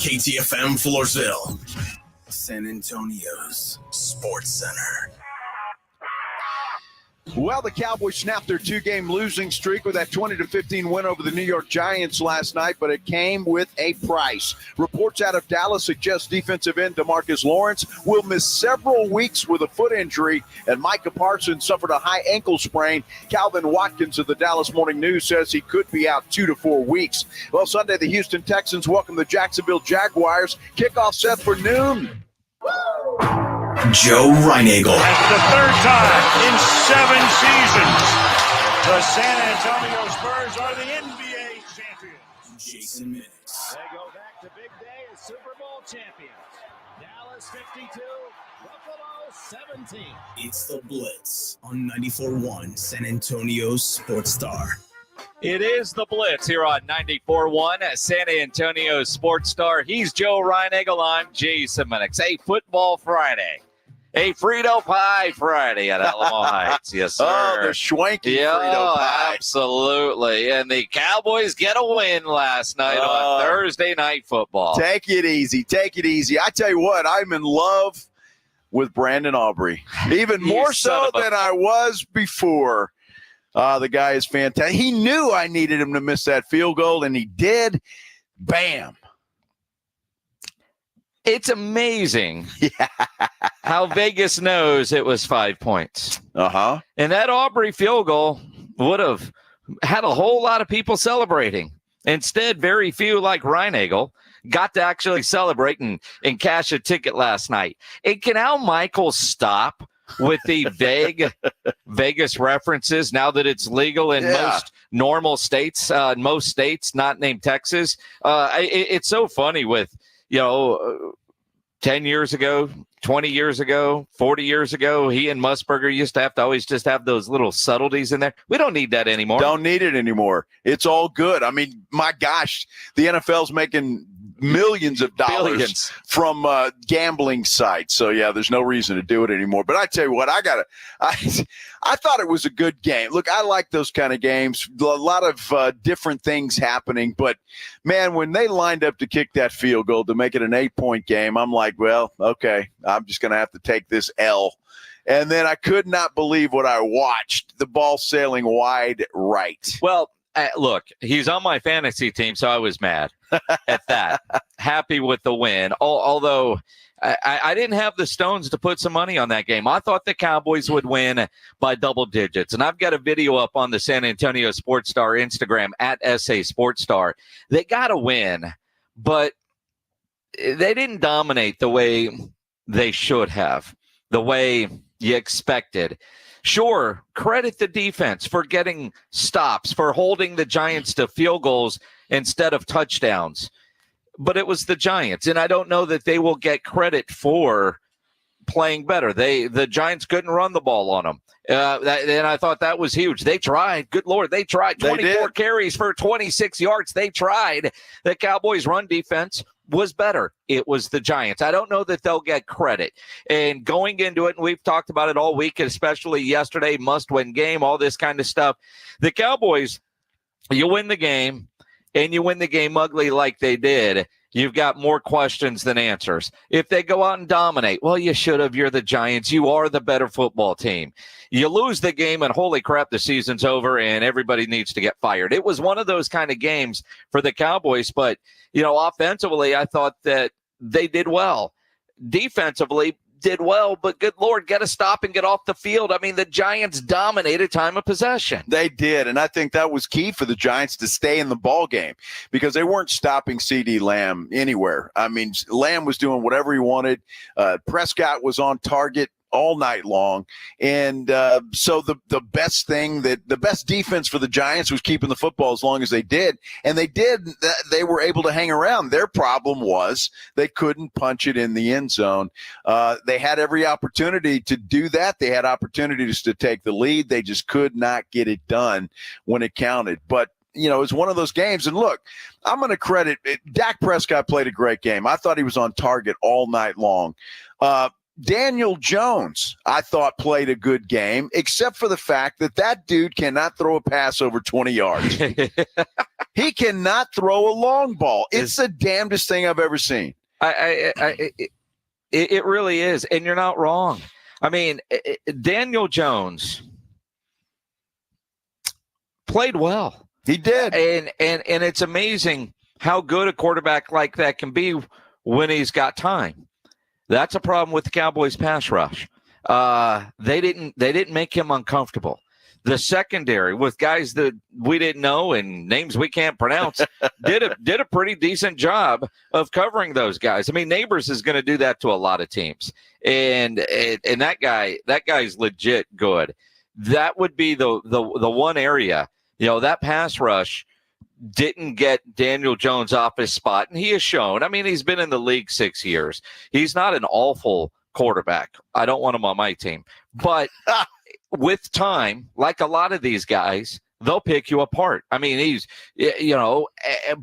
KTFM Floresville, San Antonio's Sports Center. Well, the Cowboys snapped their two-game losing streak with that 20-15 win over the New York Giants last night, but it came with a price. Reports out of Dallas suggest defensive end DeMarcus Lawrence will miss several weeks with a foot injury, and Micah Parsons suffered a high ankle sprain. Calvin Watkins of the Dallas Morning News says he could be out 2 to 4 weeks. Well, Sunday, the Houston Texans welcome the Jacksonville Jaguars. Kickoff set for noon. Joe Reinagel. That's the third time in 7 seasons the San Antonio Spurs are the NBA champions. Jason Minnix. They go back to big day as Super Bowl champions. Dallas 52, Buffalo 17. It's the Blitz on 94.1 San Antonio's Sports Star. It is the Blitz here on 94.1 San Antonio Sports Star. He's Joe Reinagel. I'm Jason Minnix. A football Friday. A Frito Pie Friday at Alamo Heights. Yes, sir. Oh, the schwanky Frito Pie. Absolutely. And the Cowboys get a win last night on Thursday Night Football. Take it easy. Take it easy. I tell you what, I'm in love with Brandon Aubrey. Even more so than I was before. The guy is fantastic. He knew I needed him to miss that field goal, and he did. Bam. It's amazing how Vegas knows it was 5 points. Uh-huh. And that Aubrey field goal would have had a whole lot of people celebrating. Instead, very few like Reinagel got to actually celebrate and cash a ticket last night. And can Al Michaels stop with the vague Vegas references now that it's legal in most normal states, most states not named Texas? It's so funny with, 10 years ago, 20 years ago, 40 years ago, he and Musburger used to have to always just have those little subtleties in there. We don't need that anymore. Don't need it anymore. It's all good. I mean, my gosh, the NFL's making millions of dollars from gambling sites. So, yeah, there's no reason to do it anymore. But I tell you what, I thought it was a good game. Look, I like those kind of games. A lot of different things happening. But, man, when they lined up to kick that field goal to make it an 8-point game, I'm like, well, okay, I'm just going to have to take this L. And then I could not believe what I watched, the ball sailing wide right. Well, look, he's on my fantasy team, so I was mad at that. Happy with the win. Although I didn't have the stones to put some money on that game. I thought the Cowboys would win by double digits. And I've got a video up on the San Antonio Sports Star Instagram at SA Sports Star. They got to win, but they didn't dominate the way they should have, the way you expected. Sure, credit the defense for getting stops, for holding the Giants to field goals instead of touchdowns. But it was the Giants, and I don't know that they will get credit for playing better. The Giants couldn't run the ball on them. And I thought that was huge. They tried. Good Lord, they tried. 24 carries for 26 yards. They tried. The Cowboys' run defense was better. It was the Giants. I don't know that they'll get credit. And going into it, and we've talked about it all week, especially yesterday, must-win game, all this kind of stuff. The Cowboys, you win the game, and you win the game ugly like they did, you've got more questions than answers. If they go out and dominate, well, you should have. You're the Giants. You are the better football team. You lose the game, and holy crap, the season's over, and everybody needs to get fired. It was one of those kind of games for the Cowboys, but, offensively, I thought that they did well. Defensively, did well, but good Lord, get a stop and get off the field. I mean, the Giants dominated time of possession. They did, and I think that was key for the Giants to stay in the ball game because they weren't stopping CeeDee Lamb anywhere. I mean, Lamb was doing whatever he wanted. Prescott was on target all night long. And so the best defense for the Giants was keeping the football as long as they did. And they were able to hang around. Their problem was they couldn't punch it in the end zone. They had every opportunity to do that. They had opportunities to take the lead. They just could not get it done when it counted. But it's one of those games. And look, I'm going to credit Dak Prescott played a great game. I thought he was on target all night long. Daniel Jones, I thought, played a good game, except for the fact that dude cannot throw a pass over 20 yards. He cannot throw a long ball. It's the damnedest thing I've ever seen. It really is, and you're not wrong. I mean, Daniel Jones played well. He did. And it's amazing how good a quarterback like that can be when he's got time. That's a problem with the Cowboys pass rush. They didn't make him uncomfortable. The secondary with guys that we didn't know and names we can't pronounce did a pretty decent job of covering those guys. I mean, Neighbors is going to do that to a lot of teams, and that guy's legit good. That would be the one area, that pass rush didn't get Daniel Jones off his spot, and he has shown. I mean, he's been in the league 6 years. He's not an awful quarterback. I don't want him on my team, but with time, like a lot of these guys, they'll pick you apart. I mean, he's,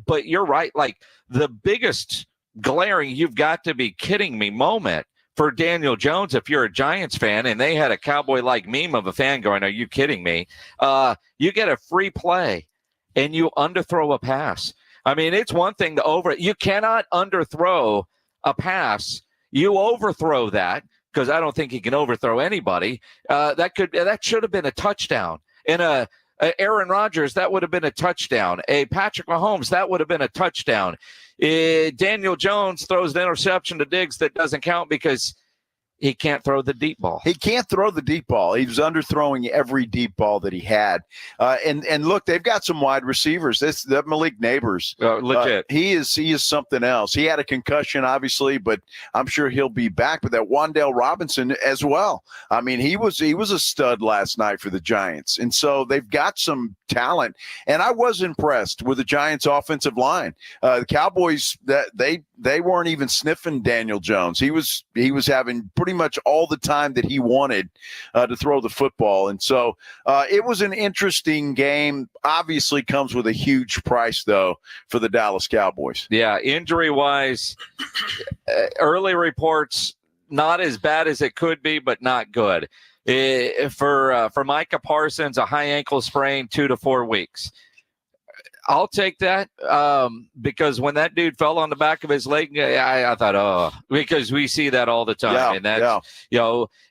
but you're right. Like the biggest glaring, you've got to be kidding me moment for Daniel Jones, if you're a Giants fan and they had a Cowboy-like meme of a fan going, "Are you kidding me?" You get a free play and you underthrow a pass. I mean, it's one thing to you cannot underthrow a pass. You overthrow that, because I don't think he can overthrow anybody. That should have been a touchdown. And Aaron Rodgers, that would have been a touchdown. A Patrick Mahomes, that would have been a touchdown. Daniel Jones throws an interception to Diggs that doesn't count because he can't throw the deep ball. He can't throw the deep ball. He was underthrowing every deep ball that he had. And look, they've got some wide receivers. That Malik Neighbors, legit. He is something else. He had a concussion, obviously, but I'm sure he'll be back. But that Wan'Dale Robinson as well. I mean, he was a stud last night for the Giants, and so they've got some talent. And I was impressed with the Giants' offensive line. The Cowboys, they weren't even sniffing Daniel Jones. He was having pretty much all the time that he wanted to throw the football. And so it was an interesting game. Obviously comes with a huge price, though, for the Dallas Cowboys. Yeah, injury-wise, early reports, not as bad as it could be, but not good. For Micah Parsons, a high ankle sprain, 2 to 4 weeks. I'll take that because when that dude fell on the back of his leg, I thought, because we see that all the time. Yeah, and that's,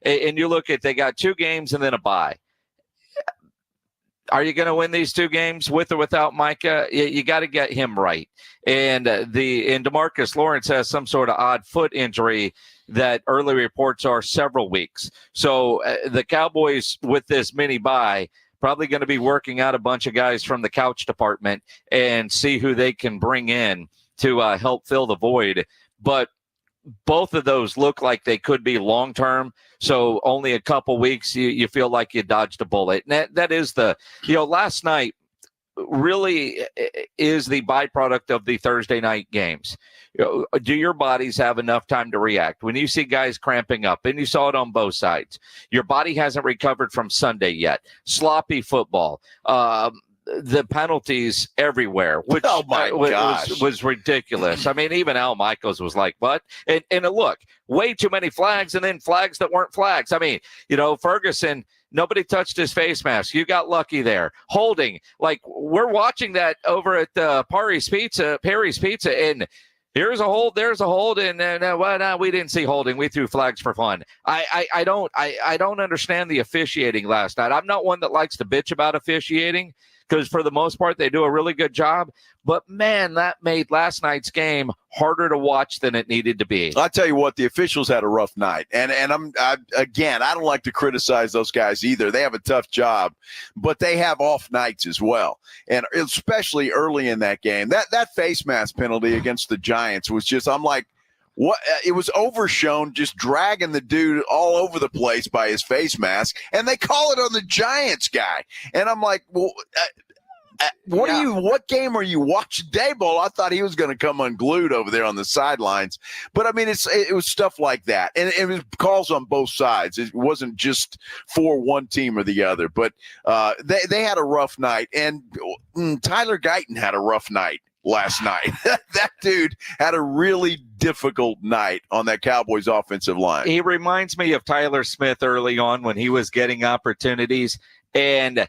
and you look at, they got 2 games and then a bye. Are you going to win these 2 games with or without Micah? You got to get him right. And DeMarcus Lawrence has some sort of odd foot injury that early reports are several weeks. So the Cowboys with this mini bye probably going to be working out a bunch of guys from the couch department and see who they can bring in to help fill the void. But both of those look like they could be long-term. So only a couple weeks, you feel like you dodged a bullet. And that is last night really is the byproduct of the Thursday night games. Do your bodies have enough time to react? When you see guys cramping up, and you saw it on both sides, your body hasn't recovered from Sunday yet. Sloppy football. The penalties everywhere, which was ridiculous. I mean, even Al Michaels was like, what? And look, way too many flags, and then flags that weren't flags. I mean, Ferguson, nobody touched his face mask. You got lucky there. Holding, like we're watching that over at Perry's Pizza, and here's a hold, there's a hold, and we didn't see holding. We threw flags for fun. I don't understand the officiating last night. I'm not one that likes to bitch about officiating, because for the most part, they do a really good job. But, man, that made last night's game harder to watch than it needed to be. I'll tell you what, the officials had a rough night. And I don't like to criticize those guys either. They have a tough job, but they have off nights as well. And especially early in that game, that face mask penalty against the Giants was just, I'm like, what? It was overshown, just dragging the dude all over the place by his face mask, and they call it on the Giants guy. And I'm like, well, what game are you watching? Daboll, I thought he was going to come unglued over there on the sidelines. But, I mean, it was stuff like that. And it was calls on both sides. It wasn't just for one team or the other. But they had a rough night. And Tyler Guyton had a rough night. last night. That dude had a really difficult night on that Cowboys offensive line. He reminds me of Tyler Smith early on when he was getting opportunities, and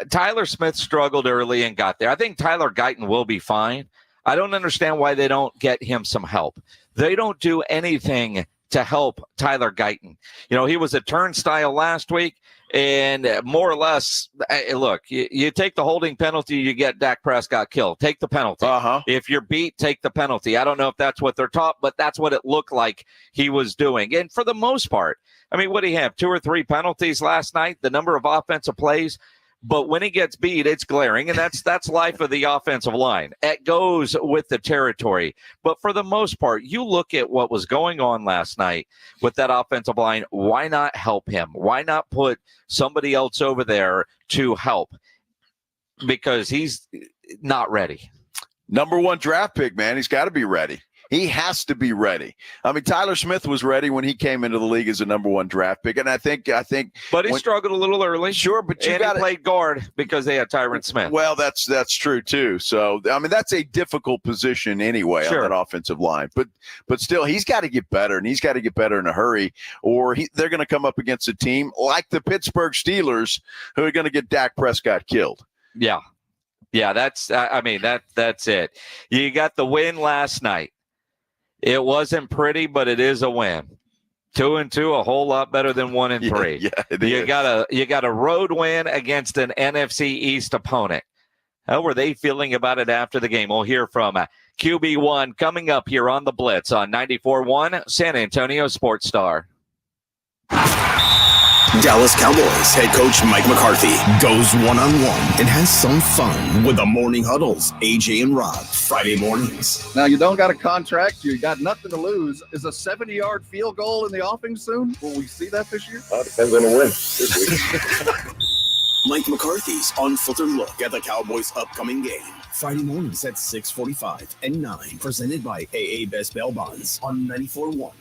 Tyler Smith struggled early and got there. I think Tyler Guyton will be fine. I don't understand why they don't get him some help. They don't do anything to help Tyler Guyton. You know, he was a turnstile last week, and more or less, look, you take the holding penalty, you get Dak Prescott killed. Take the penalty. If you're beat, take the penalty. I don't know if that's what they're taught, but that's what it looked like he was doing. And for the most part, I mean, what did he have? 2 or 3 penalties last night, the number of offensive plays. But when he gets beat, it's glaring, and that's life of the offensive line. It goes with the territory. But for the most part, you look at what was going on last night with that offensive line. Why not help him? Why not put somebody else over there to help? Because he's not ready. Number 1 draft pick, man. He's got to be ready. He has to be ready. I mean, Tyler Smith was ready when he came into the league as a number 1 draft pick, and I think. But he struggled a little early. Sure, but you got to play guard because they had Tyron Smith. Well, that's true too. So I mean, that's a difficult position anyway on that offensive line. But still, he's got to get better, and he's got to get better in a hurry, or they're going to come up against a team like the Pittsburgh Steelers who are going to get Dak Prescott killed. Yeah, that's it. You got the win last night. It wasn't pretty, but it is a win. 2-2, a whole lot better than 1-3. Yeah, you got a road win against an NFC East opponent. How were they feeling about it after the game? We'll hear from QB1 coming up here on the Blitz on 94.1 San Antonio Sports Star. Dallas Cowboys head coach Mike McCarthy goes one-on-one and has some fun with the morning huddles. AJ and Rob, Friday mornings. Now, you don't got a contract. You got nothing to lose. Is a 70-yard field goal in the offing soon? Will we see that this year? Depends on the win this week. Mike McCarthy's unfiltered look at the Cowboys' upcoming game. Friday mornings at 6:45 and 9. Presented by AA Best Bail Bonds on 94.1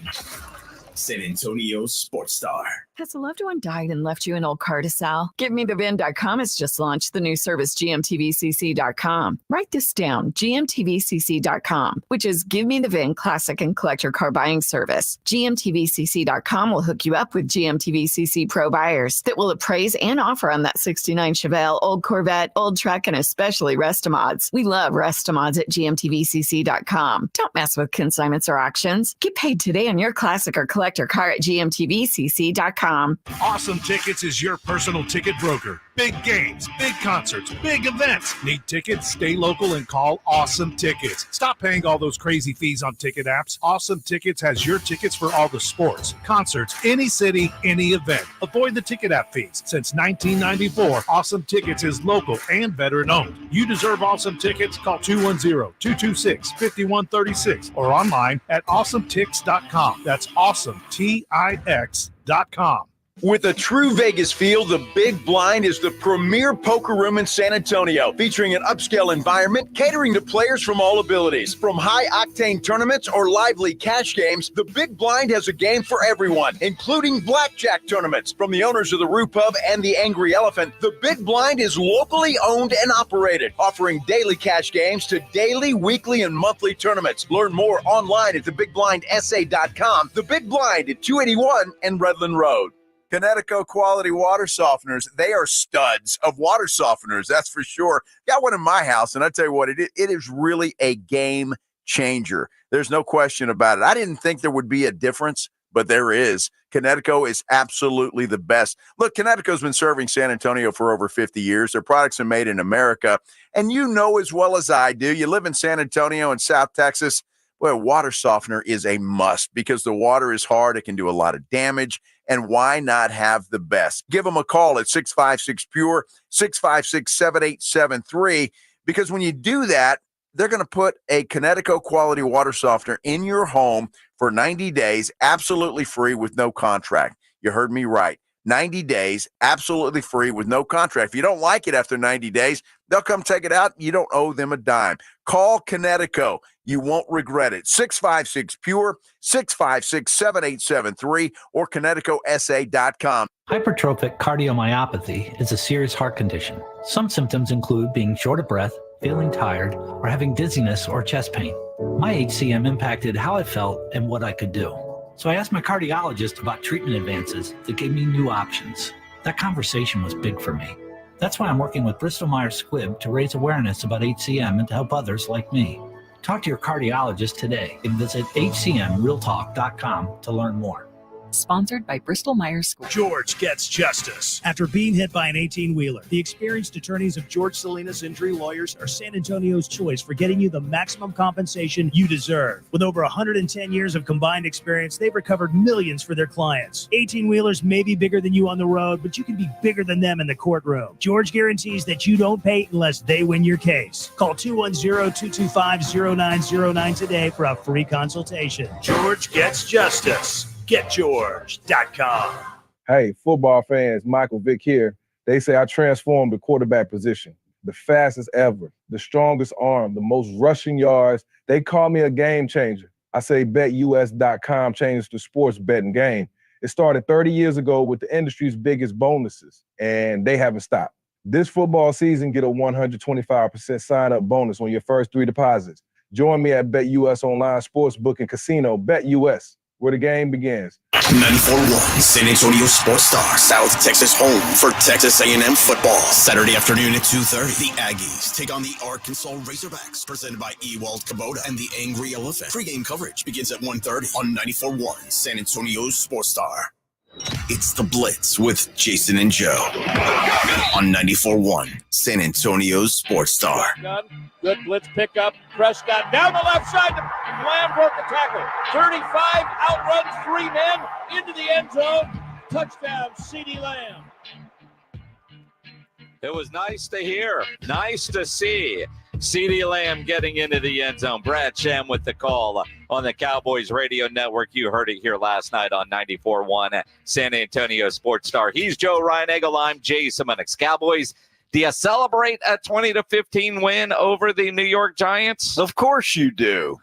San Antonio Sports Star. Has a loved one died and left you an old car to sell? GiveMeTheVin.com has just launched the new service GMTVCC.com. Write this down, GMTVCC.com, which is Give Me the VIN classic and collector car buying service. GMTVCC.com will hook you up with GMTVCC Pro buyers that will appraise and offer on that 69 Chevelle, old Corvette, old truck, and especially Restamods. We love Restamods at GMTVCC.com. Don't mess with consignments or auctions. Get paid today on your classic or collector car at GMTVCC.com. Awesome Tickets is your personal ticket broker. Big games, big concerts, big events. Need tickets? Stay local and call Awesome Tickets. Stop paying all those crazy fees on ticket apps. Awesome Tickets has your tickets for all the sports, concerts, any city, any event. Avoid the ticket app fees. Since 1994, Awesome Tickets is local and veteran-owned. You deserve Awesome Tickets. Call 210-226-5136 or online at awesometix.com. That's awesometix.com. With a true Vegas feel, the Big Blind is the premier poker room in San Antonio, featuring an upscale environment catering to players from all abilities. From high-octane tournaments or lively cash games, the Big Blind has a game for everyone, including blackjack tournaments. From the owners of the Roo Pub and the Angry Elephant, the Big Blind is locally owned and operated, offering daily cash games to daily, weekly, and monthly tournaments. Learn more online at thebigblindsa.com. The Big Blind at 281 and Redland Road. Connecticut quality water softeners, they are studs of water softeners, that's for sure. Got one in my house, and I tell you what, it is really a game changer. There's no question about it. I didn't think there would be a difference, but there is. Connecticut is absolutely the best. Look, Connecticut's been serving San Antonio for over 50 years. Their products are made in America, and you know as well as I do, you live in San Antonio and South Texas, well, water softener is a must because the water is hard. It can do a lot of damage. And why not have the best? Give them a call at 656-PURE, 656-7873, because when you do that, they're going to put a Connecticut quality water softener in your home for 90 days, absolutely free with no contract. You heard me right. 90 days, absolutely free with no contract. If you don't like it after 90 days, they'll come take it out. You don't owe them a dime. Call Connecticut. You won't regret it. 656-PURE, 656-7873, or ConnecticutSA.com. Hypertrophic cardiomyopathy is a serious heart condition. Some symptoms include being short of breath, feeling tired, or having dizziness or chest pain. My HCM impacted how I felt and what I could do. So I asked my cardiologist about treatment advances that gave me new options. That conversation was big for me. That's why I'm working with Bristol Myers Squibb to raise awareness about HCM and to help others like me. Talk to your cardiologist today and visit hcmrealtalk.com to learn more. Sponsored by Bristol Myers Squibb. George gets justice after being hit by an 18-wheeler. The experienced attorneys of George Salinas Injury Lawyers are San Antonio's choice for getting you the maximum compensation you deserve. With over 110 years of combined experience, they've recovered millions for their clients. 18-wheelers may be bigger than you on the road, but you can be bigger than them in the courtroom. George guarantees that you don't pay unless they win your case. Call 210-225-0909 today for a free consultation. George gets justice. GetGeorge.com. Hey, football fans, Michael Vick here. They say I transformed the quarterback position. The fastest ever, the strongest arm, the most rushing yards. They call me a game changer. I say BetUS.com changed the sports betting game. It started 30 years ago with the industry's biggest bonuses, and they haven't stopped. This football season, get a 125% sign-up bonus on your first 3 deposits. Join me at BetUS Online Sportsbook and Casino, BetUS, where the game begins. 94.1 San Antonio Sports Star, South Texas home for Texas A&M football. Saturday afternoon at 2:30, the Aggies take on the Arkansas Razorbacks, presented by Ewald Kubota and the Angry Elephant. Pre-game coverage begins at 1:30 on 94.1 San Antonio Sports Star. It's the Blitz with Jason and Joe on 94.1 San Antonio Sports Star. Good blitz pickup. Prescott down the left side. Lamb broke the tackle. 35 outruns 3 men into the end zone. Touchdown, CeeDee Lamb. It was nice to hear. Nice to see CeeDee Lamb getting into the end zone. Brad Sham with the call on the Cowboys radio network. You heard it here last night on 94.1 San Antonio Sports Star. He's Joe Reinagel. I'm Jason Minnix. Cowboys, do you celebrate a 20-15 win over the New York Giants? Of course you do.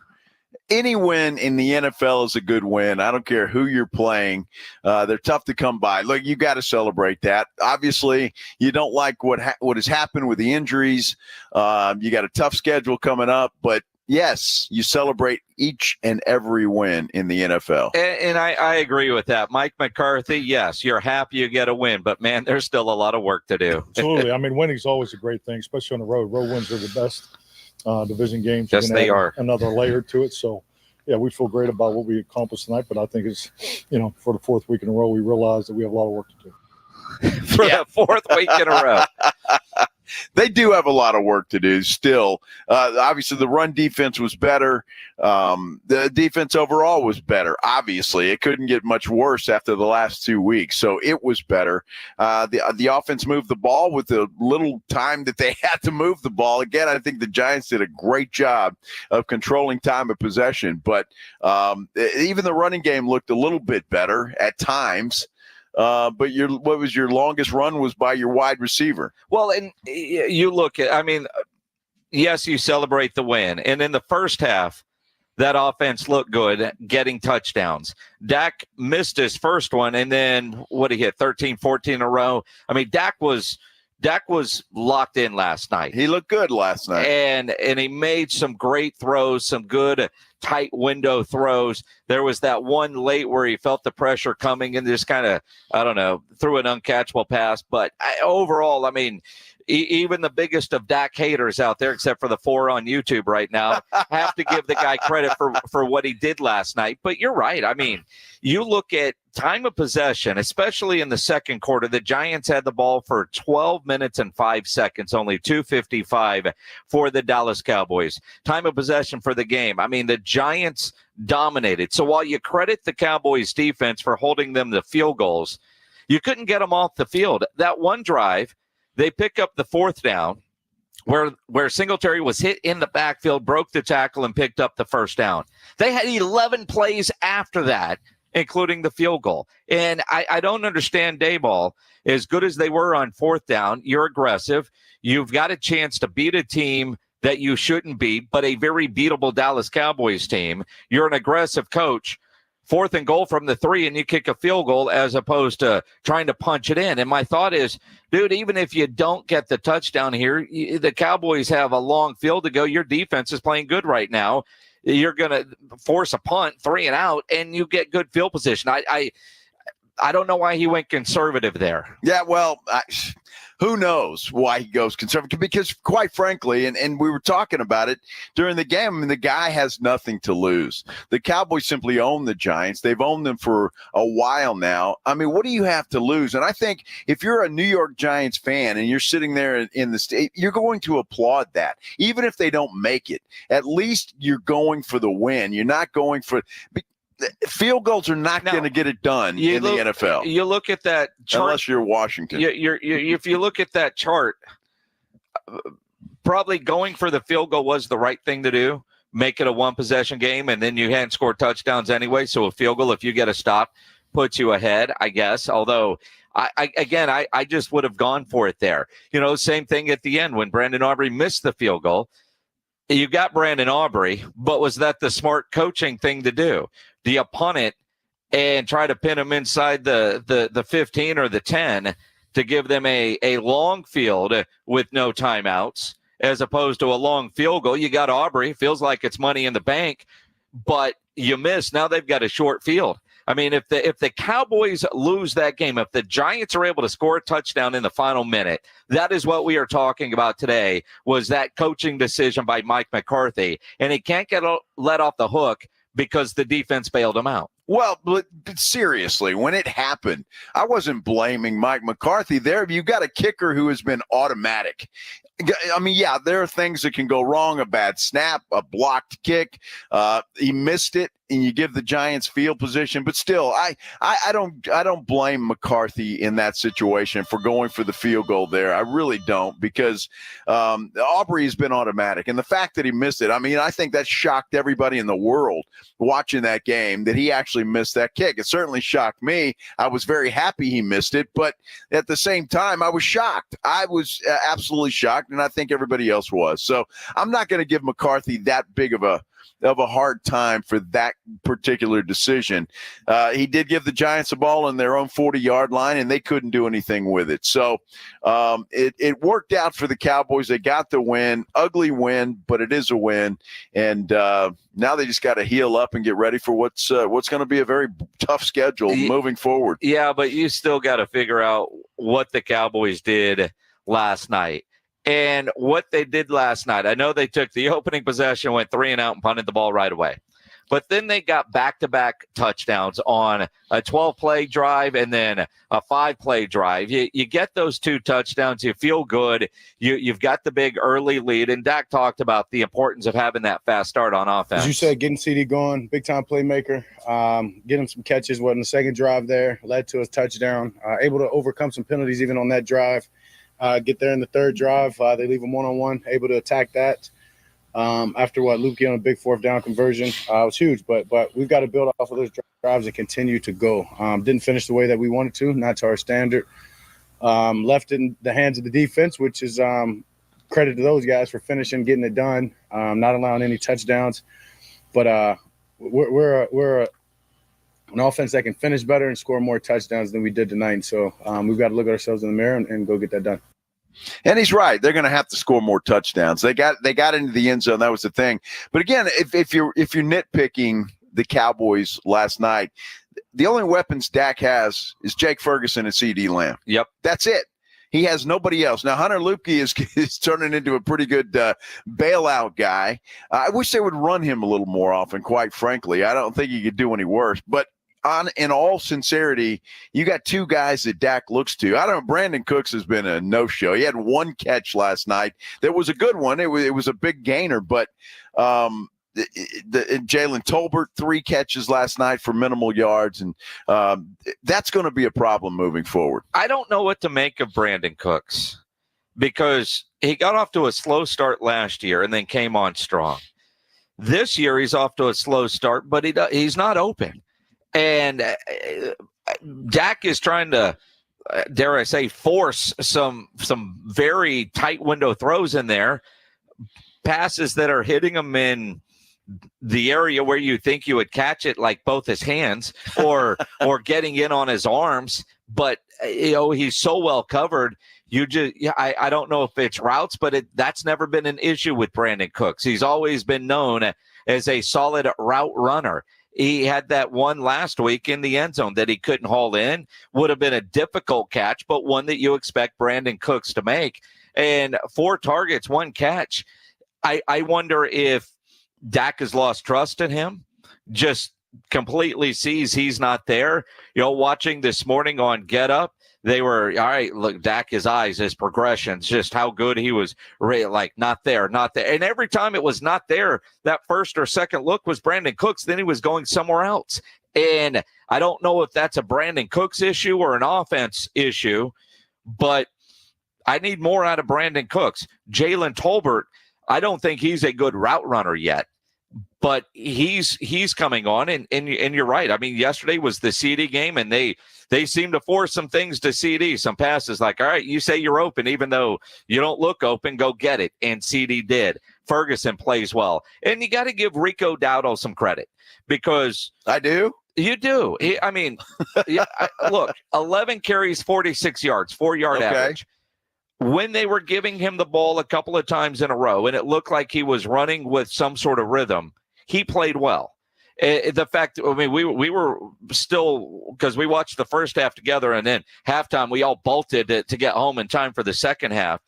Any win in the NFL is a good win. I don't care who you're playing. They're tough to come by. Look, you got to celebrate that. Obviously, you don't like what has happened with the injuries. You got a tough schedule coming up, but yes, you celebrate each and every win in the NFL. And I agree with that. Mike McCarthy, yes, you're happy you get a win, but, man, there's still a lot of work to do. Absolutely. I mean, winning's always a great thing, especially on the road. Road wins are the best division games. Yes, they are. Another layer to it. So, yeah, we feel great about what we accomplished tonight, but I think it's, for the 4th week in a row, we realize that we have a lot of work to do. For the 4th week in a row. They do have a lot of work to do still. Obviously, the run defense was better. The defense overall was better. Obviously, it couldn't get much worse after the last 2 weeks, so it was better. The offense moved the ball with the little time that they had to move the ball. Again, I think the Giants did a great job of controlling time of possession, but even the running game looked a little bit better at times. But what was your longest run was by your wide receiver. Well, and you look at, yes, you celebrate the win. And in the first half, that offense looked good, getting touchdowns. Dak missed his first one, and then what he hit, 13, 14 in a row. Dak was locked in last night. He looked good last night. And he made some great throws, some good tight window throws. There was that one late where he felt the pressure coming and just kind of, threw an uncatchable pass. But overall, even the biggest of Dak haters out there, except for the 4 on YouTube right now, have to give the guy credit for what he did last night. But you're right. You look at time of possession, especially in the second quarter, the Giants had the ball for 12 minutes and 5 seconds, only 2:55 for the Dallas Cowboys. Time of possession for the game. The Giants dominated. So while you credit the Cowboys defense for holding them to field goals, you couldn't get them off the field. That one drive, they pick up the 4th down where Singletary was hit in the backfield, broke the tackle, and picked up the first down. They had 11 plays after that, including the field goal. And I don't understand Daboll. As good as they were on 4th down, you're aggressive. You've got a chance to beat a team that you shouldn't beat, but a very beatable Dallas Cowboys team. You're an aggressive coach. 4th and goal from the 3 and you kick a field goal as opposed to trying to punch it in. And my thought is, dude, even if you don't get the touchdown here, the Cowboys have a long field to go. Your defense is playing good right now. You're going to force a punt, 3 and out, and you get good field position. I don't know why he went conservative there. Yeah, well, who knows why he goes conservative? Because quite frankly, and we were talking about it during the game, I mean, the guy has nothing to lose. The Cowboys simply own the Giants. They've owned them for a while now. I mean, what do you have to lose? And I think if you're a New York Giants fan and you're sitting there in the state, you're going to applaud that. Even if they don't make it, at least you're going for the win. You're not going for – field goals are not going to get it done in the NFL. You look at that chart. Unless you're Washington. If you look at that chart, probably going for the field goal was the right thing to do. Make it a one-possession game, and then you hadn't scored touchdowns anyway. So a field goal, if you get a stop, puts you ahead, I guess. Although, I just would have gone for it there. Same thing at the end when Brandon Aubrey missed the field goal. You got Brandon Aubrey, but was that the smart coaching thing to do? Do you punt it and try to pin them inside the 15 or the 10 to give them a long field with no timeouts as opposed to a long field goal? You got Aubrey, feels like it's money in the bank, but you miss. Now they've got a short field. I mean, if the Cowboys lose that game, if the Giants are able to score a touchdown in the final minute, that is what we are talking about today, was that coaching decision by Mike McCarthy. And he can't get let off the hook because the defense bailed him out. Well, but seriously, when it happened, I wasn't blaming Mike McCarthy there. You got a kicker who has been automatic. I mean, yeah, there are things that can go wrong, a bad snap, a blocked kick. He missed it, and you give the Giants field position. But still, I don't blame McCarthy in that situation for going for the field goal there. I really don't, because Aubrey has been automatic. And the fact that he missed it, I mean, I think that shocked everybody in the world watching that game, that he actually missed that kick. It certainly shocked me. I was very happy he missed it. But at the same time, I was shocked. I was absolutely shocked, and I think everybody else was. So I'm not going to give McCarthy that big of a hard time for that particular decision. He did give the Giants the ball in their own 40-yard line, and they couldn't do anything with it. So it worked out for the Cowboys. They got the win. Ugly win, but it is a win. And now they just got to heal up and get ready for what's going to be a very tough schedule moving forward. Yeah, but you still got to figure out what the Cowboys did last night. And what they did last night, I know they took the opening possession, went 3 and out, and punted the ball right away. But then they got back-to-back touchdowns on a 12-play drive and then a 5-play drive. You get those 2 touchdowns, you feel good. You've got the big early lead. And Dak talked about the importance of having that fast start on offense. As you said, getting CD going, big-time playmaker, getting some catches. What in the second drive there led to a touchdown. Able to overcome some penalties even on that drive. Get there in the third drive. They leave them one-on-one, able to attack that. After Luke on a big 4th down conversion, it was huge. But we've got to build off of those drives and continue to go. Didn't finish the way that we wanted to, not to our standard. Left in the hands of the defense, which is credit to those guys for finishing, getting it done, not allowing any touchdowns. But we're an offense that can finish better and score more touchdowns than we did tonight. So we've got to look at ourselves in the mirror and go get that done. And he's right. They're going to have to score more touchdowns. They got into the end zone. That was the thing. But again, if you're nitpicking the Cowboys last night, the only weapons Dak has is Jake Ferguson and CD Lamb. Yep. That's it. He has nobody else. Now, Hunter Luepke is turning into a pretty good bailout guy. I wish they would run him a little more often, quite frankly. I don't think he could do any worse. But in all sincerity, you got 2 guys that Dak looks to. I don't know. Brandon Cooks has been a no-show. He had 1 catch last night. That was a good one. It was a big gainer, but Jalen Tolbert, 3 catches last night for minimal yards, and that's going to be a problem moving forward. I don't know what to make of Brandon Cooks, because he got off to a slow start last year and then came on strong. This year he's off to a slow start, but he's not open. And Dak is trying to, dare I say, force some very tight window throws in there, passes that are hitting him in the area where you think you would catch it, like both his hands or getting in on his arms. But, he's so well covered. I don't know if it's routes, but that's never been an issue with Brandon Cooks. He's always been known as a solid route runner. He had that one last week in the end zone that he couldn't haul in. Would have been a difficult catch, but one that you expect Brandon Cooks to make. And 4 targets, 1 catch. I wonder if Dak has lost trust in him, just completely sees he's not there. Watching this morning on Get Up, they were, all right, look, Dak, his eyes, his progressions, just how good he was, like, not there. And every time it was not there, that first or second look was Brandon Cooks, then he was going somewhere else. And I don't know if that's a Brandon Cooks issue or an offense issue, but I need more out of Brandon Cooks. Jalen Tolbert, I don't think he's a good route runner yet. But he's coming on, and you're right. I mean, yesterday was the CD game, and they seem to force some things to CD, some passes like, all right, you say you're open, even though you don't look open, go get it. And CD did. Ferguson plays well. And you got to give Rico Dowdle some credit because I do. You do. Look, 11 carries, 46 yards, 4-yard average. When they were giving him the ball a couple of times in a row, and it looked like he was running with some sort of rhythm, he played well. The fact, we were still, because we watched the first half together, and then halftime we all bolted to get home in time for the second half.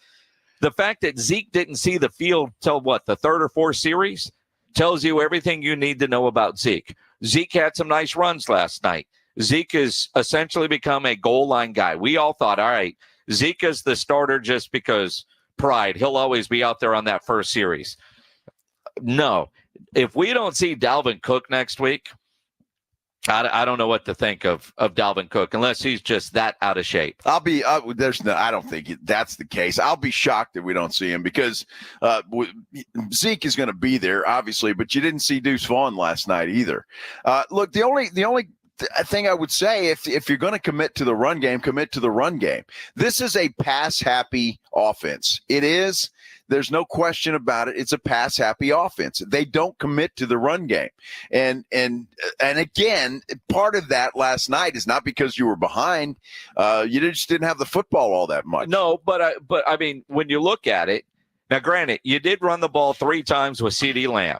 The fact that Zeke didn't see the field till the third or fourth series tells you everything you need to know about Zeke. Zeke had some nice runs last night. Zeke has essentially become a goal line guy. We all thought, all right, Zeke is the starter just because pride. He'll always be out there on that first series. No. If we don't see Dalvin Cook next week, I don't know what to think of Dalvin Cook unless he's just that out of shape. I don't think that's the case. I'll be shocked if we don't see him because Zeke is going to be there, obviously, but you didn't see Deuce Vaughn last night either. Look, the only thing I would say, if you're going to commit to the run game, commit to the run game. This is a pass-happy offense. It is. There's no question about it. It's a pass-happy offense. They don't commit to the run game. And again, part of that last night is not because you were behind. You just didn't have the football all that much. No, but I mean, when you look at it, now granted, you did run the ball 3 times with CeeDee Lamb.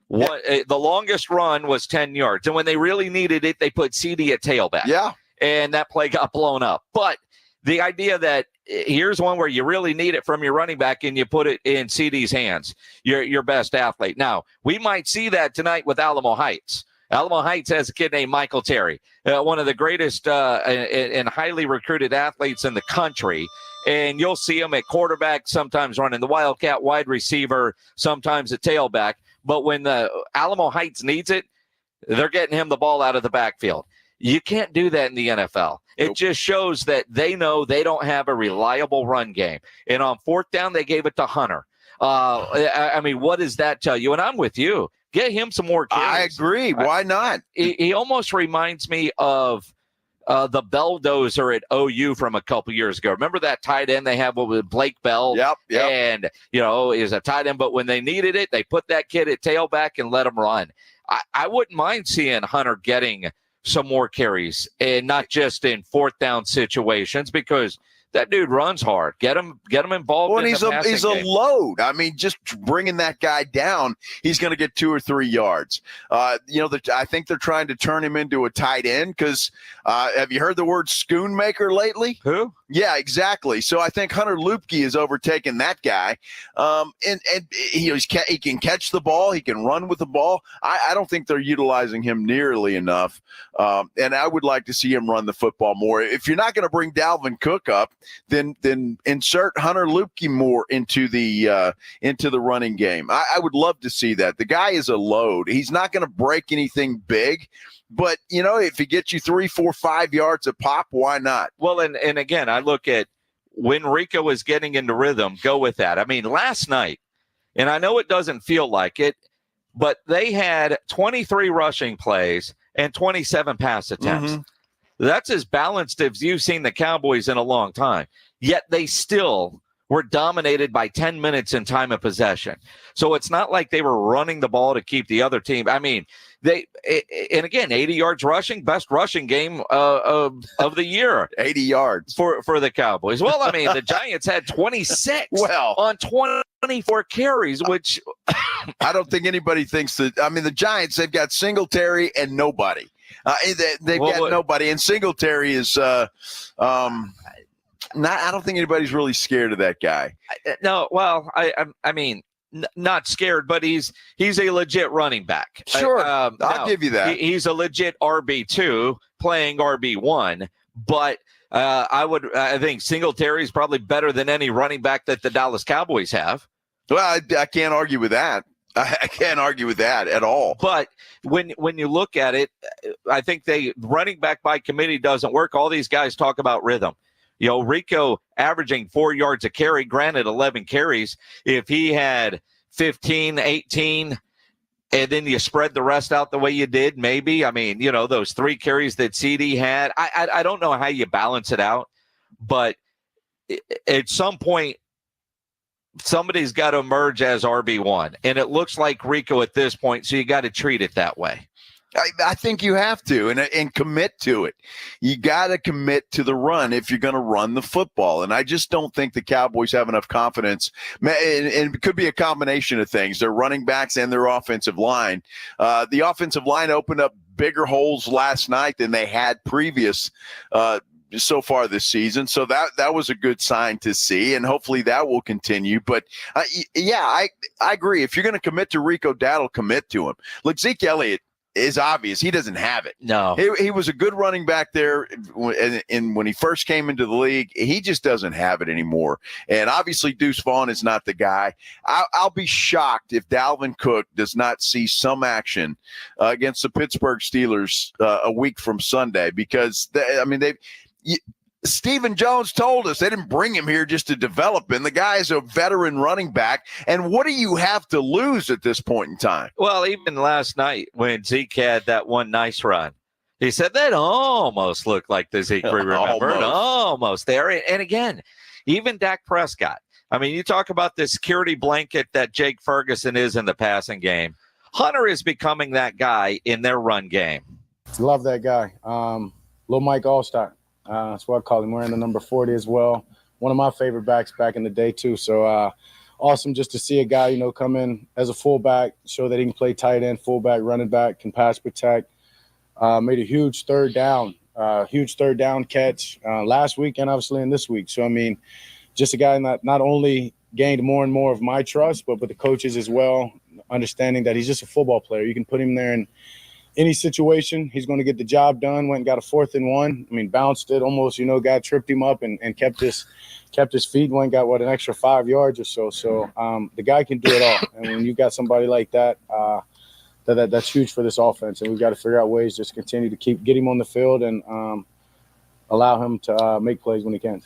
The longest run was 10 yards. And when they really needed it, they put CD at tailback. Yeah. And that play got blown up. But the idea that here's one where you really need it from your running back and you put it in CD's hands, your best athlete. Now, we might see that tonight with Alamo Heights. Alamo Heights has a kid named Michael Terry, one of the greatest and highly recruited athletes in the country. And you'll see him at quarterback, sometimes running the Wildcat, wide receiver, sometimes at tailback. But when the Alamo Heights needs it, they're getting him the ball out of the backfield. You can't do that in the NFL. It just shows that they know they don't have a reliable run game. And on 4th down, they gave it to Hunter. I mean, what does that tell you? And I'm with you. Get him some more carries. I agree. Why not? He almost reminds me of the Belldozer at OU from a couple years ago. Remember that tight end they have with Blake Bell? Yep. And, is a tight end. But when they needed it, they put that kid at tailback and let him run. I wouldn't mind seeing Hunter getting some more carries and not just in 4th down situations because that dude runs hard. Get him involved. Well, in he's a load. I mean, just bringing that guy down, he's going to get 2 or 3 yards. I think they're trying to turn him into a tight end because have you heard the word Schoonmaker lately? Who? Yeah, exactly. So I think Hunter Lupke has overtaken that guy, and he can catch the ball. He can run with the ball. I don't think they're utilizing him nearly enough, and I would like to see him run the football more. If you're not going to bring Dalvin Cook up, then insert Hunter Lupke more into the running game. I would love to see that. The guy is a load. He's not going to break anything big. But, if he gets you 3, 4, 5 yards a pop, why not? Well, and again, I look at when Rico was getting into rhythm, go with that. I mean, last night, and I know it doesn't feel like it, but they had 23 rushing plays and 27 pass attempts. Mm-hmm. That's as balanced as you've seen the Cowboys in a long time. Yet they still were dominated by 10 minutes in time of possession. So it's not like they were running the ball to keep the other team. I mean, and again, 80 yards rushing, best rushing game of the year. 80 yards for the Cowboys. Well, I mean, the Giants had 26 on 24 carries, which I don't think anybody thinks that. I mean, the Giants, they've got Singletary and nobody. They've got nobody, and Singletary is I don't think anybody's really scared of that guy. No, well, I mean, not scared, but he's a legit running back. Sure, I'll give you that. He's a legit RB2 playing RB1, but I think Singletary is probably better than any running back that the Dallas Cowboys have. Well, I can't argue with that. I can't argue with that at all. But when you look at it, I think running back by committee doesn't work. All these guys talk about rhythm. You know, Rico averaging 4 yards a carry, granted 11 carries. If he had 15, 18, and then you spread the rest out the way you did, maybe. I mean, you know, those 3 carries that CD had, I don't know how you balance it out. But at some point, somebody's got to emerge as RB1. And it looks like Rico at this point, so you got to treat it that way. I think you have to and commit to it. You got to commit to the run if you're going to run the football. And I just don't think the Cowboys have enough confidence. And it could be a combination of things. Their running backs and their offensive line. The offensive line opened up bigger holes last night than they had previous so far this season. So that was a good sign to see, and hopefully that will continue. But I agree. If you're going to commit to Rico Dowdle, commit to him. Look, Zeke Elliott is obvious. He doesn't have it. No. He was a good running back there and when he first came into the league. He just doesn't have it anymore. And obviously Deuce Vaughn is not the guy. I'll be shocked if Dalvin Cook does not see some action against the Pittsburgh Steelers a week from Sunday, because Stephen Jones told us they didn't bring him here just to develop him. The guy is a veteran running back. And what do you have to lose at this point in time? Well, even last night when Zeke had that one nice run, he said that almost looked like the Zeke we remembered. Almost there. And again, even Dak Prescott. I mean, you talk about the security blanket that Jake Ferguson is in the passing game. Hunter is becoming that guy in their run game. Love that guy. Little Mike Allstott. That's what I call him. Wearing the number 40 as well. One of my favorite backs back in the day too. So awesome just to see a guy, come in as a fullback, show that he can play tight end, fullback, running back, can pass protect. Made a huge third down catch last week and obviously in this week. So, I mean, just a guy not only gained more and more of my trust, but with the coaches as well, understanding that he's just a football player. You can put him there in any situation, he's going to get the job done. Went and got a 4th and 1. I mean, bounced it almost, guy tripped him up and kept his feet. Went and got, an extra 5 yards or so. So the guy can do it all. And when you've got somebody like that, that's huge for this offense. And we've got to figure out ways just continue to get him on the field and allow him to make plays when he can.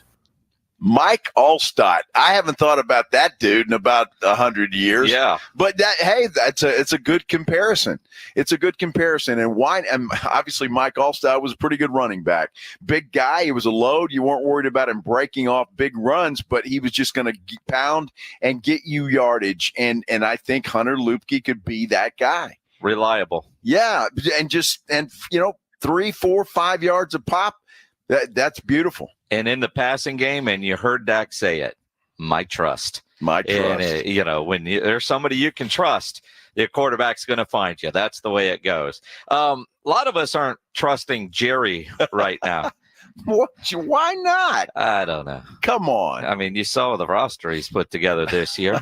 Mike Allstott. I haven't thought about that dude in about 100 years. Yeah. But it's a good comparison. It's a good comparison. And obviously Mike Allstott was a pretty good running back. Big guy. He was a load. You weren't worried about him breaking off big runs, but he was just going to pound and get you yardage. And I think Hunter Luepke could be that guy. Reliable. Yeah. And 3, 4, 5 yards a pop. That's beautiful. And in the passing game, and you heard Dak say it, my trust. My trust. And, when there's somebody you can trust, the quarterback's going to find you. That's the way it goes. A lot of us aren't trusting Jerry right now. Why not? I don't know. Come on. I mean, you saw the roster he's put together this year.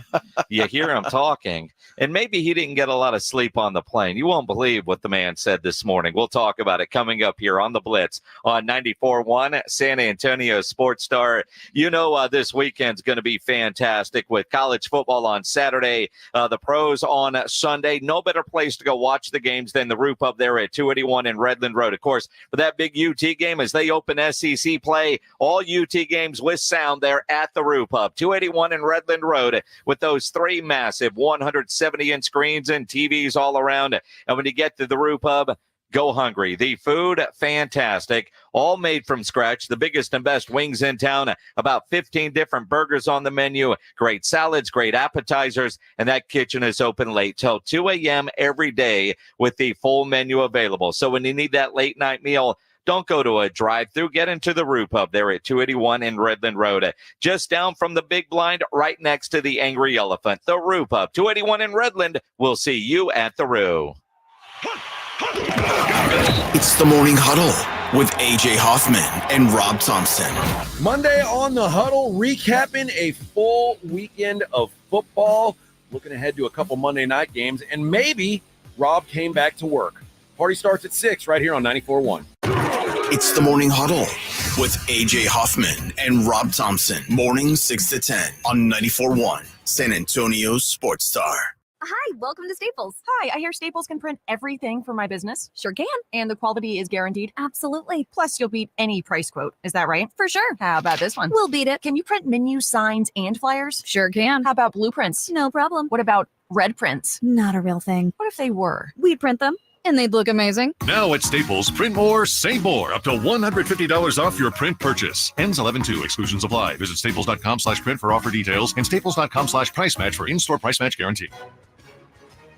You hear him talking, and maybe he didn't get a lot of sleep on the plane. You won't believe what the man said this morning. We'll talk about it coming up here on the Blitz on 94.1 San Antonio Sports Star. This weekend's going to be fantastic with college football on Saturday, the pros on Sunday. No better place to go watch the games than the Roo Pub there at 281 in Redland Road. Of course, for that big UT game, as they open SEC play, all UT games with sound there at the Roo Pub, 281 in Redland Road, with those 3 massive 170-inch screens and TVs all around. And when you get to the Roo Pub, go hungry. The food, fantastic. All made from scratch. The biggest and best wings in town. About 15 different burgers on the menu. Great salads, great appetizers. And that kitchen is open late till 2 a.m. every day with the full menu available. So when you need that late night meal, don't go to a drive-thru. Get into the Roo Pub there at 281 in Redland Road. Just down from the Big Blind, right next to the Angry Elephant. The Roo Pub, 281 in Redland. We'll see you at the Roo. It's the Morning Huddle with A.J. Hoffman and Rob Thompson. Monday on the Huddle, recapping a full weekend of football, looking ahead to a couple Monday night games, and maybe Rob came back to work. Party starts at 6 right here on 94.1. It's the Morning Huddle with A.J. Hoffman and Rob Thompson. Morning 6 to 10 on 94.1 San Antonio's Sports Star. Hi, welcome to Staples. Hi, I hear Staples can print everything for my business. Sure can. And the quality is guaranteed? Absolutely. Plus, you'll beat any price quote. Is that right? For sure. How about this one? We'll beat it. Can you print menus, signs, and flyers? Sure can. How about blueprints? No problem. What about red prints? Not a real thing. What if they were? We'd print them. And they'd look amazing. Now at Staples, print more, save more. Up to $150 off your print purchase. Ends 11/2. Exclusions apply. Visit staples.com/print for offer details and staples.com/price match for in-store price match guarantee.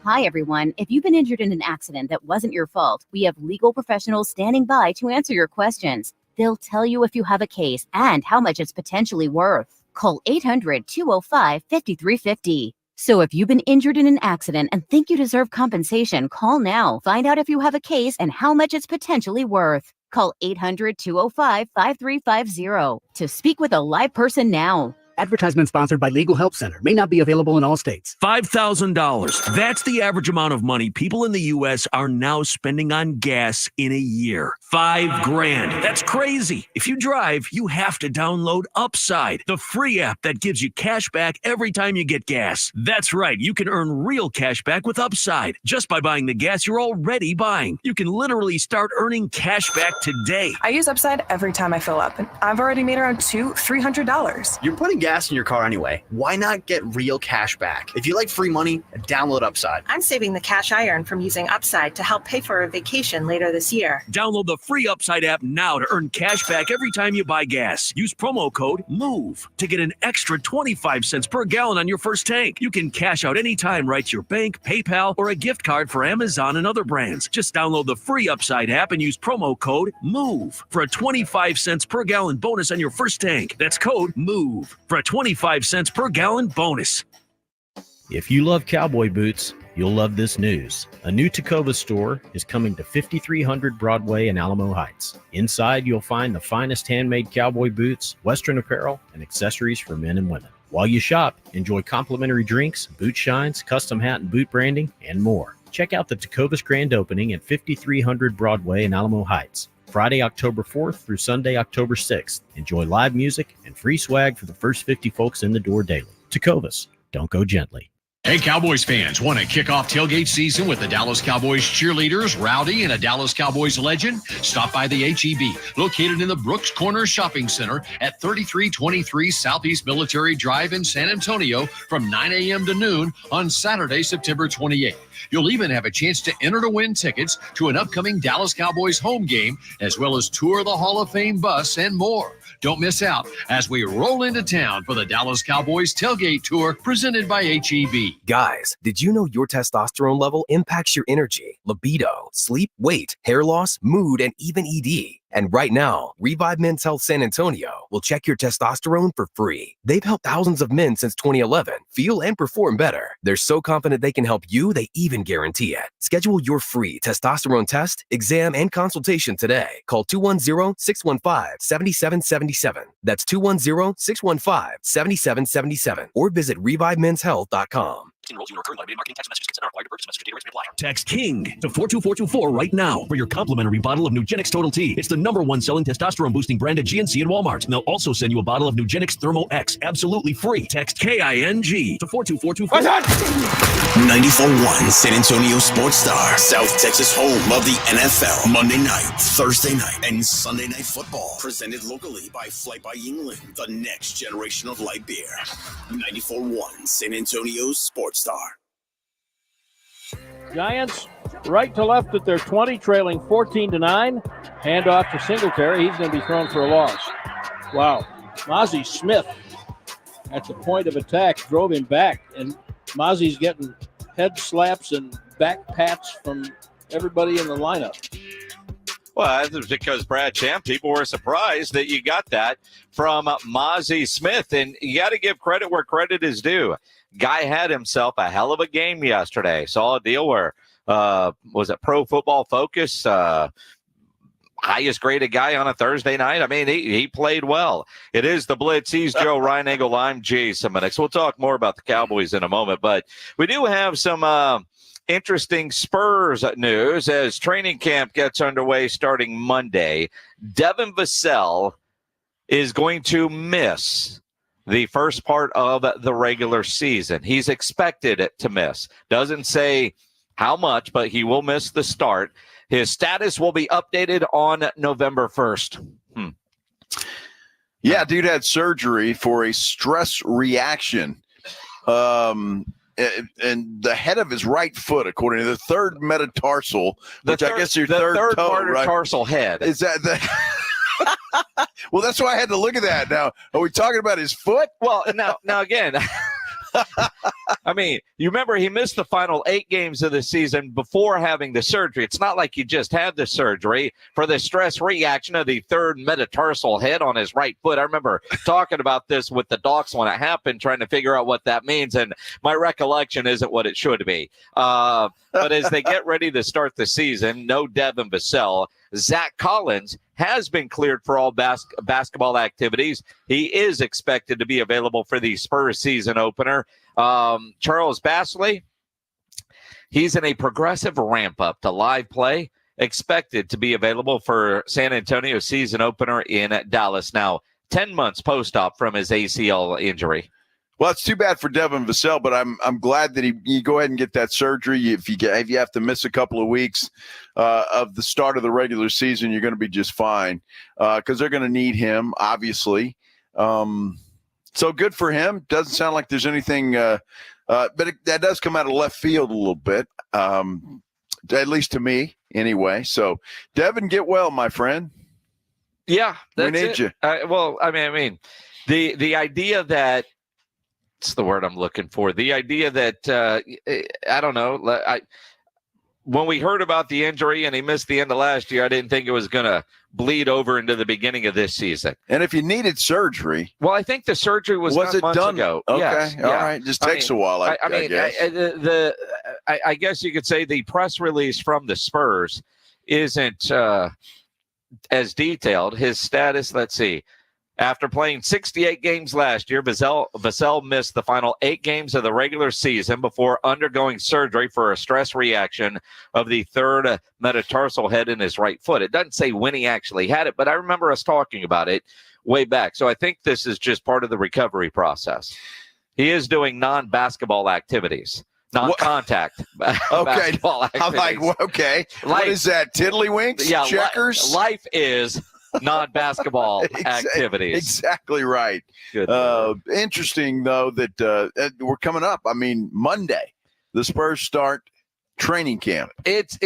Hi, everyone. If you've been injured in an accident that wasn't your fault, we have legal professionals standing by to answer your questions. They'll tell you if you have a case and how much it's potentially worth. Call 800-205-5350. So if you've been injured in an accident and think you deserve compensation, call now. Find out if you have a case and how much it's potentially worth. Call 800-205-5350 to speak with a live person now. Advertisement sponsored by Legal Help Center. May not be available in all states. $5,000. That's the average amount of money people in the U.S. are now spending on gas in a year. $5,000. That's crazy. If you drive, you have to download Upside, the free app that gives you cash back every time you get gas. That's right. You can earn real cash back with Upside just by buying the gas you're already buying. You can literally start earning cash back today. I use Upside every time I fill up, and I've already made around $200-$300. You're putting gas in your car anyway. Why not get real cash back? If you like free money, download Upside. I'm saving the cash I earn from using Upside to help pay for a vacation later this year. Download the free Upside app now to earn cash back every time you buy gas. Use promo code MOVE to get an extra 25 cents per gallon on your first tank. You can cash out anytime right to your bank, PayPal, or a gift card for Amazon and other brands. Just download the free Upside app and use promo code MOVE for a 25 cents per gallon bonus on your first tank. That's code MOVE for a 25 cents per gallon bonus. If you love cowboy boots, you'll love this news. A new Tacova store is coming to 5300 Broadway in Alamo Heights. Inside, you'll find the finest handmade cowboy boots, Western apparel, and accessories for men and women. While you shop, enjoy complimentary drinks, boot shines, custom hat and boot branding, and more. Check out the Tacova's grand opening at 5300 Broadway in Alamo Heights. Friday, October 4th through Sunday, October 6th. Enjoy live music and free swag for the first 50 folks in the door daily. Tacovas, don't go gently. Hey, Cowboys fans, want to kick off tailgate season with the Dallas Cowboys cheerleaders, Rowdy, and a Dallas Cowboys legend? Stop by the HEB, located in the Brooks Corner Shopping Center at 3323 Southeast Military Drive in San Antonio from 9 a.m. to noon on Saturday, September 28th. You'll even have a chance to enter to win tickets to an upcoming Dallas Cowboys home game, as well as tour the Hall of Fame bus and more. Don't miss out as we roll into town for the Dallas Cowboys tailgate tour presented by HEB. Guys, did you know your testosterone level impacts your energy, libido, sleep, weight, hair loss, mood, and even ED? And right now, Revive Men's Health San Antonio will check your testosterone for free. They've helped thousands of men since 2011 feel and perform better. They're so confident they can help you, they even guarantee it. Schedule your free testosterone test, exam, and consultation today. Call 210-615-7777. That's 210-615-7777. Or visit ReviveMen'sHealth.com. Enrolls you in recurring automated marketing text messages. Consent are required to purchase message data rates may apply. Text KING to 42424 right now for your complimentary bottle of Nugenix Total T. It's the #1 selling testosterone boosting brand at GNC and Walmart. And they'll also send you a bottle of Nugenix Thermo X absolutely free. Text KING to 42424. 94.1 San Antonio Sports Star, South Texas home of the NFL. Monday night, Thursday night, and Sunday night football. Presented locally by Flight by Yingling, the next generation of light beer. 94.1 San Antonio Sports Star. Giants right to left at their 20, trailing 14-9. Handoff to Singletary. He's going to be thrown for a loss. Wow. Mozzie Smith at the point of attack drove him back, and Mozzie's getting head slaps and back pats from everybody in the lineup. Well, it was because Brad Champ, people were surprised that you got that from Mozzie Smith, and you got to give credit where credit is due. Guy had himself a hell of a game yesterday. Saw a deal where, was it Pro Football Focus, highest graded guy on a Thursday night? I mean, he played well. It is the Blitz. He's Joe Reinagel. I'm Jason Minnix. We'll talk more about the Cowboys in a moment, but we do have some interesting Spurs news as training camp gets underway starting Monday. Devin Vassell is going to miss the first part of the regular season. He's expected to miss. Doesn't say how much, but he will miss the start. His status will be updated on November 1st. Yeah, dude had surgery for a stress reaction. And the head of his right foot, according to the third metatarsal, which I guess your third toe, metatarsal right? head. Is that well, that's why I had to look at that. Now, are we talking about his foot? Well, now again, I mean, you remember he missed the final 8 games of the season before having the surgery. It's not like he just had the surgery for the stress reaction of the third metatarsal head on his right foot. I remember talking about this with the docs when it happened, trying to figure out what that means, and my recollection isn't what it should be. But as they get ready to start the season, no Devin Vassell. Zach Collins has been cleared for all basketball activities. He is expected to be available for the Spurs season opener. Charles Basley, he's in a progressive ramp-up to live play, expected to be available for San Antonio season opener in Dallas. Now, 10 months post-op from his ACL injury. Well, it's too bad for Devin Vassell, but I'm glad that you go ahead and get that surgery. If you have to miss a couple of weeks of the start of the regular season, you're going to be just fine because they're going to need him, obviously. So good for him. Doesn't sound like there's anything, but that does come out of left field a little bit, at least to me anyway. So, Devin, get well, my friend. Yeah, we need you. Well, I mean, the idea that, it's the word I'm looking for. The idea that, I don't know, when we heard about the injury and he missed the end of last year, I didn't think it was going to bleed over into the beginning of this season. And if you needed surgery. Well, I think the surgery was it months done ago. Okay, yes, all right. Just takes a while, I guess. I guess you could say the press release from the Spurs isn't as detailed. His status, let's see. After playing 68 games last year, Vassell missed the final 8 games of the regular season before undergoing surgery for a stress reaction of the third metatarsal head in his right foot. It doesn't say when he actually had it, but I remember us talking about it way back. So I think this is just part of the recovery process. He is doing non-basketball activities. Non-contact basketball activities. I'm like, okay, what is that, tiddlywinks, checkers? Life is non-basketball activities. Exactly right. Good. Interesting, though, that we're coming up. I mean, Monday, the Spurs start training camp. It's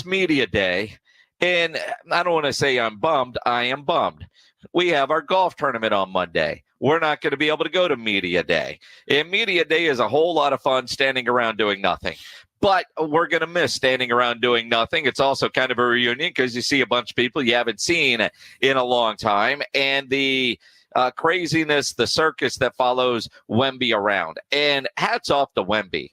media day, and I don't want to say I'm bummed. I am bummed. We have our golf tournament on Monday. We're not going to be able to go to media day. And media day is a whole lot of fun standing around doing nothing. But we're going to miss standing around doing nothing. It's also kind of a reunion because you see a bunch of people you haven't seen in a long time. And the craziness, the circus that follows Wemby around. And hats off to Wemby.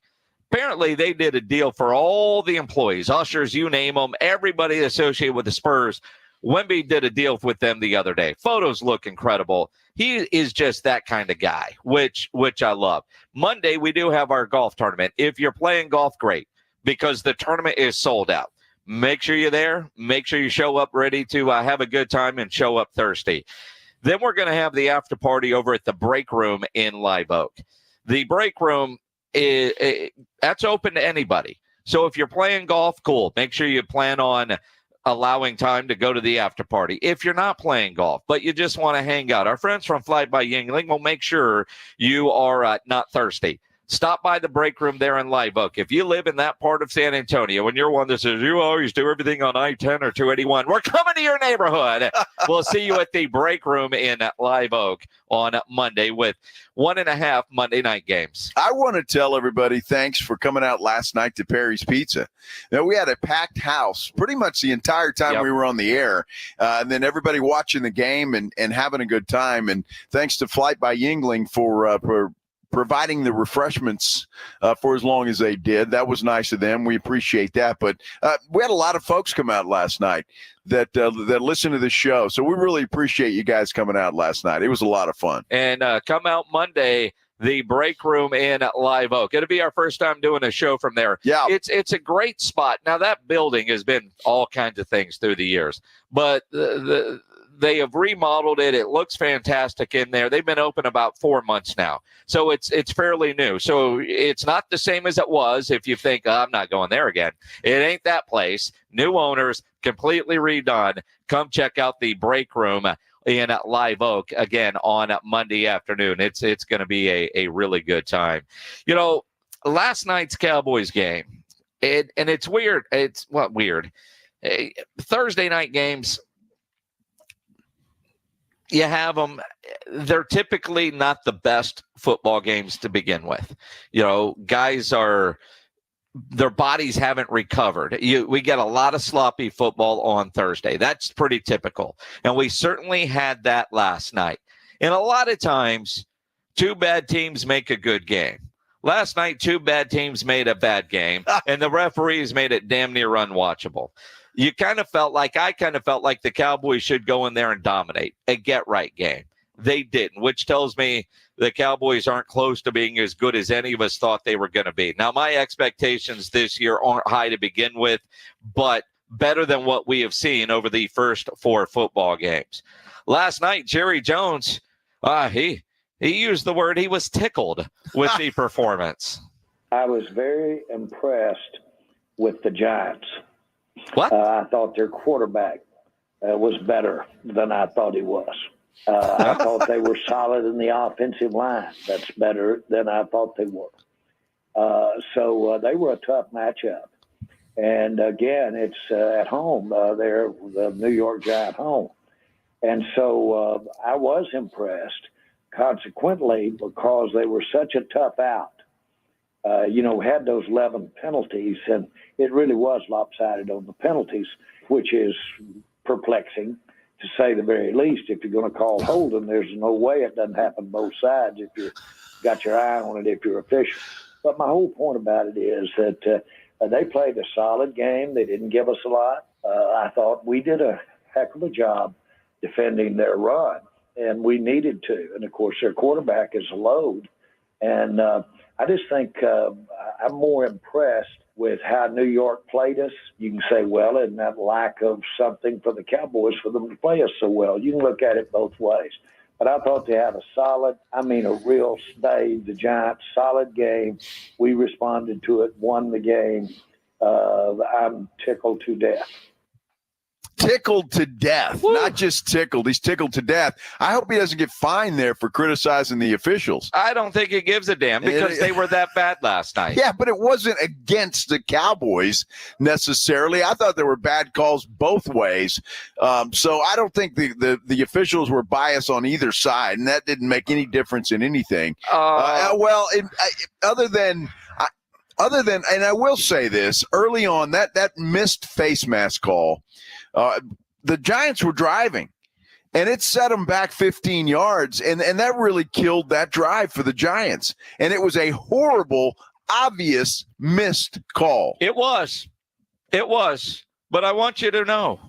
Apparently, they did a deal for all the employees, ushers, you name them, everybody associated with the Spurs. Wemby did a deal with them the other day. Photos look incredible. He is just that kind of guy, which I love. Monday, we do have our golf tournament. If you're playing golf, great, because the tournament is sold out. Make sure you're there. Make sure you show up ready to have a good time and show up thirsty. Then we're going to have the after party over at the break room in Live Oak. The break room, that's open to anybody. So if you're playing golf, cool. Make sure you plan on allowing time to go to the after party. If you're not playing golf, but you just want to hang out, our friends from Fly by Yingling will make sure you are not thirsty. stop by the break room there in Live Oak. If you live in that part of San Antonio and you're one that says you always do everything on I-10 or 281, we're coming to your neighborhood. We'll see you at the break room in Live Oak on Monday with 1.5 Monday night games. I want to tell everybody thanks for coming out last night to Perry's Pizza. Now, we had a packed house pretty much the entire time we were on the air, and then everybody watching the game and having a good time. And thanks to Flight by Yingling for providing the refreshments for as long as they did. That was nice of them. We appreciate that. But we had a lot of folks come out last night that listen to the show. So we really appreciate you guys coming out last night. It was a lot of fun. And come out Monday, the break room in Live Oak. It'll be our first time doing a show from there. Yeah. It's a great spot. Now, that building has been all kinds of things through the years, but they have remodeled it. It looks fantastic in there. They've been open about 4 months now. So it's fairly new. So it's not the same as it was if you think, I'm not going there again. It ain't that place. New owners, completely redone. Come check out the break room in Live Oak again on Monday afternoon. It's going to be a really good time. You know, last night's Cowboys game, and it's weird. It's weird. Thursday night games, you have them. They're typically not the best football games to begin with. You know, guys their bodies haven't recovered. We get a lot of sloppy football on Thursday. That's pretty typical. And we certainly had that last night. And a lot of times, two bad teams make a good game. Last night, two bad teams made a bad game, and the referees made it damn near unwatchable. I kind of felt like the Cowboys should go in there and dominate a get-right game. They didn't, which tells me the Cowboys aren't close to being as good as any of us thought they were going to be. Now, my expectations this year aren't high to begin with, but better than what we have seen over the first 4 football games. Last night, Jerry Jones, he used the word he was tickled with the performance. I was very impressed with the Giants. What? I thought their quarterback was better than I thought he was. I thought they were solid in the offensive line. That's better than I thought they were. So they were a tough matchup. And, again, it's at home. They're the New York Giant home. And so I was impressed, consequently, because they were such a tough out. Had those 11 penalties, and it really was lopsided on the penalties, which is perplexing, to say the very least. If you're going to call holding, there's no way it doesn't happen both sides if you've got your eye on it, if you're official. But my whole point about it is that they played a solid game. They didn't give us a lot. I thought we did a heck of a job defending their run, and we needed to. And, of course, their quarterback is a load. And I just think I'm more impressed with how New York played us. You can say, well, isn't that lack of something for the Cowboys for them to play us so well? You can look at it both ways. But I thought they had the Giants, solid game. We responded to it, won the game. I'm tickled to death. Tickled to death. Woo. Not just tickled. He's tickled to death. I hope he doesn't get fined there for criticizing the officials. I don't think he gives a damn because they were that bad last night. Yeah, but it wasn't against the Cowboys necessarily. I thought there were bad calls both ways. So I don't think the officials were biased on either side, and that didn't make any difference in anything. Other than, and I will say this, early on, that missed face mask call, the Giants were driving, and it set them back 15 yards, and that really killed that drive for the Giants. And it was a horrible, obvious missed call. It was. But I want you to know,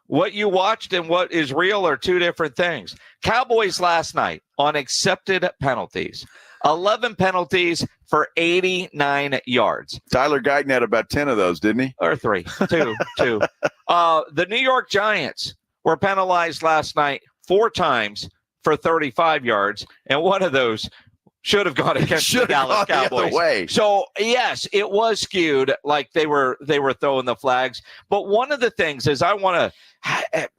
what you watched and what is real are two different things. Cowboys last night on accepted penalties. 11 penalties for 89 yards. Tyler Guyton had about 10 of those, didn't he? Or 3. Two. The New York Giants were penalized last night 4 times for 35 yards, and one of those should have gone against the Dallas Cowboys. The way. So, yes, it was skewed like they were throwing the flags. But one of the things is I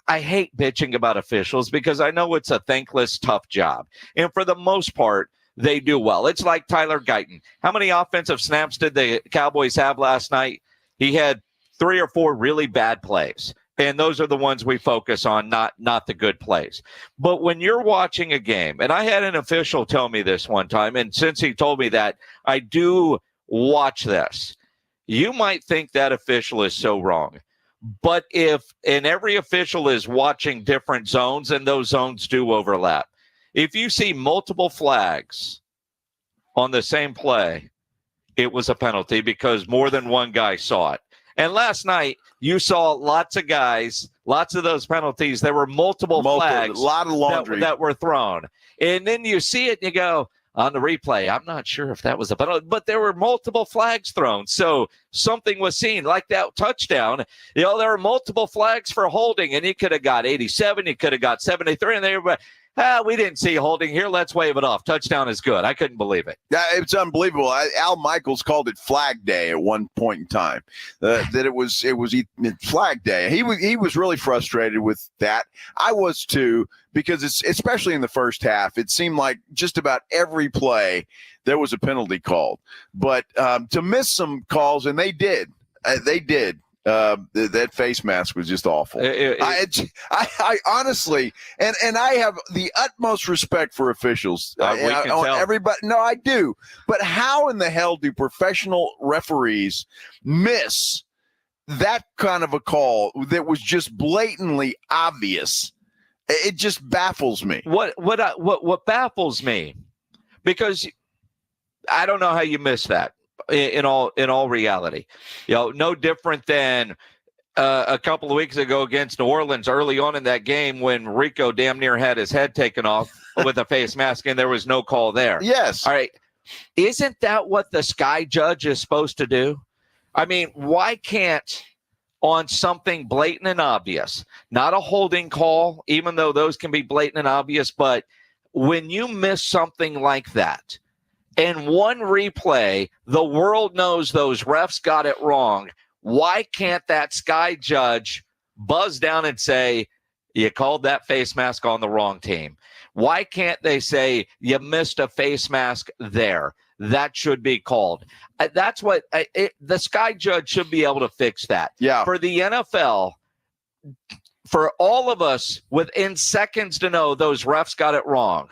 hate bitching about officials because I know it's a thankless, tough job. And for the most part, they do well. It's like Tyler Guyton. How many offensive snaps did the Cowboys have last night? He had 3 or 4 really bad plays. And those are the ones we focus on, not the good plays. But when you're watching a game, and I had an official tell me this one time, and since he told me that, I do watch this. You might think that official is so wrong. But and every official is watching different zones, and those zones do overlap. If you see multiple flags on the same play, it was a penalty because more than one guy saw it. And last night, you saw lots of guys, lots of those penalties. There were multiple flags, a lot of laundry that were thrown. And then you see it and you go, on the replay, I'm not sure if that was a penalty, but there were multiple flags thrown. So something was seen, like that touchdown. There were multiple flags for holding, and he could have got 87, he could have got 73, and they were, we didn't see holding here. Let's wave it off. Touchdown is good. I couldn't believe it. Yeah, it's unbelievable. Al Michaels called it Flag Day at one point in time. That it was Flag Day. He was really frustrated with that. I was too, because it's especially in the first half. It seemed like just about every play there was a penalty called. But to miss some calls, and they did. That face mask was just awful. I honestly, and I have the utmost respect for officials. We can tell. Everybody, no, I do. But how in the hell do professional referees miss that kind of a call that was just blatantly obvious? It just baffles me. What baffles me, because I don't know how you miss that. In all reality, no different than a couple of weeks ago against New Orleans early on in that game when Rico damn near had his head taken off with a face mask and there was no call there. Yes. All right. Isn't that what the sky judge is supposed to do? I mean, why can't on something blatant and obvious, not a holding call, even though those can be blatant and obvious, but when you miss something like that, and one replay, the world knows those refs got it wrong. Why can't that sky judge buzz down and say, you called that face mask on the wrong team? Why can't they say, you missed a face mask there? That should be called. That's what the sky judge should be able to fix that. Yeah. For the NFL, for all of us within seconds to know those refs got it wrong,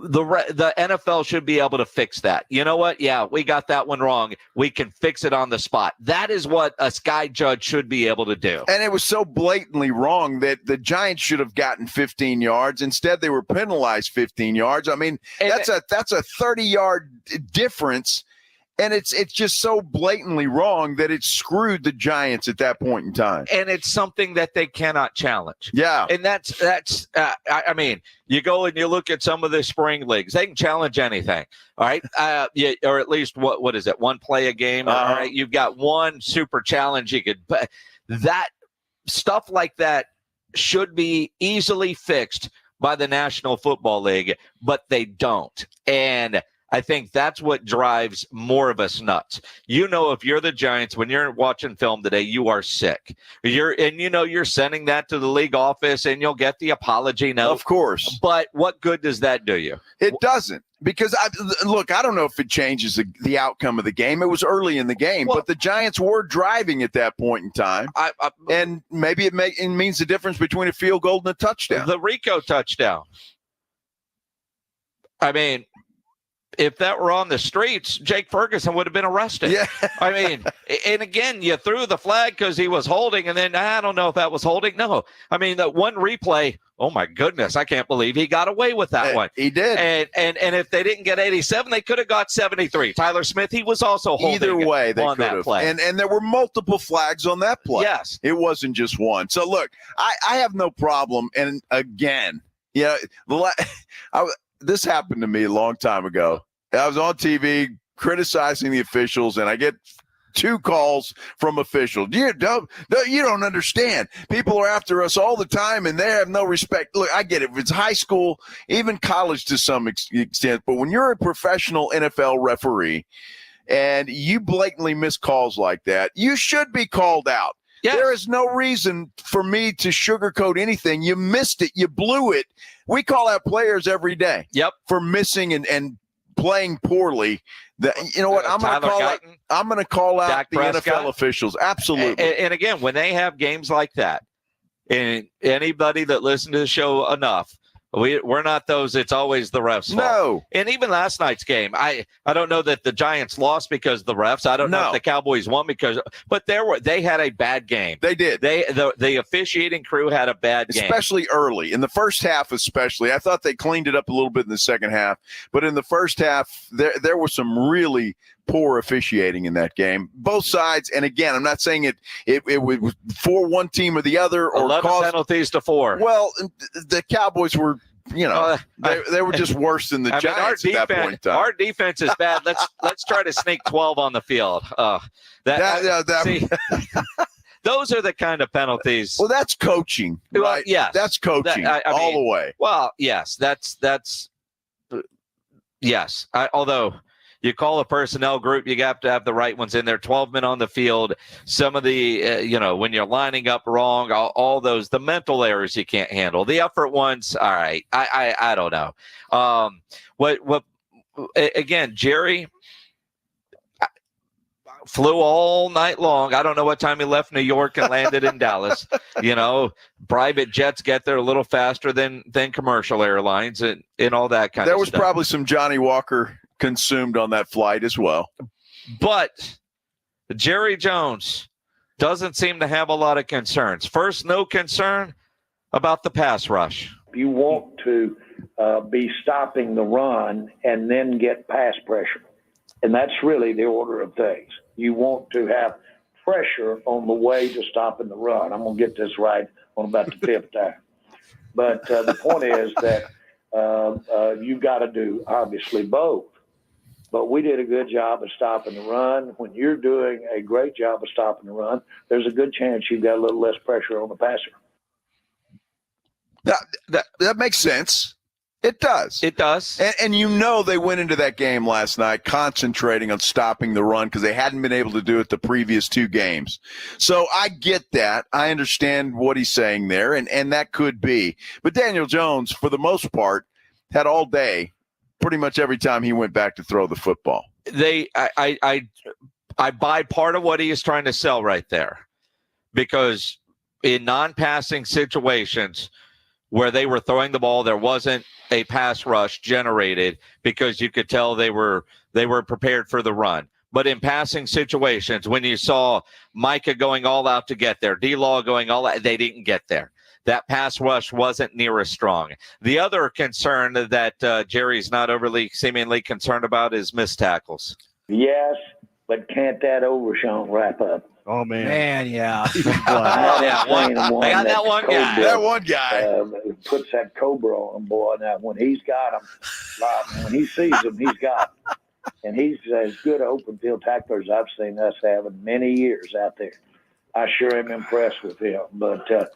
the NFL should be able to fix that. You know what? Yeah, we got that one wrong. We can fix it on the spot. That is what a sky judge should be able to do. And it was so blatantly wrong that the Giants should have gotten 15 yards. Instead, they were penalized 15 yards. I mean, that's a 30-yard difference. And it's just so blatantly wrong that it screwed the Giants at that point in time. And it's something that they cannot challenge. Yeah. And that's I mean, you go and you look at some of the spring leagues. They can challenge anything. All right. Or at least, what is it? One play a game. All right. You've got one super challenge you could. But that stuff like that should be easily fixed by the National Football League, but they don't. And I think that's what drives more of us nuts. You know, if you're the Giants, when you're watching film today, you are sick. You're sending that to the league office and you'll get the apology note. Of course. But what good does that do you? It doesn't. Because, I don't know if it changes the outcome of the game. It was early in the game, but the Giants were driving at that point in time. And maybe it means the difference between a field goal and a touchdown. The Rico touchdown. I mean, if that were on the streets, Jake Ferguson would have been arrested. Yeah. I mean, and again, you threw the flag because he was holding, and then I don't know if that was holding. No. I mean, that one replay, oh my goodness, I can't believe he got away with that one. He did. And if they didn't get 87, they could have got 73. Tyler Smith, he was also holding. Either way, they on could that have. play. And there were multiple flags on that play. Yes. It wasn't just one. So, look, I have no problem. And again, this happened to me a long time ago. I was on TV criticizing the officials, and I get 2 calls from officials. You don't understand. People are after us all the time, and they have no respect. Look, I get it. If it's high school, even college to some extent, but when you're a professional NFL referee and you blatantly miss calls like that, you should be called out. Yes. There is no reason for me to sugarcoat anything. You missed it. You blew it. we call out players every day. Yep. For missing and playing poorly. You know what? I'm going to call out Dak the Prescott. NFL officials. Absolutely. And again, when they have games like that, and anybody that listens to the show enough, we're not those. It's always the refs' fault. No. And even last night's game, I don't know that the Giants lost because of the refs. I don't know if the Cowboys won but they had a bad game. They did. The officiating crew had a bad game, especially early in the first half. Especially, I thought they cleaned it up a little bit in the second half, but in the first half, there was some really poor officiating in that game, both sides. And again, I'm not saying it was for one team or the other, or 11 penalties to 4. Well, the Cowboys were, they were just worse than the Giants at that point in time. Our defense is bad. Let's try to sneak 12 on the field. Those are the kind of penalties. Well, that's coaching, right? Well, yes, that's coaching all the way. Well, yes, that's yes. Although you call a personnel group, you have to have the right ones in there. 12 men on the field. Some of the, when you're lining up wrong, all those, the mental errors you can't handle. The effort ones, all right. I don't know. Again, Jerry flew all night long. I don't know what time he left New York and landed in Dallas. Private jets get there a little faster than commercial airlines and all that kind of stuff. There was probably some Johnny Walker consumed on that flight as well. But Jerry Jones doesn't seem to have a lot of concerns. First, no concern about the pass rush. You want to be stopping the run and then get pass pressure. And that's really the order of things. You want to have pressure on the way to stopping the run. I'm going to get this right on about the 5th time. But the point is that you've got to do, obviously, both. But we did a good job of stopping the run. When you're doing a great job of stopping the run, there's a good chance you've got a little less pressure on the passer. That makes sense. It does. It does. And they went into that game last night concentrating on stopping the run because they hadn't been able to do it the previous 2 games. So I get that. I understand what he's saying there, and that could be. But Daniel Jones, for the most part, had all day pretty much every time he went back to throw the football. I buy part of what he is trying to sell right there, because in non-passing situations where they were throwing the ball, there wasn't a pass rush generated because you could tell they were prepared for the run. But in passing situations, when you saw Micah going all out to get there, D-Law going all out, they didn't get there. That pass rush wasn't near as strong. The other concern that Jerry's not overly seemingly concerned about is missed tackles. Yes, but can't that Overshown wrap up? Oh, man. Yeah. I got that one guy. That one guy. Puts that Cobra on, boy. Now, when he's got him, when he sees him, he's got him. And he's as good an open field tackler as I've seen us have in many years out there. I sure am impressed with him. But they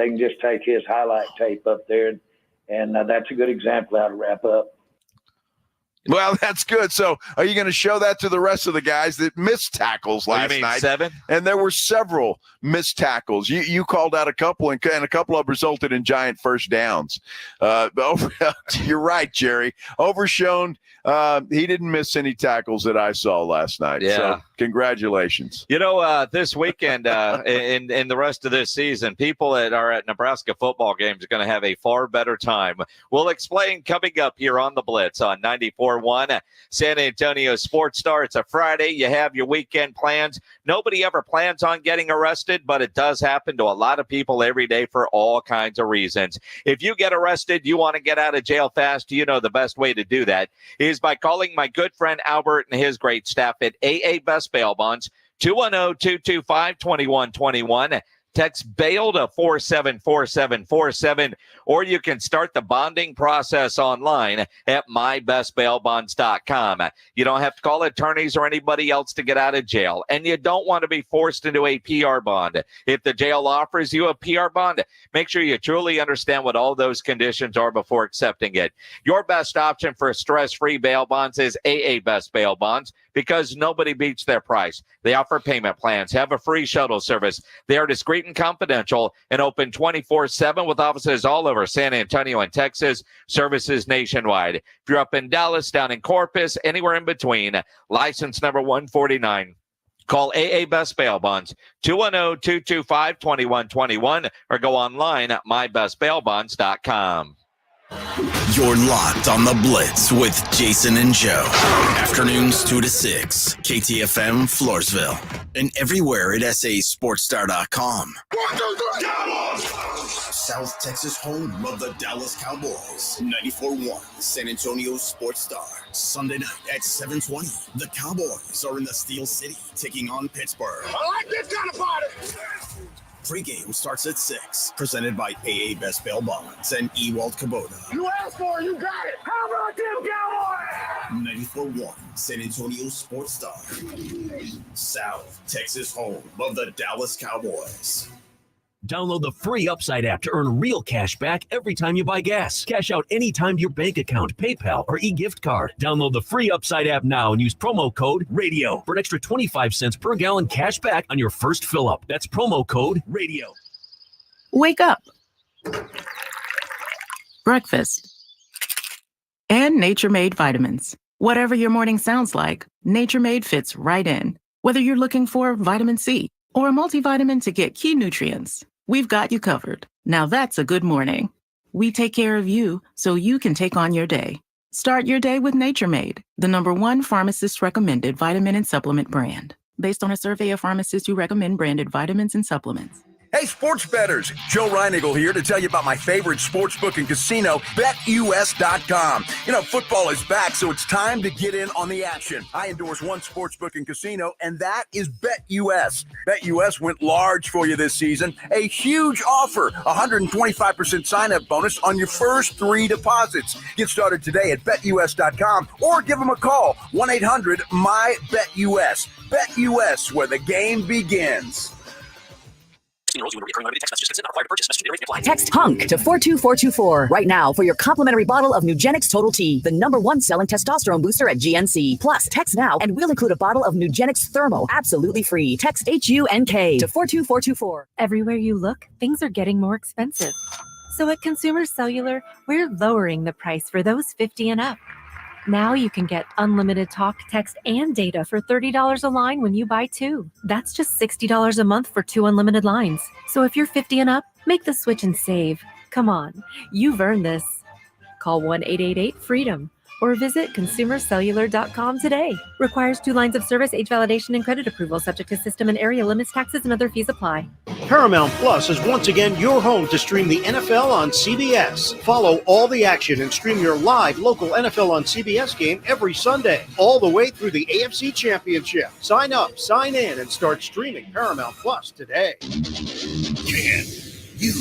can just take his highlight tape up there, and that's a good example of how to wrap up. Well, that's good. So are you going to show that to the rest of the guys that missed tackles last night? 7? And there were several missed tackles. You called out a couple, and a couple of resulted in giant first downs. You're right, Jerry. Overshown, he didn't miss any tackles that I saw last night. Yeah. So congratulations. This weekend in the rest of this season, people that are at Nebraska football games are going to have a far better time. We'll explain coming up here on the Blitz on 94.1 San Antonio Sports Star. It's a Friday. You have your weekend plans. Nobody ever plans on getting arrested, but it does happen to a lot of people every day for all kinds of reasons. If you get arrested, you want to get out of jail fast, the best way to do that is by calling my good friend Albert and his great staff at AA Best Bail Bonds, 210-225-2121. Text bail to 474747, or you can start the bonding process online at mybestbailbonds.com. You don't have to call attorneys or anybody else to get out of jail, and you don't want to be forced into a PR bond. If the jail offers you a PR bond, make sure you truly understand what all those conditions are before accepting it. Your best option for stress-free bail bonds is AA Best Bail Bonds, because nobody beats their price. They offer payment plans, have a free shuttle service. They are discreet discreet and confidential, and open 24/7 with offices all over San Antonio and Texas, services nationwide. If you're up in Dallas, down in Corpus, anywhere in between, license number 149. Call AA Best Bail Bonds, 210-225-2121, or go online at mybestbailbonds.com. You're locked on the Blitz with Jason and Joe. Afternoons 2 to 6, KTFM Floresville, and everywhere at sasportstar.com. South Texas home of the Dallas Cowboys. 94.1 San Antonio Sports Star. Sunday night at 7:20. The Cowboys are in the Steel City, taking on Pittsburgh. I like this kind of party. Pre-game starts at 6. Presented by AA Best Bail Bonds and Ewald Kubota. You asked for it, you got it. How about them Cowboys? 94.1 San Antonio Sports Star. South Texas home of the Dallas Cowboys. Download the free Upside app to earn real cash back every time you buy gas. Cash out anytime to your bank account, PayPal, or e-gift card. Download the free Upside app now and use promo code RADIO for an extra 25 cents per gallon cash back on your first fill-up. That's promo code RADIO. Wake up. Breakfast. And Nature Made vitamins. Whatever your morning sounds like, Nature Made fits right in. Whether you're looking for vitamin C or a multivitamin to get key nutrients, we've got you covered. Now that's a good morning. We take care of you so you can take on your day. Start your day with Nature Made, the #1 pharmacist-recommended vitamin and supplement brand, based on a survey of pharmacists who recommend branded vitamins and supplements. Hey, sports bettors, Joe Reinagel here to tell you about my favorite sportsbook and casino, BetUS.com. You know, football is back, so it's time to get in on the action. I endorse one sportsbook and casino, and that is BetUS. BetUS went large for you this season. A huge offer, 125% sign-up bonus on your first 3 deposits. Get started today at BetUS.com or give them a call, 1-800-MY-BETUS. BetUS, where the game begins. Text HUNK to 42424 right now for your complimentary bottle of Nugenix Total T, the #1 selling testosterone booster at GNC. Plus, text now and we'll include a bottle of Nugenix Thermo absolutely free. Text HUNK to 42424. Everywhere you look, things are getting more expensive. So at Consumer Cellular, we're lowering the price for those 50 and up. Now you can get unlimited talk, text, and data for $30 a line when you buy 2. That's just $60 a month for 2 unlimited lines. So if you're 50 and up, make the switch and save. Come on, you've earned this. Call 1-888-FREEDOM or visit consumercellular.com today. Requires 2 lines of service, age validation, and credit approval, subject to system and area limits, taxes, and other fees apply. Paramount Plus is once again your home to stream the NFL on CBS. Follow all the action and stream your live local NFL on CBS game every Sunday, all the way through the AFC Championship. Sign up, sign in, and start streaming Paramount Plus today. Can you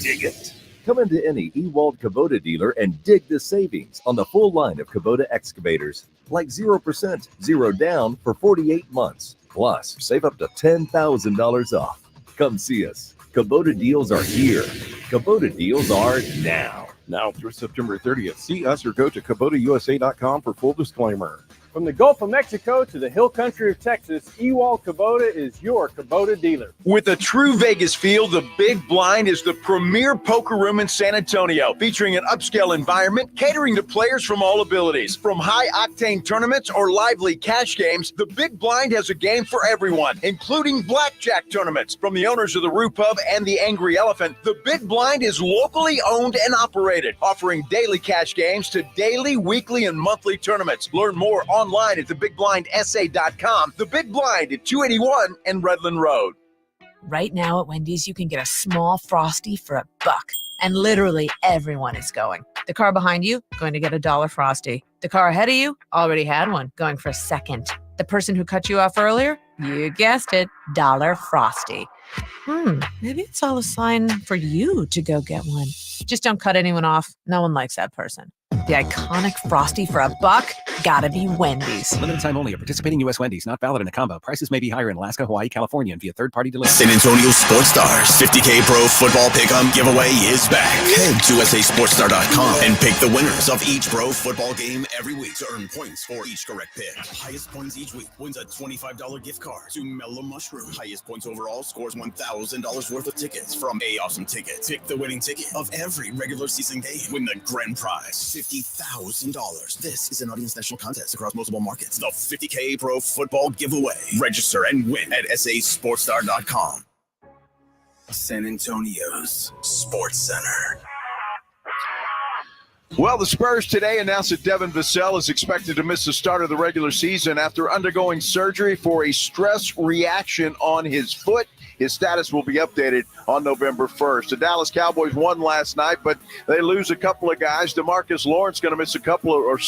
dig it? Come into any Ewald Kubota dealer and dig the savings on the full line of Kubota excavators, like 0%, 0 down for 48 months. Plus, save up to $10,000 off. Come see us. Kubota deals are here. Kubota deals are now. Now through September 30th. See us or go to KubotaUSA.com for full disclaimer. From the Gulf of Mexico to the hill country of Texas, Ewald Kubota is your Kubota dealer. With a true Vegas feel, the Big Blind is the premier poker room in San Antonio, featuring an upscale environment catering to players from all abilities. From high-octane tournaments or lively cash games, the Big Blind has a game for everyone, including blackjack tournaments. From the owners of the Roo Pub and the Angry Elephant, the Big Blind is locally owned and operated, offering daily cash games to daily, weekly, and monthly tournaments. Learn more online at thebigblindsa.com. The Big Blind at 281 and Redland Road. Right now at Wendy's, you can get a small Frosty for $1, and literally everyone is going. The car behind you, going to get a $1 Frosty. The car ahead of you, already had one, going for a second. The person who cut you off earlier, you guessed it, $1 Frosty. Maybe it's all a sign for you to go get one. Just don't cut anyone off. No one likes that person. The iconic Frosty for $1? Gotta be Wendy's. Limited time only at participating U.S. Wendy's. Not valid in a combo. Prices may be higher in Alaska, Hawaii, California, and via third-party delivery. San Antonio Sports Stars 50K Pro Football Pick'em giveaway is back. Head to SASportsStar.com and pick the winners of each pro football game every week to earn points for each correct pick. Highest points each week wins a $25 gift card to Mellow Mushroom. Highest points overall scores $1,000 worth of tickets from A Awesome Tickets. Pick the winning ticket of every regular season game. Win the grand prize, $50,000. This is an audience national contest across multiple markets. The 50K Pro Football Giveaway. Register and win at SASportsStar.com. San Antonio's Sports Center. Well, the Spurs today announced that Devin Vassell is expected to miss the start of the regular season after undergoing surgery for a stress reaction on his foot. His status will be updated on November 1st. The Dallas Cowboys won last night, but they lose a couple of guys. DeMarcus Lawrence going to miss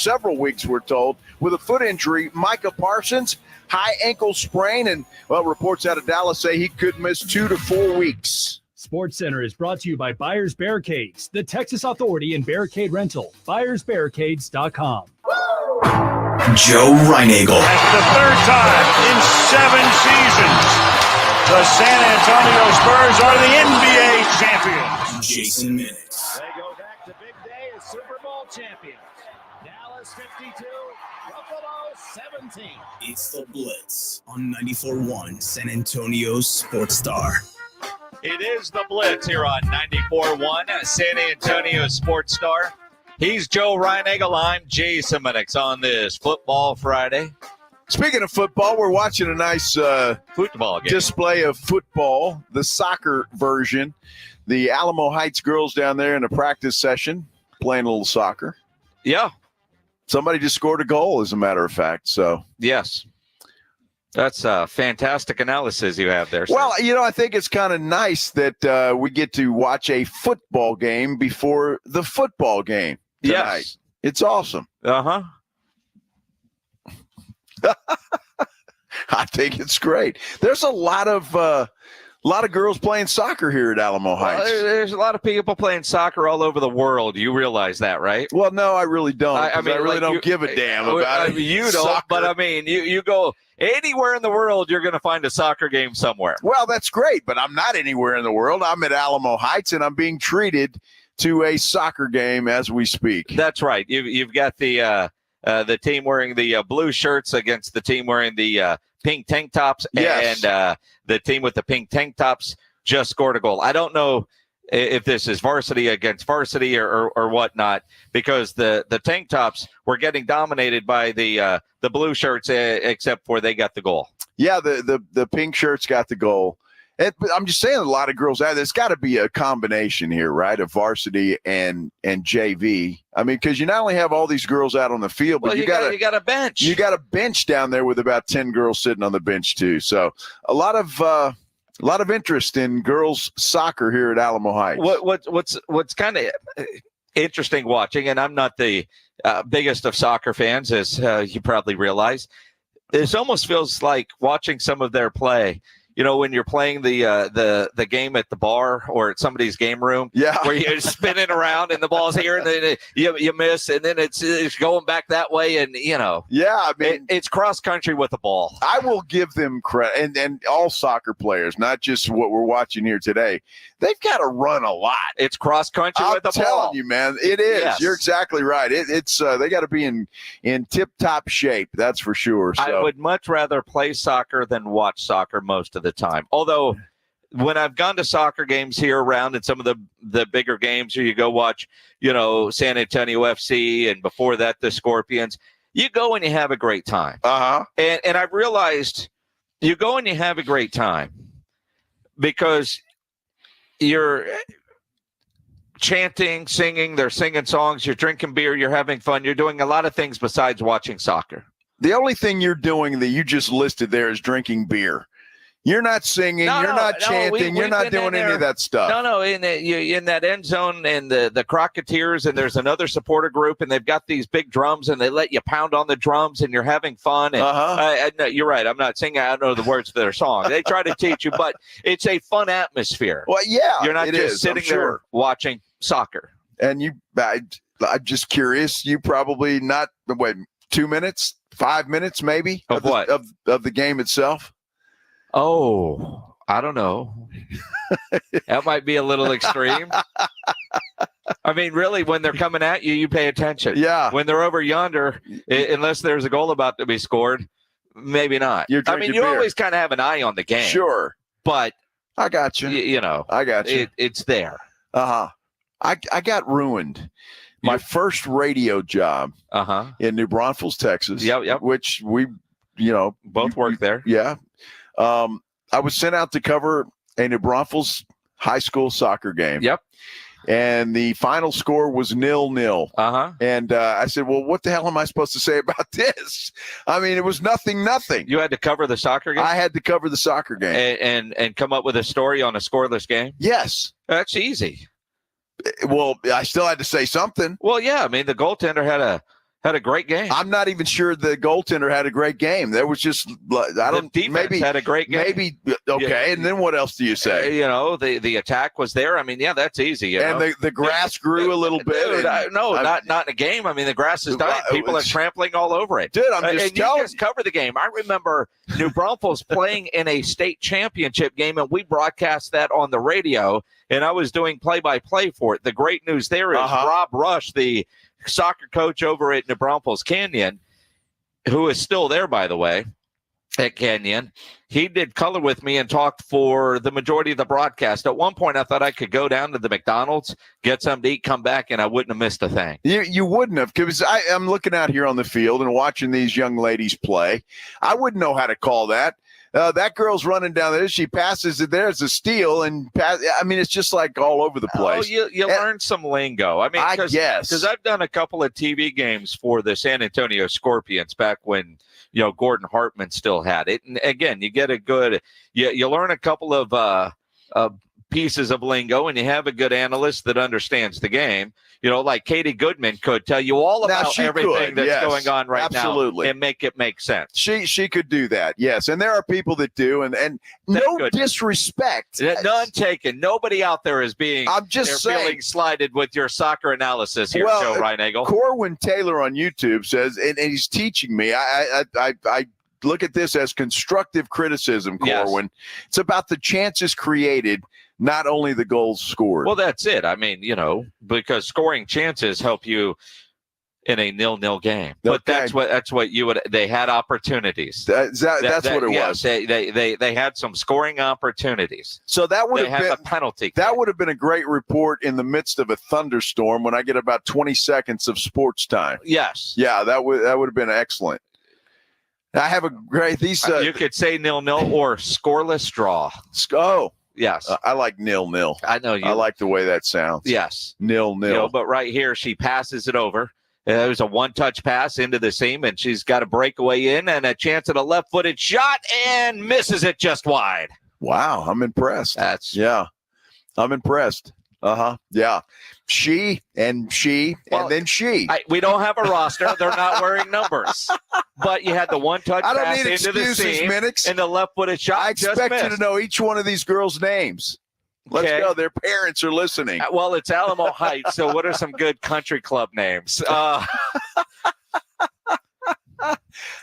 several weeks, we're told, with a foot injury. Micah Parsons, high ankle sprain, and, well, reports out of Dallas say he could miss 2 to 4 weeks. SportsCenter is brought to you by Buyers Barricades, the Texas Authority in Barricade Rental. BuyersBarricades.com. Joe Reinagel. That's the third time in 7 seasons. The San Antonio Spurs are the NBA champions. Jason Minnix. They go back to big day as Super Bowl champions. Dallas 52, Buffalo 17. It's the Blitz on 94.1 San Antonio's Sports Star. It is the Blitz here on 94.1 San Antonio Sports Star. He's Joe Reinagel. I'm Jason Minnix on this Football Friday. Speaking of football, we're watching a nice football game. Display of football, the soccer version. The Alamo Heights girls down there in a practice session playing a little soccer. Yeah. Somebody just scored a goal, as a matter of fact. So yes. That's a fantastic analysis you have there, sir. Well, I think it's kind of nice that we get to watch a football game before the football game tonight. Yes. It's awesome. Uh-huh. I think it's great. There's a lot of girls playing soccer here at Alamo Heights. Well, there's a lot of people playing soccer all over the world. You realize that, right? Well, no, I really don't. I really like don't give a damn about it. You don't, soccer. but you go anywhere in the world, you're going to find a soccer game somewhere. Well, that's great, but I'm not anywhere in the world. I'm at Alamo Heights, and I'm being treated to a soccer game as we speak. That's right. You've got the team wearing the blue shirts against the team wearing the pink tank tops, yes. And the team with the pink tank tops just scored a goal. I don't know if this is varsity against varsity or whatnot, because the tank tops were getting dominated by the blue shirts, except for they got the goal. Yeah, the pink shirts got the goal. But I'm just saying, a lot of girls out. There's got to be a combination here, right, of varsity and JV. I mean, because you not only have all these girls out on the field, but you got a bench. You got a bench down there with about 10 girls sitting on the bench too. So a lot of interest in girls soccer here at Alamo Heights. What's kind of interesting watching, and I'm not the biggest of soccer fans, as you probably realize. It almost feels like watching some of their play. When you're playing the game at the bar or at somebody's game room, where you're spinning around and the ball's here and then you miss, and then it's going back that way, and I mean, it's cross country with the ball. I will give them credit, and all soccer players, not just what we're watching here today. They've got to run a lot. It's cross country with the ball. I'm telling you, man, it is. Yes. You're exactly right. It's they got to be in tip top shape. That's for sure. So. I would much rather play soccer than watch soccer most of the time. Although, when I've gone to soccer games here around and some of the bigger games, or you go watch, San Antonio FC, and before that the Scorpions, you go and you have a great time. And I've realized you go and you have a great time because you're chanting, singing, they're singing songs, you're drinking beer, you're having fun, you're doing a lot of things besides watching soccer. The only thing you're doing that you just listed there is drinking beer. You're not singing. You're not chanting. You're not doing any of that stuff. No. In that end zone and the Crocketeers, and there's another supporter group, and they've got these big drums, and they let you pound on the drums, and you're having fun. And no, you're right. I'm not singing. I don't know the words to their song. They try to teach you, but it's a fun atmosphere. Well, yeah, you're not just sitting there watching soccer. And I'm just curious. You probably not, 2 minutes, 5 minutes maybe? Of what? Of the game itself? Oh, I don't know. That might be a little extreme. I mean, really, when they're coming at you, you pay attention. Yeah. When they're over yonder, unless there's a goal about to be scored, maybe not. You beer. Always kind of have an eye on the game. Sure. But I got you. I got you. It's there. Uh-huh. I got ruined. My first radio job in New Braunfels, Texas. Yep. Which we, both worked there. Yeah. I was sent out to cover a New Braunfels high school soccer game. Yep. And the final score was 0-0. And I said, well, what the hell am I supposed to say about this? I mean, it was nothing. You had to cover the soccer game? I had to cover the soccer game. And come up with a story on a scoreless game? Yes. That's easy. Well, I still had to say something. Well, yeah. I mean, the goaltender had a great game. I'm not even sure the goaltender had a great game. There was just maybe had a great game. Maybe okay. And then what else do you say? The attack was there. I mean, yeah, that's easy. And the grass grew a little bit. Dude, not in a game. I mean, the grass is dying. People are trampling all over it. Dude, I'm just telling you. Just cover the game. I remember New Braunfels playing in a state championship game, and we broadcast that on the radio. And I was doing play-by-play for it. The great news there is Rob Rush, the soccer coach over at New Braunfels Canyon, who is still there, by the way, at Canyon. He did color with me and talked for the majority of the broadcast. At one point, I thought I could go down to the McDonald's, get something to eat, come back, and I wouldn't have missed a thing. You wouldn't have, because I'm looking out here on the field and watching these young ladies play. I wouldn't know how to call that. That girl's running down there. She passes it. There's a steal, and I mean, it's just like all over the place. Oh, you learn some lingo. I mean, I guess because I've done a couple of TV games for the San Antonio Scorpions back when Gordon Hartman still had it. And again, you get a good, you learn a couple of pieces of lingo, and you have a good analyst that understands the game. Like Katie Goodman could tell you all about everything that's going on right now and make it make sense. She could do that, yes. And there are people that do, and no disrespect. None taken. Nobody out there is being feeling slighted with your soccer analysis here, Joe Reinagel. Corwin Taylor on YouTube says, and he's teaching me, I look at this as constructive criticism, Corwin. Yes. It's about the chances created, not only the goals scored. Well, that's it. I mean, because scoring chances help you in a 0-0 game. But that's what you would. They had opportunities. That's what it was. They had some scoring opportunities. So that would have been a penalty. That would have been a great report in the midst of a thunderstorm when I get about 20 seconds of sports time. Yes. Yeah, that would have been excellent. I have a great you could say 0-0 or scoreless draw. Oh. Yes. I like 0-0. I know you. I like the way that sounds. Yes. 0-0. But right here, she passes it over. There's a one-touch pass into the seam, and she's got a breakaway in and a chance at a left-footed shot and misses it just wide. Wow. I'm impressed. I'm impressed. Yeah. She, and then she. We don't have a roster. They're not wearing numbers. But you had the one-touch pass into the seam Minnix. And the left-footed shot. I expect you to know each one of these girls' names. Let's go. Their parents are listening. Well, it's Alamo Heights, so what are some good country club names? That's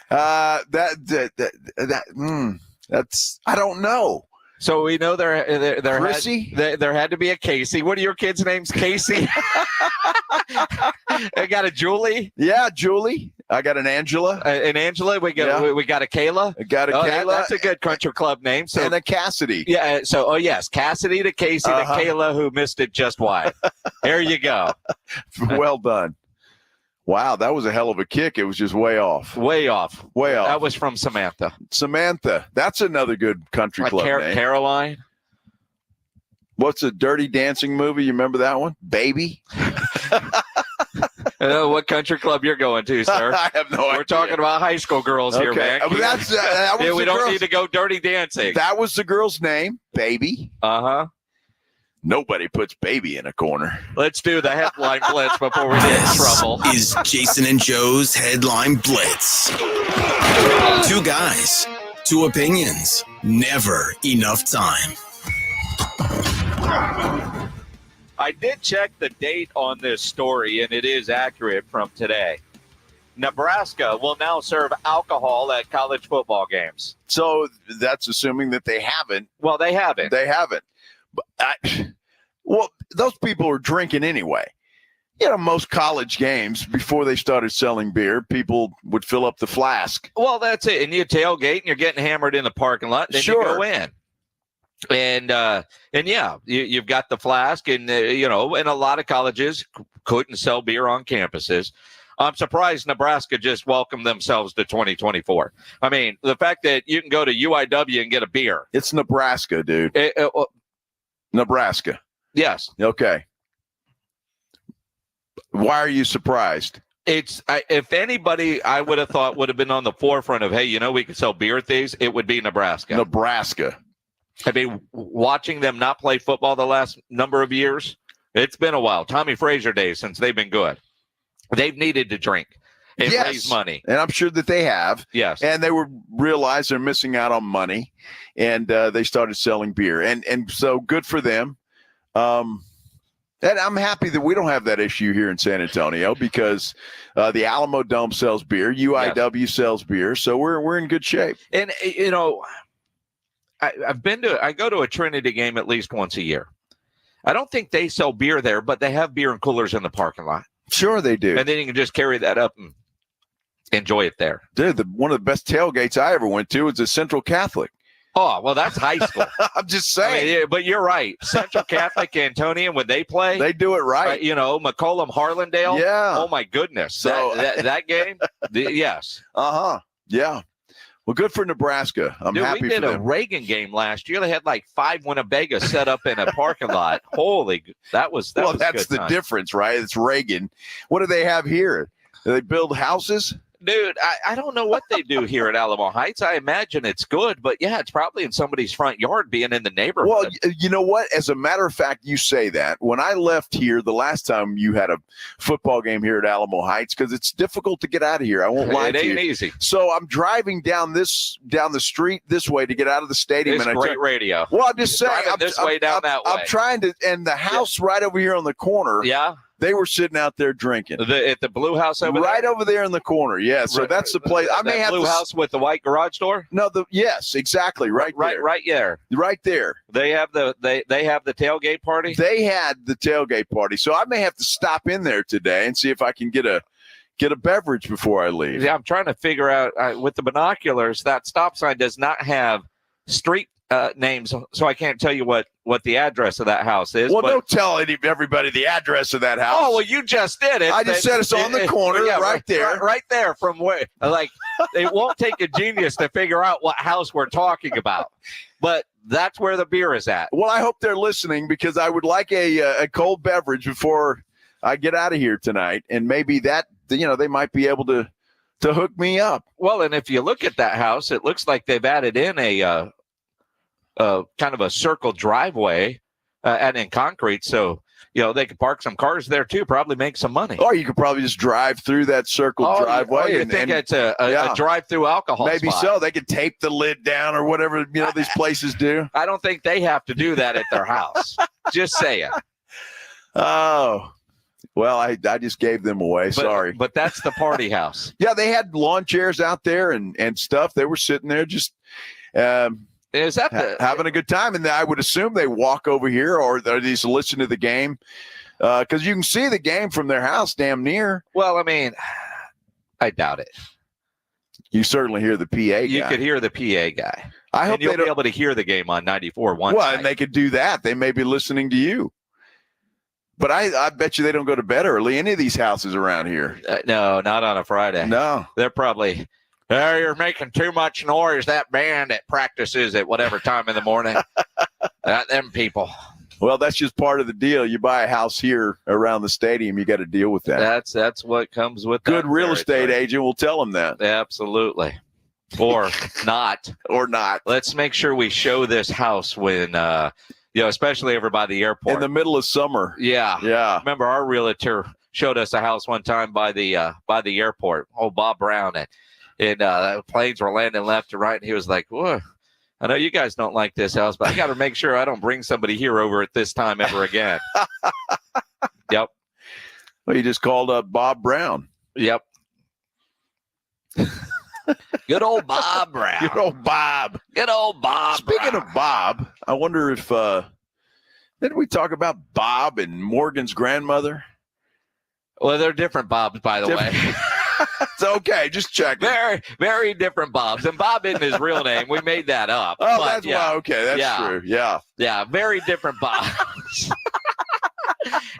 I don't know. So we know there had to be a Casey. What are your kids' names? Casey. I got a Julie. Yeah, Julie. I got an Angela. An Angela. We got a Kayla. I got a Kayla. That's a good country club name. So, and a Cassidy. Yeah. So yes, Cassidy to Casey to Kayla, who missed it just wide. There you go. Well done. Wow, that was a hell of a kick. It was just way off. Way off. That was from Samantha. That's another good country club name. Caroline. What's a Dirty Dancing movie? You remember that one? Baby? What country club you're going to, sir? I have no idea. We're talking about high school girls here, man. But that was we don't need to go dirty dancing. That was the girl's name, Baby. Nobody puts Baby in a corner. Let's do the headline blitz before we get in trouble. This is Jason and Joe's Headline Blitz. Two guys, two opinions, never enough time. I did check the date on this story, and it is accurate from today. Nebraska will now serve alcohol at college football games. So that's assuming that they haven't. Well, they haven't. They haven't. Well, those people are drinking anyway. Most college games, before they started selling beer, people would fill up the flask. Well, that's it. And you tailgate, and you're getting hammered in the parking lot. Then you go in. And yeah, you've got the flask, and, and a lot of colleges couldn't sell beer on campuses. I'm surprised Nebraska just welcomed themselves to 2024. I mean, the fact that you can go to UIW and get a beer. It's Nebraska, dude. Nebraska. Yes. Okay. Why are you surprised? If anybody I would have thought would have been on the forefront of, hey, we can sell beer at these, it would be Nebraska. Nebraska. I mean, watching them not play football the last number of years, it's been a while. Tommy Frazier days since they've been good. They've needed to drink and raise money. And I'm sure that they have. Yes. And they realized they're missing out on money, and they started selling beer. And so good for them. And I'm happy that we don't have that issue here in San Antonio because the Alamo Dome sells beer, UIW sells beer, so we're in good shape. And I go to a Trinity game at least once a year. I don't think they sell beer there, but they have beer and coolers in the parking lot. Sure they do. And then you can just carry that up and enjoy it there. Dude, one of the best tailgates I ever went to was a Central Catholic. Oh, well, that's high school. I'm just saying. But you're right. Central Catholic, Antonian, when they play. They do it right. McCollum, Harlandale. Yeah. Oh, my goodness. So that game, yes. Uh-huh. Yeah. Well, good for Nebraska. I'm happy for them. We did a Reagan game last year. They had like 5 Winnebago set up in a parking lot. Holy, that was that's the difference, right? It's Reagan. What do they have here? Do they build houses? Dude, I don't know what they do here at Alamo Heights. I imagine it's good, but yeah, it's probably in somebody's front yard being in the neighborhood. Well, you know what? As a matter of fact, you say that. When I left here the last time you had a football game here at Alamo Heights, because it's difficult to get out of here. I won't lie to you. It ain't easy. So I'm driving down the street this way to get out of the stadium. It's great radio. Well, I'm just saying. I'm this way, down that way. I'm trying to, and the house right over here on the corner. Yeah. They were sitting out there drinking. At the blue house over there? Right over there in the corner, yeah. So that's the place. I may have blue house with the white garage door? No, yes, exactly. Right there. Right there. Right there. They have the tailgate party? They had the tailgate party. So I may have to stop in there today and see if I can get a beverage before I leave. Yeah, I'm trying to figure out with the binoculars, that stop sign does not have street names, so I can't tell you what the address of that house is. Well, don't tell everybody the address of that house. Oh, well, you just did it. I just said it's on the corner, right there. Right there from where, like, it won't take a genius to figure out what house we're talking about. But that's where the beer is at. Well, I hope they're listening because I would like a cold beverage before I get out of here tonight. And maybe that, they might be able to hook me up. Well, and if you look at that house, it looks like they've added in a kind of a circle driveway and in concrete. So, they could park some cars there too, probably make some money. Or you could probably just drive through that circle driveway. You think it's a drive-through alcohol maybe spot. So. They could tape the lid down or whatever, these places do. I don't think they have to do that at their house. Just saying. Oh, well, I just gave them away. Sorry. But that's the party house. Yeah, they had lawn chairs out there and stuff. They were sitting there just is that having a good time. And I would assume they walk over here or they just listen to the game because you can see the game from their house damn near. Well, I mean, I doubt it. You certainly hear the PA guy. You could hear the PA guy. I hope you'll be able to hear the game on 94.1. Well, and they could do that. They may be listening to you. But I bet you they don't go to bed early, any of these houses around here. No, not on a Friday. No. They're probably, you're making too much noise. That band that practices at whatever time in the morning. Them people. Well, that's just part of the deal. You buy a house here around the stadium, you got to deal with that. That's what comes with good real estate agent will tell them that. Absolutely. Or not. Or not. Let's make sure we show this house when especially over by the airport. In the middle of summer. Yeah. Yeah. Remember our realtor showed us a house one time by the airport. Oh, Bob Brown. And planes were landing left to right. And he was like, whoa, I know you guys don't like this house, but I got to make sure I don't bring somebody here over at this time ever again. Well, you just called up Bob Brown. Yep. Good old Bob Brown. Good old Bob. Good old Bob. Speaking Brown. of Bob, I wonder if didn't we talk about Bob and Morgan's grandmother? Well, they're different Bobs, by the way. It's okay. Just check. Very, very different Bobs. And Bob isn't his real name. We made that up. Oh, but that's why. Okay, that's true. Yeah. Yeah, very different Bobs.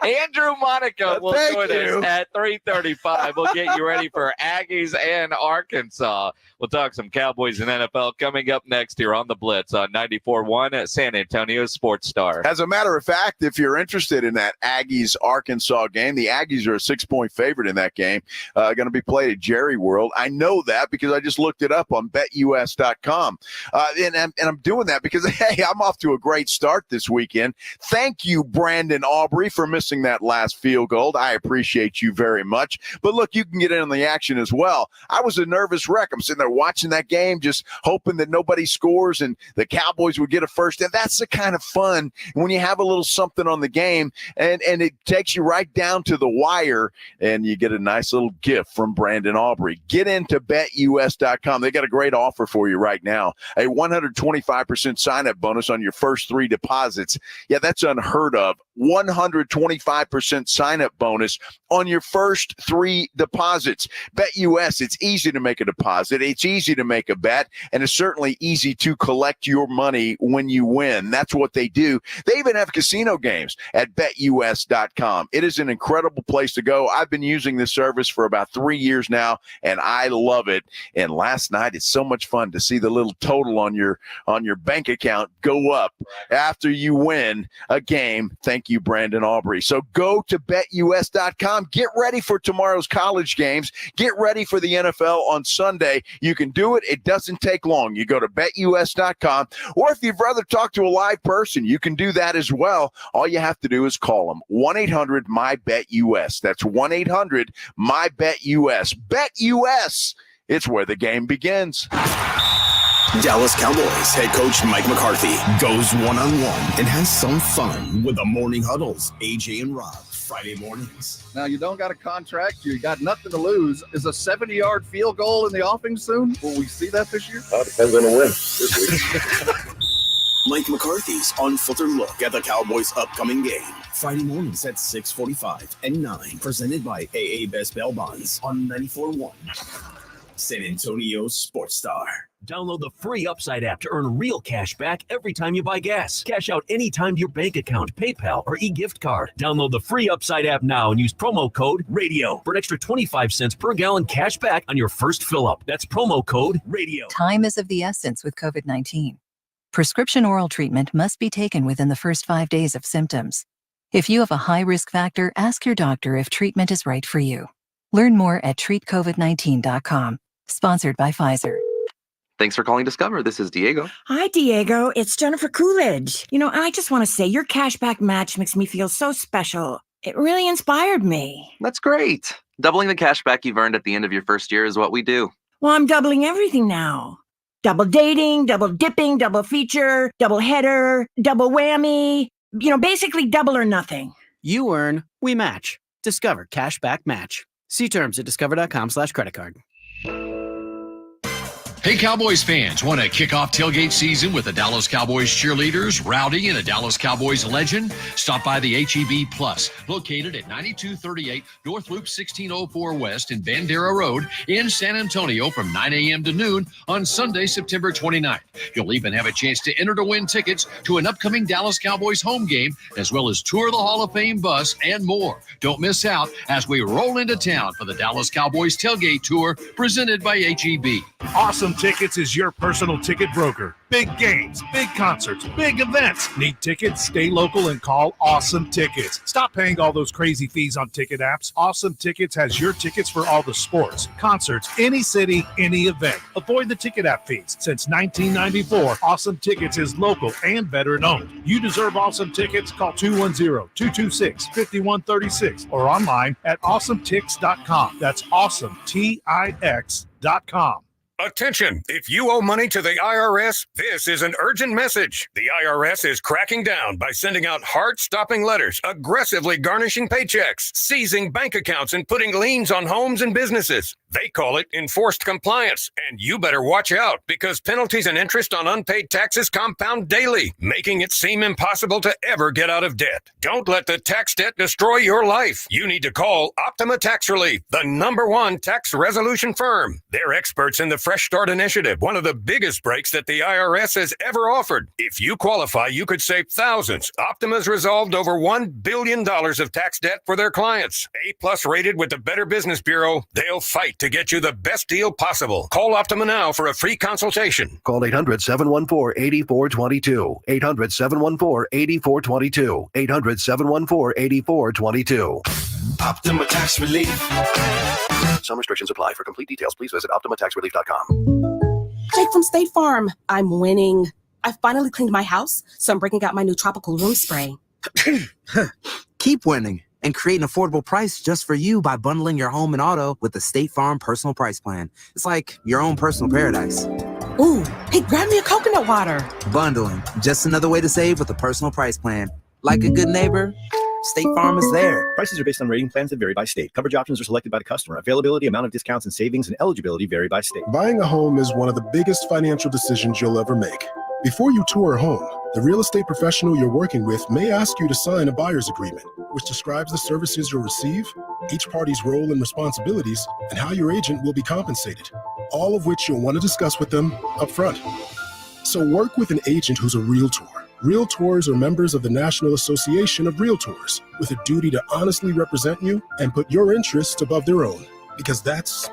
Andrew Monaco will join us at 3:35. We'll get you ready for Aggies and Arkansas. We'll talk some Cowboys and NFL coming up next here on the Blitz on 94.1 at San Antonio Sports Star. As a matter of fact, if you're interested in that Aggies-Arkansas game, the Aggies are a 6-point favorite in that game. Going to be played at Jerry World. I know that because I just looked it up on BetUS.com. And I'm doing that because, hey, I'm off to a great start this weekend. Thank you, Brandon Aubrey, for missing that last field goal. I appreciate you very much. But look, you can get in on the action as well. I was a nervous wreck. I'm sitting there watching that game, just hoping that nobody scores and the Cowboys would get a first. And that's the kind of fun when you have a little something on the game and it takes you right down to the wire and you get a nice little gift from Brandon Aubrey. Get into BetUS.com. They got a great offer for you right now. A 125% sign-up bonus on your first 3 deposits. Yeah, that's unheard of. 125% sign-up bonus on your first 3 deposits. BetUS, it's easy to make a deposit, it's easy to make a bet, and it's certainly easy to collect your money when you win. That's what they do. They even have casino games at BetUS.com. It is an incredible place to go. I've been using this service for about 3 years now, and I love it. And last night, it's so much fun to see the little total on your bank account go up after you win a game. Thank you, Brandon Aubrey. So go to BetUS.com. Get ready for tomorrow's college games. Get ready for the NFL on Sunday. You can do it. It doesn't take long. You go to BetUS.com. Or if you'd rather talk to a live person, you can do that as well. All you have to do is call them. 1-800-MY-BET-US. That's 1-800-MY-BET-US. BetUS. It's where the game begins. Dallas Cowboys head coach Mike McCarthy goes one-on-one and has some fun with the morning huddles. AJ and Rob, Friday mornings. Now, you don't got a contract. You got nothing to lose. Is a 70-yard field goal in the offing soon? Will we see that this year? Depends on the win this week. Mike McCarthy's unfiltered look at the Cowboys' upcoming game. Friday mornings at 6:45 and 9. Presented by AA Best Bail Bonds on 94.1 San Antonio Sports Star. Download the free Upside app to earn real cash back every time you buy gas. Cash out anytime to your bank account, PayPal, or e-gift card. Download the free Upside app now and use promo code RADIO for an extra 25 cents per gallon cash back on your first fill-up. That's promo code RADIO. Time is of the essence with COVID-19. Prescription oral treatment must be taken within the first 5 days of symptoms. If you have a high risk factor, ask your doctor if treatment is right for you. Learn more at treatcovid19.com. Sponsored by Pfizer. Thanks for calling Discover. This is Diego. Hi, Diego. It's Jennifer Coolidge. I just want to say your cashback match makes me feel so special. It really inspired me. That's great. Doubling the cashback you've earned at the end of your first year is what we do. Well, I'm doubling everything now. Double dating, double dipping, double feature, double header, double whammy. Basically double or nothing. You earn, we match. Discover Cashback Match. See terms at discover.com/creditcard. Hey, Cowboys fans, want to kick off tailgate season with the Dallas Cowboys cheerleaders, Rowdy, and a Dallas Cowboys legend? Stop by the HEB Plus, located at 9238 North Loop 1604 West in Bandera Road in San Antonio from 9 a.m. to noon on Sunday, September 29th. You'll even have a chance to enter to win tickets to an upcoming Dallas Cowboys home game, as well as tour the Hall of Fame bus and more. Don't miss out as we roll into town for the Dallas Cowboys tailgate tour presented by HEB. Awesome Tickets is your personal ticket broker. Big games, big concerts, big events. Need tickets? Stay local and call Awesome Tickets. Stop paying all those crazy fees on ticket apps. Awesome Tickets has your tickets for all the sports, concerts, any city, any event. Avoid the ticket app fees. Since 1994, Awesome Tickets is local and veteran-owned. You deserve Awesome Tickets. Call 210-226-5136 or online at awesometix.com. That's awesome, TIX.com. Attention! If you owe money to the IRS, this is an urgent message. The IRS is cracking down by sending out heart-stopping letters, aggressively garnishing paychecks, seizing bank accounts, and putting liens on homes and businesses. They call it enforced compliance, and you better watch out because penalties and interest on unpaid taxes compound daily, making it seem impossible to ever get out of debt. Don't let the tax debt destroy your life. You need to call Optima Tax Relief, the #1 tax resolution firm. They're experts in the Fresh Start Initiative, one of the biggest breaks that the IRS has ever offered. If you qualify, you could save thousands. Optima's resolved over $1 billion of tax debt for their clients. A+ rated with the Better Business Bureau, they'll fight to get you the best deal possible. Call Optima now for a free consultation. Call 800-714-8422. 800-714-8422. 800-714-8422. Optima Tax Relief. Some restrictions apply. For complete details, please visit OptimaTaxRelief.com. Jake from State Farm. I'm winning. I finally cleaned my house, so I'm breaking out my new tropical room spray. Keep winning and create an affordable price just for you by bundling your home and auto with the State Farm Personal Price Plan. It's like your own personal paradise. Ooh, hey, grab me a coconut water. Bundling, just another way to save with a personal price plan. Like a good neighbor, State Farm is there. Prices are based on rating plans that vary by state. Coverage options are selected by the customer. Availability, amount of discounts and savings, and eligibility vary by state. Buying a home is one of the biggest financial decisions you'll ever make. Before you tour a home, the real estate professional you're working with may ask you to sign a buyer's agreement, which describes the services you'll receive, each party's role and responsibilities, and how your agent will be compensated, all of which you'll want to discuss with them up front. So work with an agent who's a realtor. Realtors are members of the National Association of Realtors with a duty to honestly represent you and put your interests above their own, because that's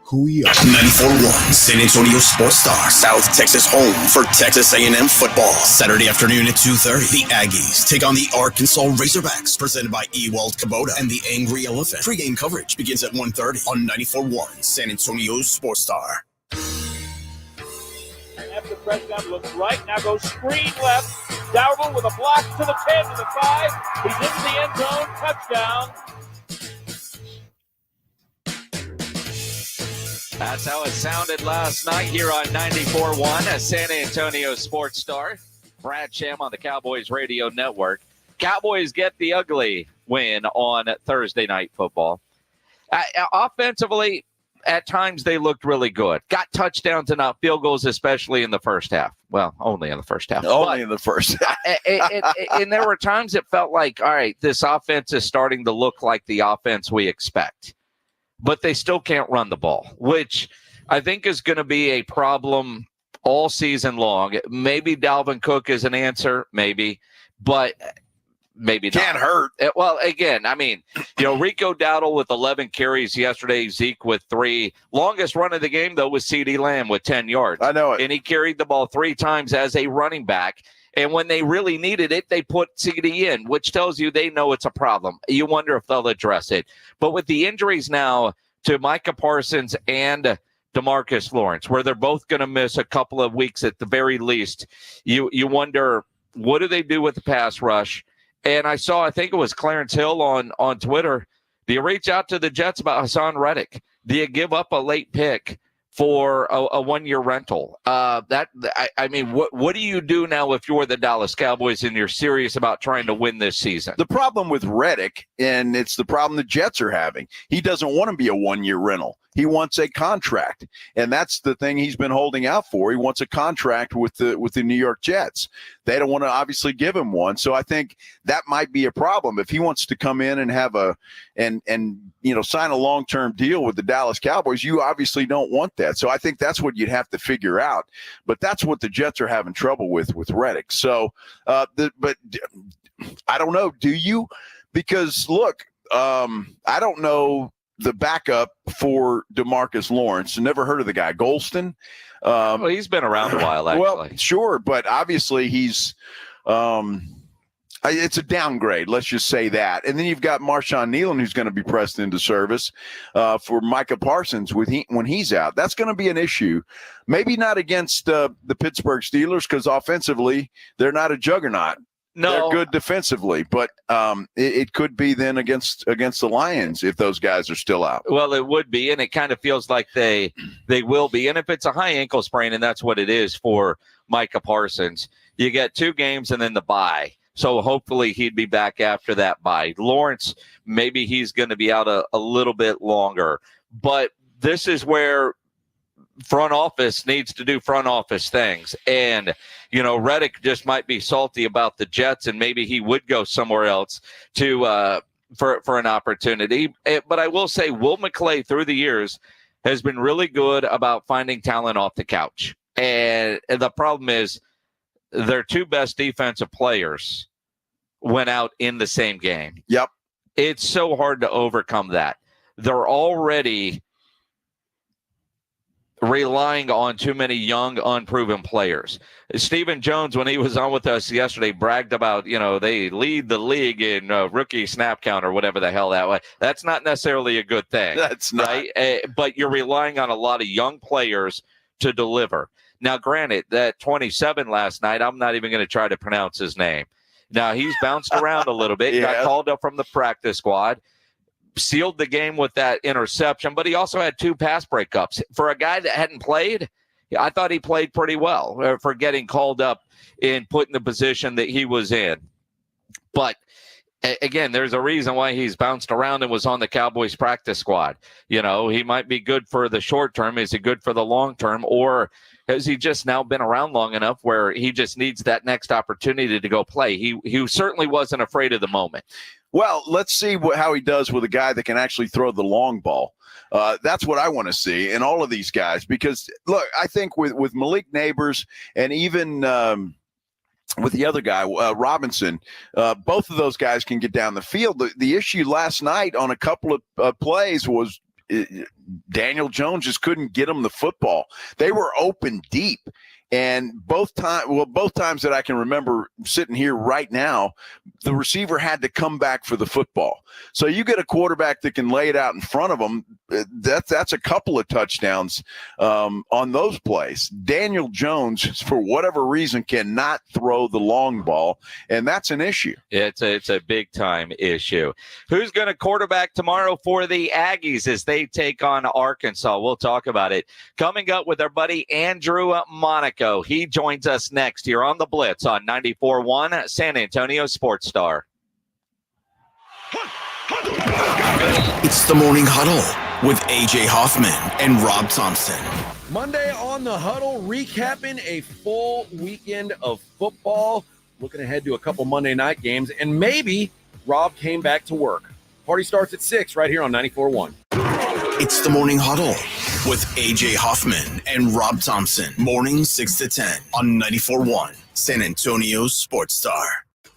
who we are. 94.1 San Antonio Sports Star, South Texas home for Texas A&M football. Saturday afternoon at 2:30, the Aggies take on the Arkansas Razorbacks, presented by Ewald Kubota and the Angry Elephant. Pre-game coverage begins at 1:30 on 94.1 San Antonio Sports Star. After Prescott looks right, now goes screen left. Dowdle with a block to the 10, to the 5. He's into the end zone. Touchdown. That's how it sounded last night here on 94.1, a San Antonio Sports Star. Brad Sham on the Cowboys Radio Network. Cowboys get the ugly win on Thursday Night Football. Offensively, at times they looked really good. Got touchdowns and not field goals, especially in the first half. Well, only in the first half. Only in the first half. And there were times it felt like, all right, this offense is starting to look like the offense we expect. But they still can't run the ball, which I think is going to be a problem all season long. Maybe Dalvin Cook is an answer, maybe, but maybe not. Can't hurt. Well, again, I mean, Rico Dowdle with 11 carries yesterday, Zeke with 3. Longest run of the game, though, was CeeDee Lamb with 10 yards. I know it. And he carried the ball 3 times as a running back. And when they really needed it, they put CeeDee in, which tells you they know it's a problem. You wonder if they'll address it. But with the injuries now to Micah Parsons and DeMarcus Lawrence, where they're both going to miss a couple of weeks at the very least, you wonder, what do they do with the pass rush? And I think it was Clarence Hill on Twitter. Do you reach out to the Jets about Hassan Reddick? Do you give up a late pick for a one-year rental? What do you do now if you're the Dallas Cowboys and you're serious about trying to win this season? The problem with Reddick, and it's the problem the Jets are having, he doesn't want to be a one-year rental. He wants a contract, and that's the thing he's been holding out for. He wants a contract with the New York Jets. They don't want to obviously give him one, so I think that might be a problem. If he wants to come in and have sign a long-term deal with the Dallas Cowboys, you obviously don't want that. So I think that's what you'd have to figure out. But that's what the Jets are having trouble with Reddick. So, but I don't know. Do you? Because look, I don't know the backup for DeMarcus Lawrence. Never heard of the guy. Golston? Well, he's been around a while, actually. Well, sure, but obviously he's it's a downgrade. Let's just say that. And then you've got Marshawn Nealon, who's going to be pressed into service for Micah Parsons when he's out. That's going to be an issue. Maybe not against the Pittsburgh Steelers, because offensively they're not a juggernaut. No, they're good defensively, but it could be then against the Lions if those guys are still out. Well, it would be, and it kind of feels like they will be. And if it's a high ankle sprain, and that's what it is for Micah Parsons, you get 2 games and then the bye. So hopefully he'd be back after that bye. Lawrence, maybe he's going to be out a little bit longer. But this is where front office needs to do front office things. And, Reddick just might be salty about the Jets, and maybe he would go somewhere else to for an opportunity. But I will say Will McClay through the years has been really good about finding talent off the couch. And the problem is their 2 best defensive players went out in the same game. Yep. It's so hard to overcome that. They're already relying on too many young, unproven players. Stephen Jones, when he was on with us yesterday, bragged about, they lead the league in rookie snap count or whatever the hell that was. That's not necessarily a good thing. That's not. Right? But you're relying on a lot of young players to deliver. Now, granted, that 27 last night, I'm not even going to try to pronounce his name. Now, he's bounced around a little bit. Yeah. Got called up from the practice squad. Sealed the game with that interception, but he also had 2 pass breakups. For a guy that hadn't played, I thought he played pretty well for getting called up and put in the position that he was in. But again, there's a reason why he's bounced around and was on the Cowboys practice squad. He might be good for the short term. Is he good for the long term? Or has he just now been around long enough where he just needs that next opportunity to go play? He certainly wasn't afraid of the moment. Well, let's see how he does with a guy that can actually throw the long ball. That's what I want to see in all of these guys. Because, look, I think with Malik Neighbors and even with the other guy, Robinson, both of those guys can get down the field. The issue last night on a couple of plays was Daniel Jones just couldn't get them the football. They were open deep. And both times that I can remember sitting here right now, the receiver had to come back for the football. So you get a quarterback that can lay it out in front of him. That's a couple of touchdowns on those plays. Daniel Jones, for whatever reason, cannot throw the long ball, and that's an issue. It's a big-time issue. Who's going to quarterback tomorrow for the Aggies as they take on Arkansas? We'll talk about it. Coming up with our buddy Andrew Monaco. He joins us next here on the Blitz on 94.1 San Antonio Sports Star. It's the Morning Huddle with A.J. Hoffman and Rob Thompson. Monday on the Huddle, recapping a full weekend of football, looking ahead to a couple Monday night games, and maybe Rob came back to work. Party starts at 6 right here on 94.1. It's the Morning Huddle with A.J. Hoffman and Rob Thompson. Morning 6 to 10 on 94.1 San Antonio Sports Star.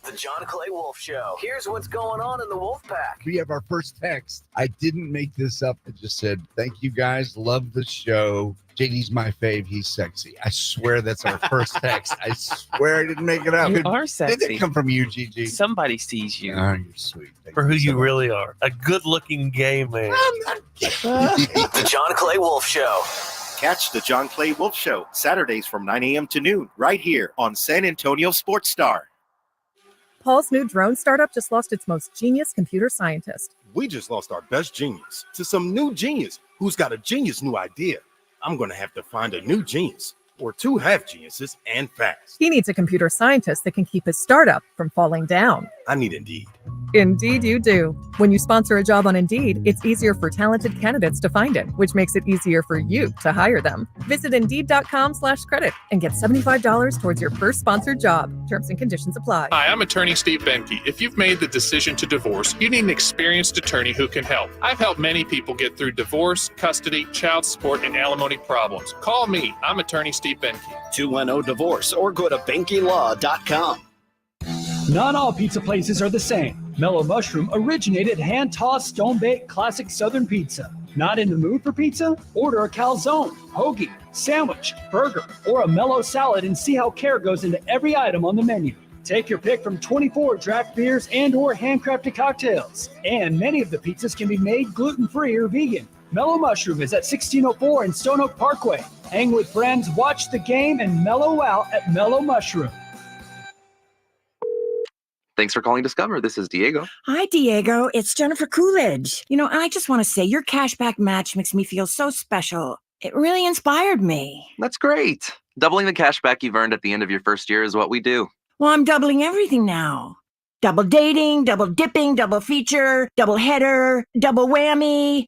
The John Clay Wolf Show. Here's what's going on in the Wolf Pack. We have our first text. I didn't make this up. It just said, thank you guys. Love the show. JD's my fave. He's sexy. I swear that's our first text. I swear I didn't make it up. You are sexy. Did it come from you, Gigi? Somebody sees you. Oh, you're sweet. Thank For who you so really are. A good-looking gay man. The John Clay Wolf Show. Catch the John Clay Wolf Show Saturdays from 9 a.m. to noon right here on San Antonio Sports Star. Paul's new drone startup just lost its most genius computer scientist. We just lost our best genius to some new genius who's got a genius new idea. I'm going to have to find a new genius or 2 half geniuses and fast. He needs a computer scientist that can keep his startup from falling down. I need Indeed. Indeed you do. When you sponsor a job on Indeed, it's easier for talented candidates to find it, which makes it easier for you to hire them. Visit Indeed.com/credit and get $75 towards your first sponsored job. Terms and conditions apply. Hi, I'm attorney Steve Benke. If you've made the decision to divorce, you need an experienced attorney who can help. I've helped many people get through divorce, custody, child support, and alimony problems. Call me. I'm attorney Steve Benke. 210-DIVORCE or go to BenkeLaw.com. Not all pizza places are the same. Mellow Mushroom originated hand-tossed, stone-baked classic Southern pizza. Not in the mood for pizza? Order a calzone, hoagie, sandwich, burger, or a mellow salad and see how care goes into every item on the menu. Take your pick from 24 draft beers and or handcrafted cocktails. And many of the pizzas can be made gluten-free or vegan. Mellow Mushroom is at 1604 in Stone Oak Parkway. Hang with friends, watch the game, and mellow out at Mellow Mushroom. Thanks for calling Discover. This is Diego. Hi, Diego. It's Jennifer Coolidge. I just want to say your cashback match makes me feel so special. It really inspired me. That's great. Doubling the cash back you've earned at the end of your first year is what we do. Well, I'm doubling everything now. Double dating, double dipping, double feature, double header, double whammy.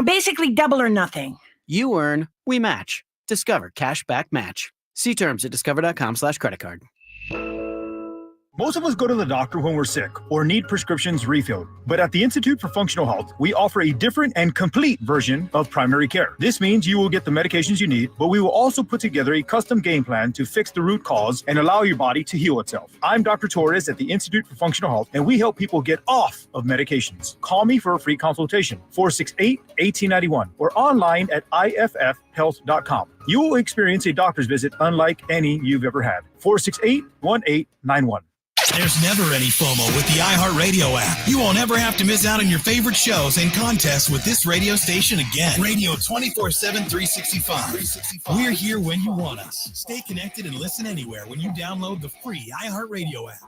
Basically double or nothing. You earn, we match. Discover Cashback Match. See terms at discover.com/creditcard. Most of us go to the doctor when we're sick or need prescriptions refilled. But at the Institute for Functional Health, we offer a different and complete version of primary care. This means you will get the medications you need, but we will also put together a custom game plan to fix the root cause and allow your body to heal itself. I'm Dr. Torres at the Institute for Functional Health, and we help people get off of medications. Call me for a free consultation, 468-1891, or online at iffhealth.com. You will experience a doctor's visit unlike any you've ever had. 468-1891. There's never any FOMO with the iHeartRadio app. You won't ever have to miss out on your favorite shows and contests with this radio station again. Radio 24/7, 365. We're here when you want us. Stay connected and listen anywhere when you download the free iHeartRadio app.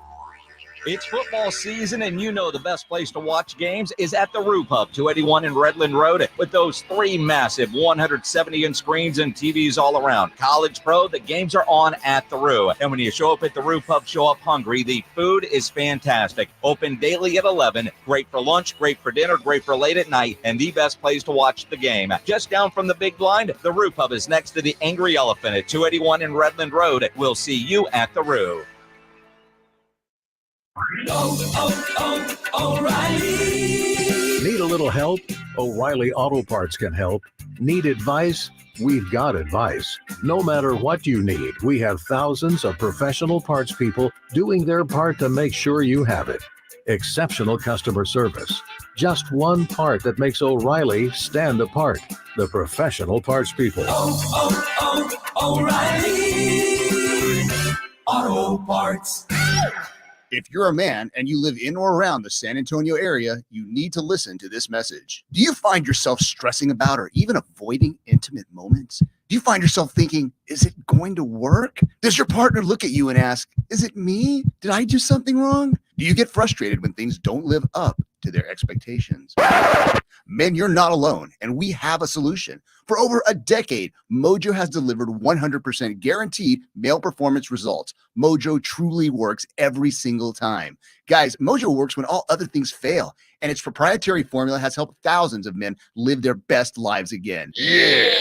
It's football season, and the best place to watch games is at the Roo Pub, 281 in Redland Road, with those 3 massive 170-inch screens and TVs all around. College, pro, the games are on at the Roo. And when you show up at the Roo Pub, show up hungry. The food is fantastic. Open daily at 11. Great for lunch, great for dinner, great for late at night, and the best place to watch the game. Just down from the big blind, the Roo Pub is next to the Angry Elephant at 281 in Redland Road. We'll see you at the Roo. O'Reilly. Need a little help? O'Reilly Auto Parts can help. Need advice? We've got advice. No matter what you need, we have thousands of professional parts people doing their part to make sure you have it. Exceptional customer service. Just one part that makes O'Reilly stand apart. The professional parts people. O'Reilly Auto Parts. If you're a man and you live in or around the San Antonio area, you need to listen to this message. Do you find yourself stressing about or even avoiding intimate moments? Do you find yourself thinking, is it going to work? Does your partner look at you and ask, is it me? Did I do something wrong? Do you get frustrated when things don't live up to their expectations? Men, you're not alone, and we have a solution. For over a decade, Mojo has delivered 100% guaranteed male performance results. Mojo truly works every single time. Guys, Mojo works when all other things fail, and its proprietary formula has helped thousands of men live their best lives again. Yeah!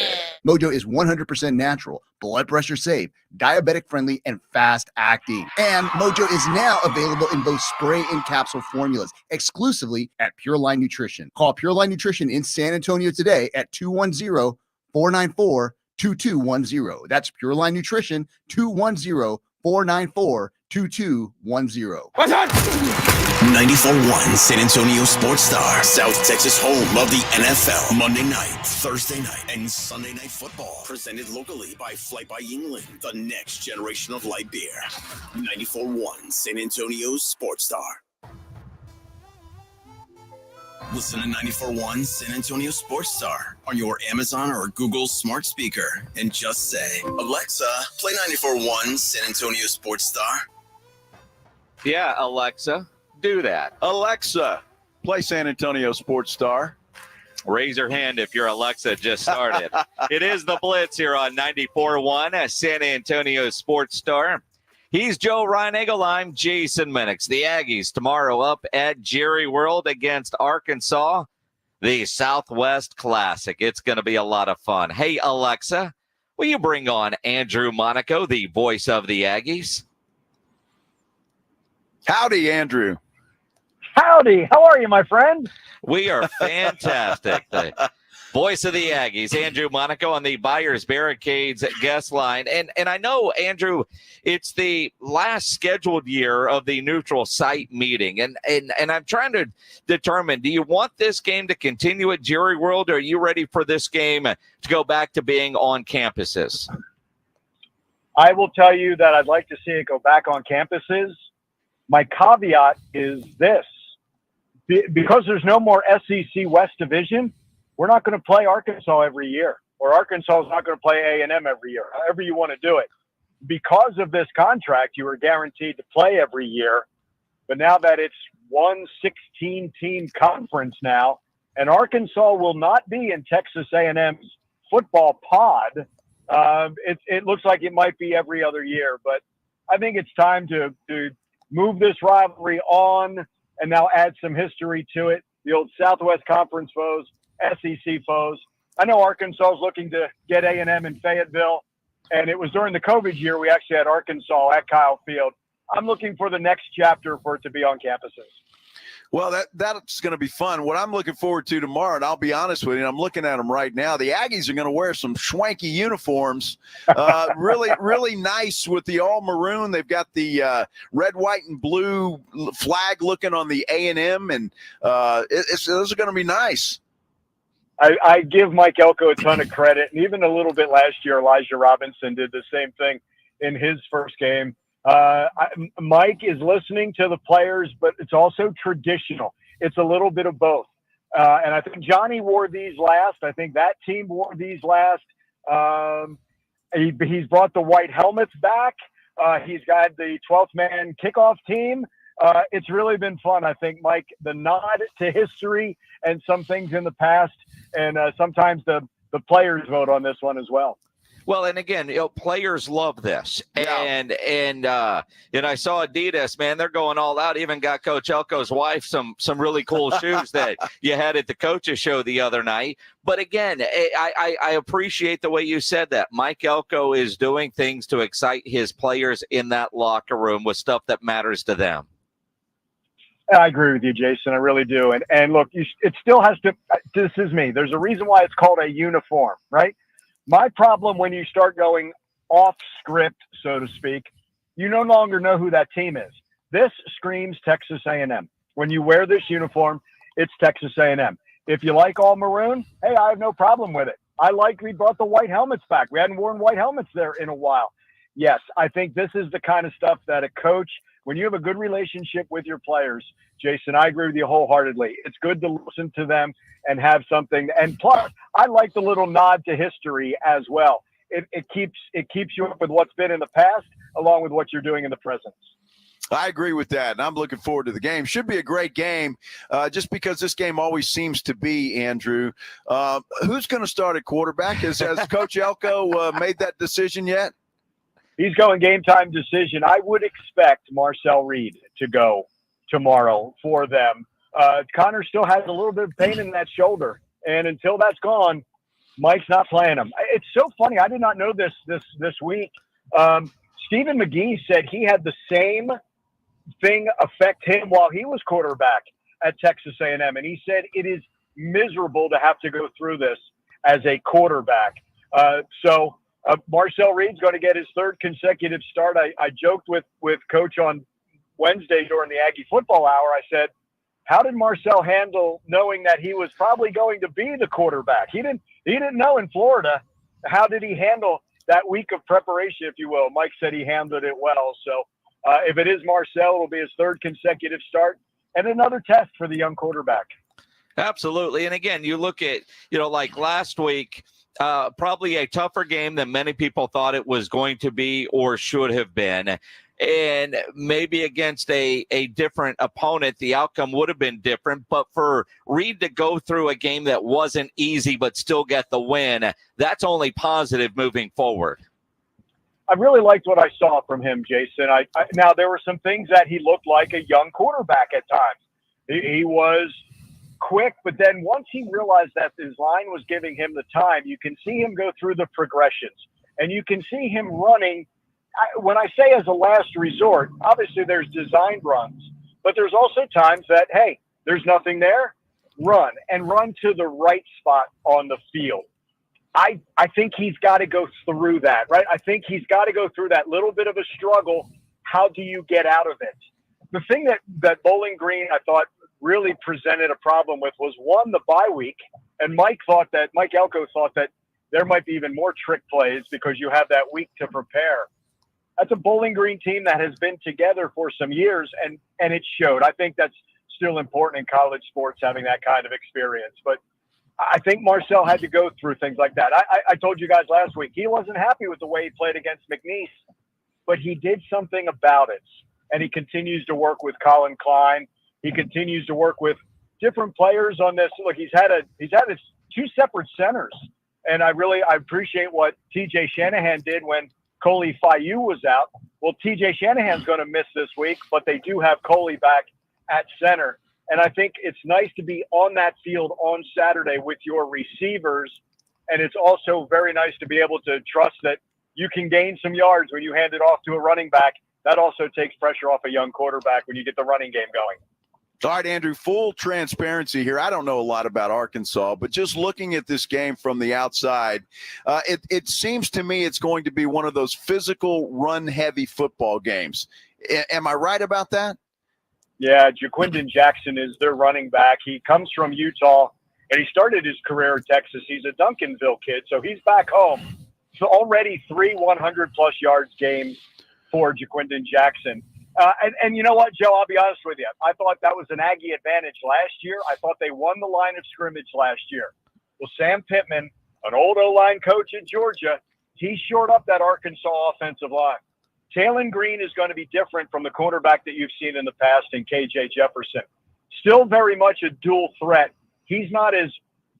Mojo is 100% natural, blood pressure safe, diabetic friendly, and fast acting. And Mojo is now available in both spray and capsule formulas, exclusively at Pure Line Nutrition. Call Pure Line Nutrition in San Antonio today at 210-494-2210. That's Pure Line Nutrition, 210-494-2210. What's on? 94.1 San Antonio Sports Star, South Texas home of the NFL. Monday night, Thursday night, and Sunday night football. Presented locally by Flight by England, the next generation of light beer. 94.1 San Antonio Sports Star. Listen to 94.1 San Antonio Sports Star on your Amazon or Google smart speaker and just say, Alexa, play 94.1 San Antonio Sports Star. Yeah, Alexa, do that. Alexa, play San Antonio Sports Star. Raise your hand if your Alexa just started. It is the Blitz here on 94.1 San Antonio Sports Star. He's Joe Reinagel. I'm Jason Minnix. The Aggies tomorrow up at Jerry World against Arkansas, the Southwest Classic. It's going to be a lot of fun. Hey, Alexa, will you bring on Andrew Monaco, the voice of the Aggies? Howdy, Andrew. Howdy. How are you, my friend? We are fantastic. The voice of the Aggies, Andrew Monaco, on the Buyers Barricades guest line. And I know, Andrew, it's the last scheduled year of the neutral site meeting. And I'm trying to determine, do you want this game to continue at Jerry World, or are you ready for this game to go back to being on campuses? I will tell you that I'd like to see it go back on campuses. My caveat is this. Because there's no more SEC West Division, we're not going to play Arkansas every year, or Arkansas is not going to play A&M every year, however you want to do it. Because of this contract, you are guaranteed to play every year. But now that it's one 16-team conference now, and Arkansas will not be in Texas A&M's football pod, it looks like it might be every other year. But I think it's time to move this rivalry on and now add some history to it. The old Southwest Conference foes, SEC foes. I know Arkansas is looking to get A&M in Fayetteville, and it was during the COVID year we actually had Arkansas at Kyle Field. I'm looking for the next chapter for it to be on campuses. Well, that's going to be fun. What I'm looking forward to tomorrow, and I'll be honest with you, and I'm looking at them right now, the Aggies are going to wear some swanky uniforms, really nice with the all maroon. They've got the red, white, and blue flag looking on the A&M, and those are going to be nice. I give Mike Elko a ton of credit, and even a little bit last year, Elijah Robinson did the same thing in his first game. Mike is listening to the players, but it's also traditional. It's a little bit of both. And I think Johnny wore these last. I think that team wore these last. He's brought the white helmets back. He's got the 12th man kickoff team. It's really been fun. I think, Mike, the nod to history and some things in the past, and sometimes the players vote on this one as well. Well, and again, players love this. Yeah. And I saw Adidas, man, they're going all out. Even got Coach Elko's wife some really cool shoes that you had at the coaches show the other night. But again, I appreciate the way you said that. Mike Elko is doing things to excite his players in that locker room with stuff that matters to them. I agree with you, Jason. I really do. And look, it still has to – this is me. There's a reason why it's called a uniform, right? My problem when you start going off script, so to speak, you no longer know who that team is. This screams Texas A&M. When you wear this uniform, it's Texas A&M. If you like all maroon, hey, I have no problem with it. We brought the white helmets back. We hadn't worn white helmets there in a while. Yes, I think this is the kind of stuff that a coach, when you have a good relationship with your players, Jason, I agree with you wholeheartedly. It's good to listen to them and have something. And plus, I like the little nod to history as well. It keeps you up with what's been in the past, along with what you're doing in the present. I agree with that, and I'm looking forward to the game. Should be a great game, just because this game always seems to be, Andrew. Who's going to start at quarterback? Has Coach Elko made that decision yet? He's going game time decision. I would expect Marcel Reed to go tomorrow for them. Connor still has a little bit of pain in that shoulder, and until that's gone, Mike's not playing him. It's so funny. I did not know this week. Stephen McGee said he had the same thing affect him while he was quarterback at Texas A&M, and he said it is miserable to have to go through this as a quarterback. Marcel Reed's going to get his third consecutive start. I joked with Coach on Wednesday during the Aggie football hour. I said, how did Marcel handle knowing that he was probably going to be the quarterback? He didn't know in Florida. How did he handle that week of preparation, if you will? Mike said he handled it well. So if it is Marcel, it'll be his third consecutive start and another test for the young quarterback. Absolutely. And again, you look at, like last week, probably a tougher game than many people thought it was going to be or should have been. And maybe against a different opponent, the outcome would have been different. But for Reed to go through a game that wasn't easy but still get the win, that's only positive moving forward. I really liked what I saw from him, Jason. Now, there were some things that he looked like a young quarterback at times. He was quick, but then once he realized that his line was giving him the time, you can see him go through the progressions. And you can see him running. When I say as a last resort, obviously there's designed runs, but there's also times that, hey, there's nothing there, run to the right spot on the field. I think he's got to go through that, right? I think he's got to go through that little bit of a struggle. How do you get out of it? The thing that Bowling Green, I thought, really presented a problem with was, one, the bye week, and Mike Elko thought that there might be even more trick plays because you have that week to prepare. That's a Bowling Green team that has been together for some years, and it showed. I think that's still important in college sports, having that kind of experience. But I think Marcel had to go through things like that. I told you guys last week, he wasn't happy with the way he played against McNeese, but he did something about it. and he continues to work with Colin Klein. He continues to work with different players on this. Look, he's had two separate centers, and I appreciate what TJ Shanahan did when Coley Fayu was out. Well, TJ Shanahan's going to miss this week, but they do have Coley back at center. And I think it's nice to be on that field on Saturday with your receivers. And it's also very nice to be able to trust that you can gain some yards when you hand it off to a running back. That also takes pressure off a young quarterback when you get the running game going. All right, Andrew, full transparency here. I don't know a lot about Arkansas, but just looking at this game from the outside, it seems to me it's going to be one of those physical, run-heavy football games. Am I right about that? Yeah, Jaquindon Jackson is their running back. He comes from Utah, and he started his career in Texas. He's a Duncanville kid, so he's back home. So already 3 100-plus yards games for Jaquindon Jackson. And you know what, Joe, I'll be honest with you. I thought that was an Aggie advantage last year. I thought they won the line of scrimmage last year. Well, Sam Pittman, an old O-line coach in Georgia, he shored up that Arkansas offensive line. Taylon Green is going to be different from the quarterback that you've seen in the past in KJ Jefferson. Still very much a dual threat. He's not as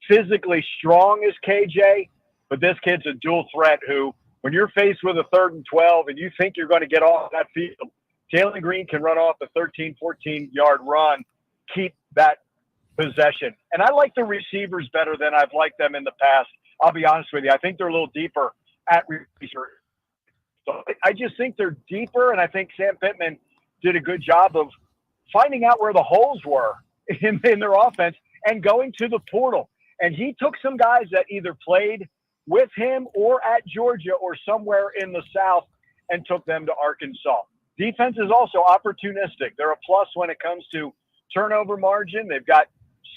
physically strong as KJ, but this kid's a dual threat who, when you're faced with a 3rd and 12 and you think you're going to get off that field, Taylon Green can run off a 13, 14-yard run, keep that possession. And I like the receivers better than I've liked them in the past. I'll be honest with you. I think they're a little deeper at receiver. So I just think they're deeper, and I think Sam Pittman did a good job of finding out where the holes were in their offense and going to the portal. And he took some guys that either played with him or at Georgia or somewhere in the South and took them to Arkansas. Defense is also opportunistic. They're a plus when it comes to turnover margin. They've got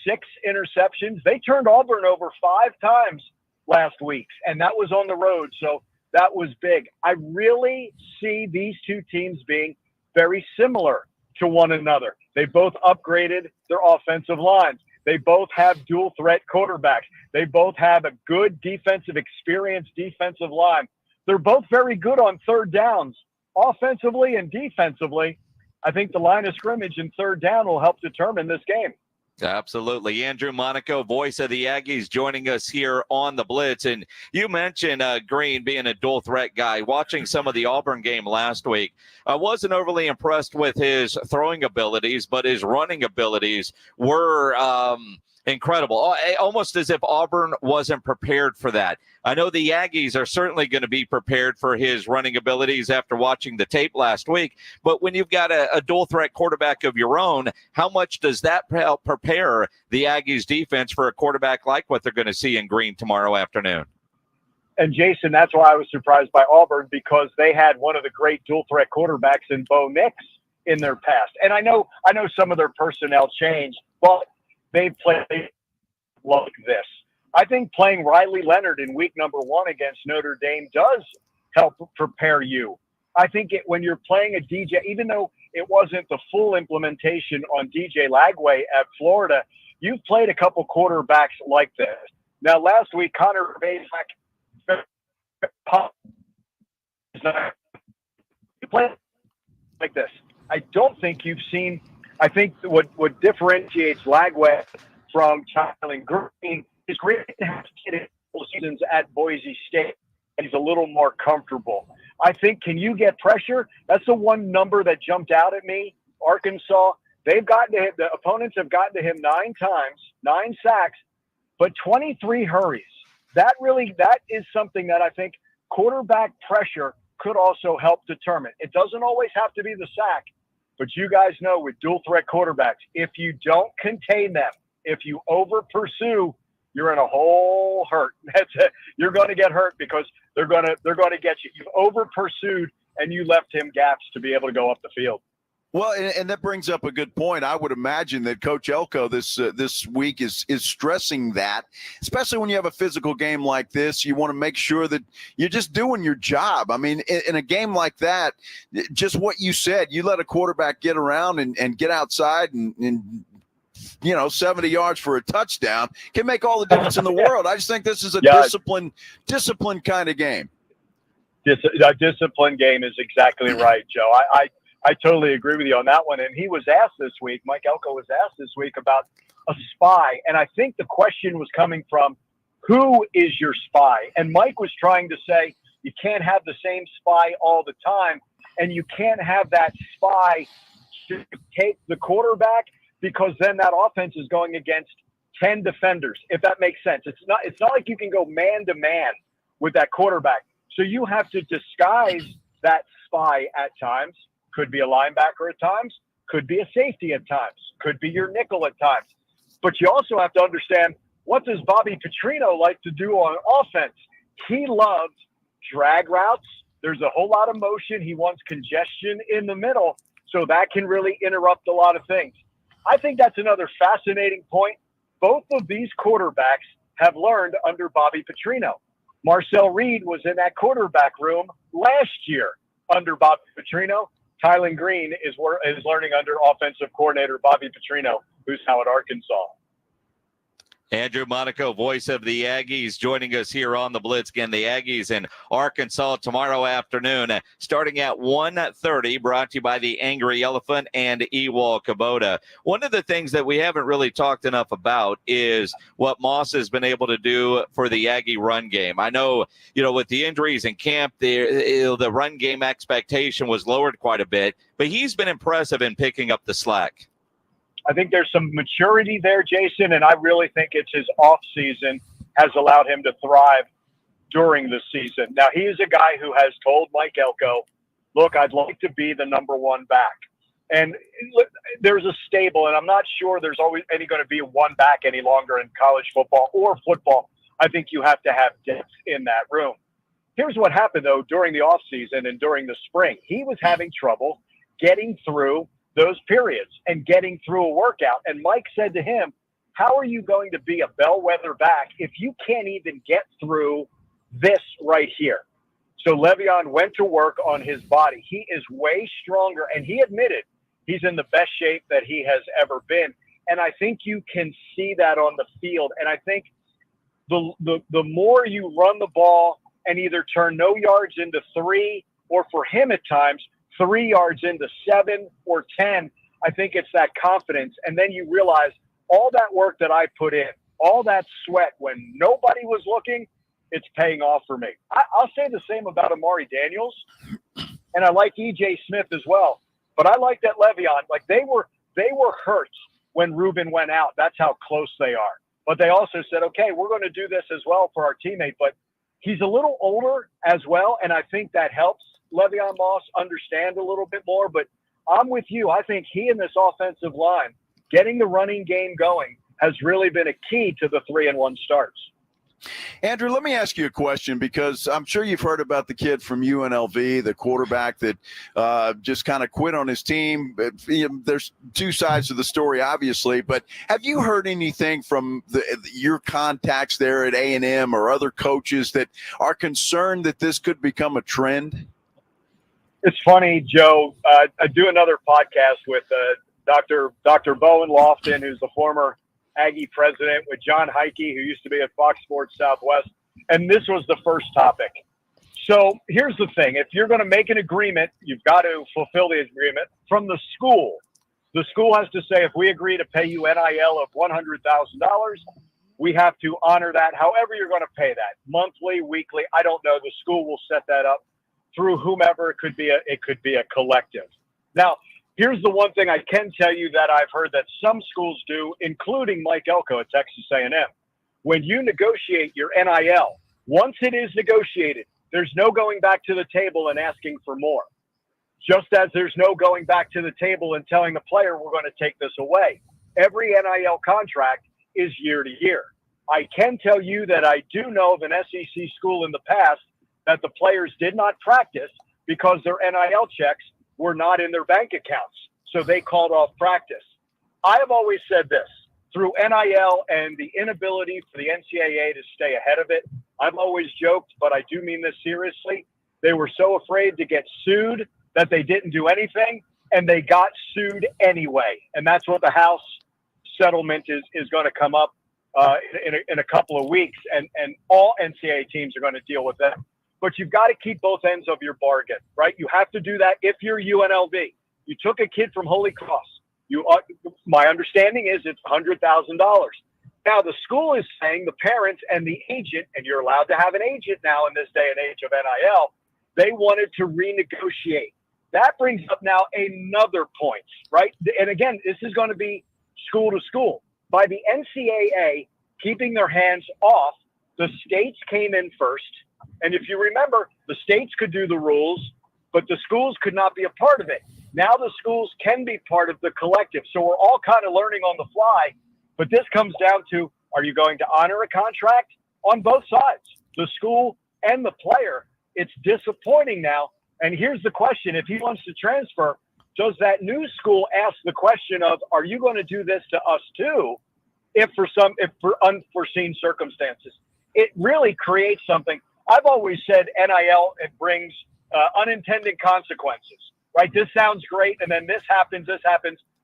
6 interceptions. They turned Auburn over 5 times last week, and that was on the road. So that was big. I really see these two teams being very similar to one another. They both upgraded their offensive lines. They both have dual threat quarterbacks. They both have a good experienced defensive line. They're both very good on third downs, offensively and defensively. I think the line of scrimmage and third down will help determine this game. Absolutely. Andrew Monaco, voice of the Aggies, joining us here on the Blitz. And you mentioned Green being a dual threat guy. Watching some of the Auburn game last week, I wasn't overly impressed with his throwing abilities, but his running abilities were incredible. Almost as if Auburn wasn't prepared for that. I know the Aggies are certainly going to be prepared for his running abilities after watching the tape last week. But when you've got a dual threat quarterback of your own, how much does that help prepare the Aggies defense for a quarterback like what they're going to see in Green tomorrow afternoon? And Jason, that's why I was surprised by Auburn, because they had one of the great dual threat quarterbacks in Bo Nix in their past. And I know some of their personnel changed, but they played like this. I think playing Riley Leonard in week number 1 against Notre Dame does help prepare you. I think when you're playing a DJ, even though it wasn't the full implementation on DJ Lagway at Florida, you've played a couple quarterbacks like this. Now, last week, Connor Bazelak played like this. I don't think you've seen. I think what differentiates Lagway from Taylon Green is Green has hit seasons at Boise State, and he's a little more comfortable. I think, can you get pressure? That's the one number that jumped out at me. Arkansas, they've gotten to him, the opponents have gotten to him 9 times, 9 sacks, but 23 hurries. That is something that I think quarterback pressure could also help determine. It doesn't always have to be the sack, but you guys know with dual threat quarterbacks, if you don't contain them, if you over pursue, you're in a whole hurt. You're going to get hurt because they're going to get you. You've over pursued and you left him gaps to be able to go up the field. Well, and that brings up a good point. I would imagine that Coach Elko this week is stressing that, especially when you have a physical game like this. You want to make sure that you're just doing your job. I mean, in a game like that, just what you said, you let a quarterback get around and get outside and 70 yards for a touchdown can make all the difference in the world. I just think this is a discipline kind of game. A discipline game is exactly right, Joe. I totally agree with you on that one. And he was asked this week, Mike Elko was asked this week about a spy. And I think the question was coming from, who is your spy? And Mike was trying to say, you can't have the same spy all the time. And you can't have that spy to take the quarterback, because then that offense is going against 10 defenders, if that makes sense. It's not like you can go man to man with that quarterback. So you have to disguise that spy at times. Could be a linebacker at times, could be a safety at times, could be your nickel at times. But you also have to understand, what does Bobby Petrino like to do on offense? He loves drag routes. There's a whole lot of motion. He wants congestion in the middle, so that can really interrupt a lot of things. I think that's another fascinating point. Both of these quarterbacks have learned under Bobby Petrino. Marcel Reed was in that quarterback room last year under Bobby Petrino. Tylen Green is learning under offensive coordinator Bobby Petrino, who's now at Arkansas. Andrew Monaco, voice of the Aggies, joining us here on the Blitz. Again, the Aggies in Arkansas tomorrow afternoon, starting at 1:30, brought to you by the Angry Elephant and Ewald Kubota. One of the things that we haven't really talked enough about is what Moss has been able to do for the Aggie run game. I know, with the injuries in camp, the run game expectation was lowered quite a bit, but he's been impressive in picking up the slack. I think there's some maturity there, Jason, and I really think it's his off season has allowed him to thrive during the season. Now, he is a guy who has told Mike Elko, look, I'd like to be the number one back. And there's a stable, and I'm not sure there's always going to be one back any longer in college football or football. I think you have to have depth in that room. Here's what happened, though, during the offseason and during the spring. He was having trouble getting through those periods and getting through a workout. And Mike said to him, how are you going to be a bellwether back if you can't even get through this right here? So Le'Veon went to work on his body. He is way stronger, and he admitted he's in the best shape that he has ever been. And I think you can see that on the field. And I think the more you run the ball and either turn no yards into 3, or for him at times, 3 yards into 7 or 10, I think it's that confidence. And then you realize all that work that I put in, all that sweat when nobody was looking, it's paying off for me. I'll say the same about Amari Daniels, and I like E.J. Smith as well. But I like that Le'Veon. Like they were hurt when Reuben went out. That's how close they are. But they also said, okay, we're going to do this as well for our teammate. But he's a little older as well, and I think that helps Le'Veon Moss understand a little bit more. But I'm with you. I think he and this offensive line, getting the running game going, has really been a key to the 3-1 starts. Andrew, let me ask you a question, because I'm sure you've heard about the kid from UNLV, the quarterback that just kind of quit on his team. There's two sides to the story, obviously, but have you heard anything from your contacts there at A&M or other coaches that are concerned that this could become a trend? It's funny, Joe. I do another podcast with Dr. Bowen Lofton, who's the former Aggie president, with John Heike, who used to be at Fox Sports Southwest. And this was the first topic. So here's the thing. If you're going to make an agreement, you've got to fulfill the agreement from the school. The school has to say, if we agree to pay you NIL of $100,000, we have to honor that. However you're going to pay that, monthly, weekly, I don't know. The school will set that up through whomever. It could be a collective. Now, here's the one thing I can tell you that I've heard that some schools do, including Mike Elko at Texas A&M. When you negotiate your NIL, once it is negotiated, there's no going back to the table and asking for more. Just as there's no going back to the table and telling the player, we're going to take this away. Every NIL contract is year to year. I can tell you that I do know of an SEC school in the past that the players did not practice because their NIL checks were not in their bank accounts. So they called off practice. I have always said this, through NIL and the inability for the NCAA to stay ahead of it, I've always joked, but I do mean this seriously. They were so afraid to get sued that they didn't do anything, and they got sued anyway. And that's what the House settlement is going to come up in a couple of weeks, and all NCAA teams are going to deal with that. But you've got to keep both ends of your bargain, right? You have to do that if you're UNLV. You took a kid from Holy Cross. My understanding is it's $100,000. Now, the school is saying the parents and the agent, and you're allowed to have an agent now in this day and age of NIL, they wanted to renegotiate. That brings up now another point, right? And again, this is going to be school to school. By the NCAA keeping their hands off, the states came in first. And if you remember, the states could do the rules, but the schools could not be a part of it. Now the schools can be part of the collective. So we're all kind of learning on the fly. But this comes down to, are you going to honor a contract? On both sides, the school and the player. It's disappointing now. And here's the question. If he wants to transfer, does that new school ask the question of, are you going to do this to us too? If for unforeseen circumstances, it really creates something. I've always said NIL, it brings unintended consequences, right? This sounds great. And then this happens.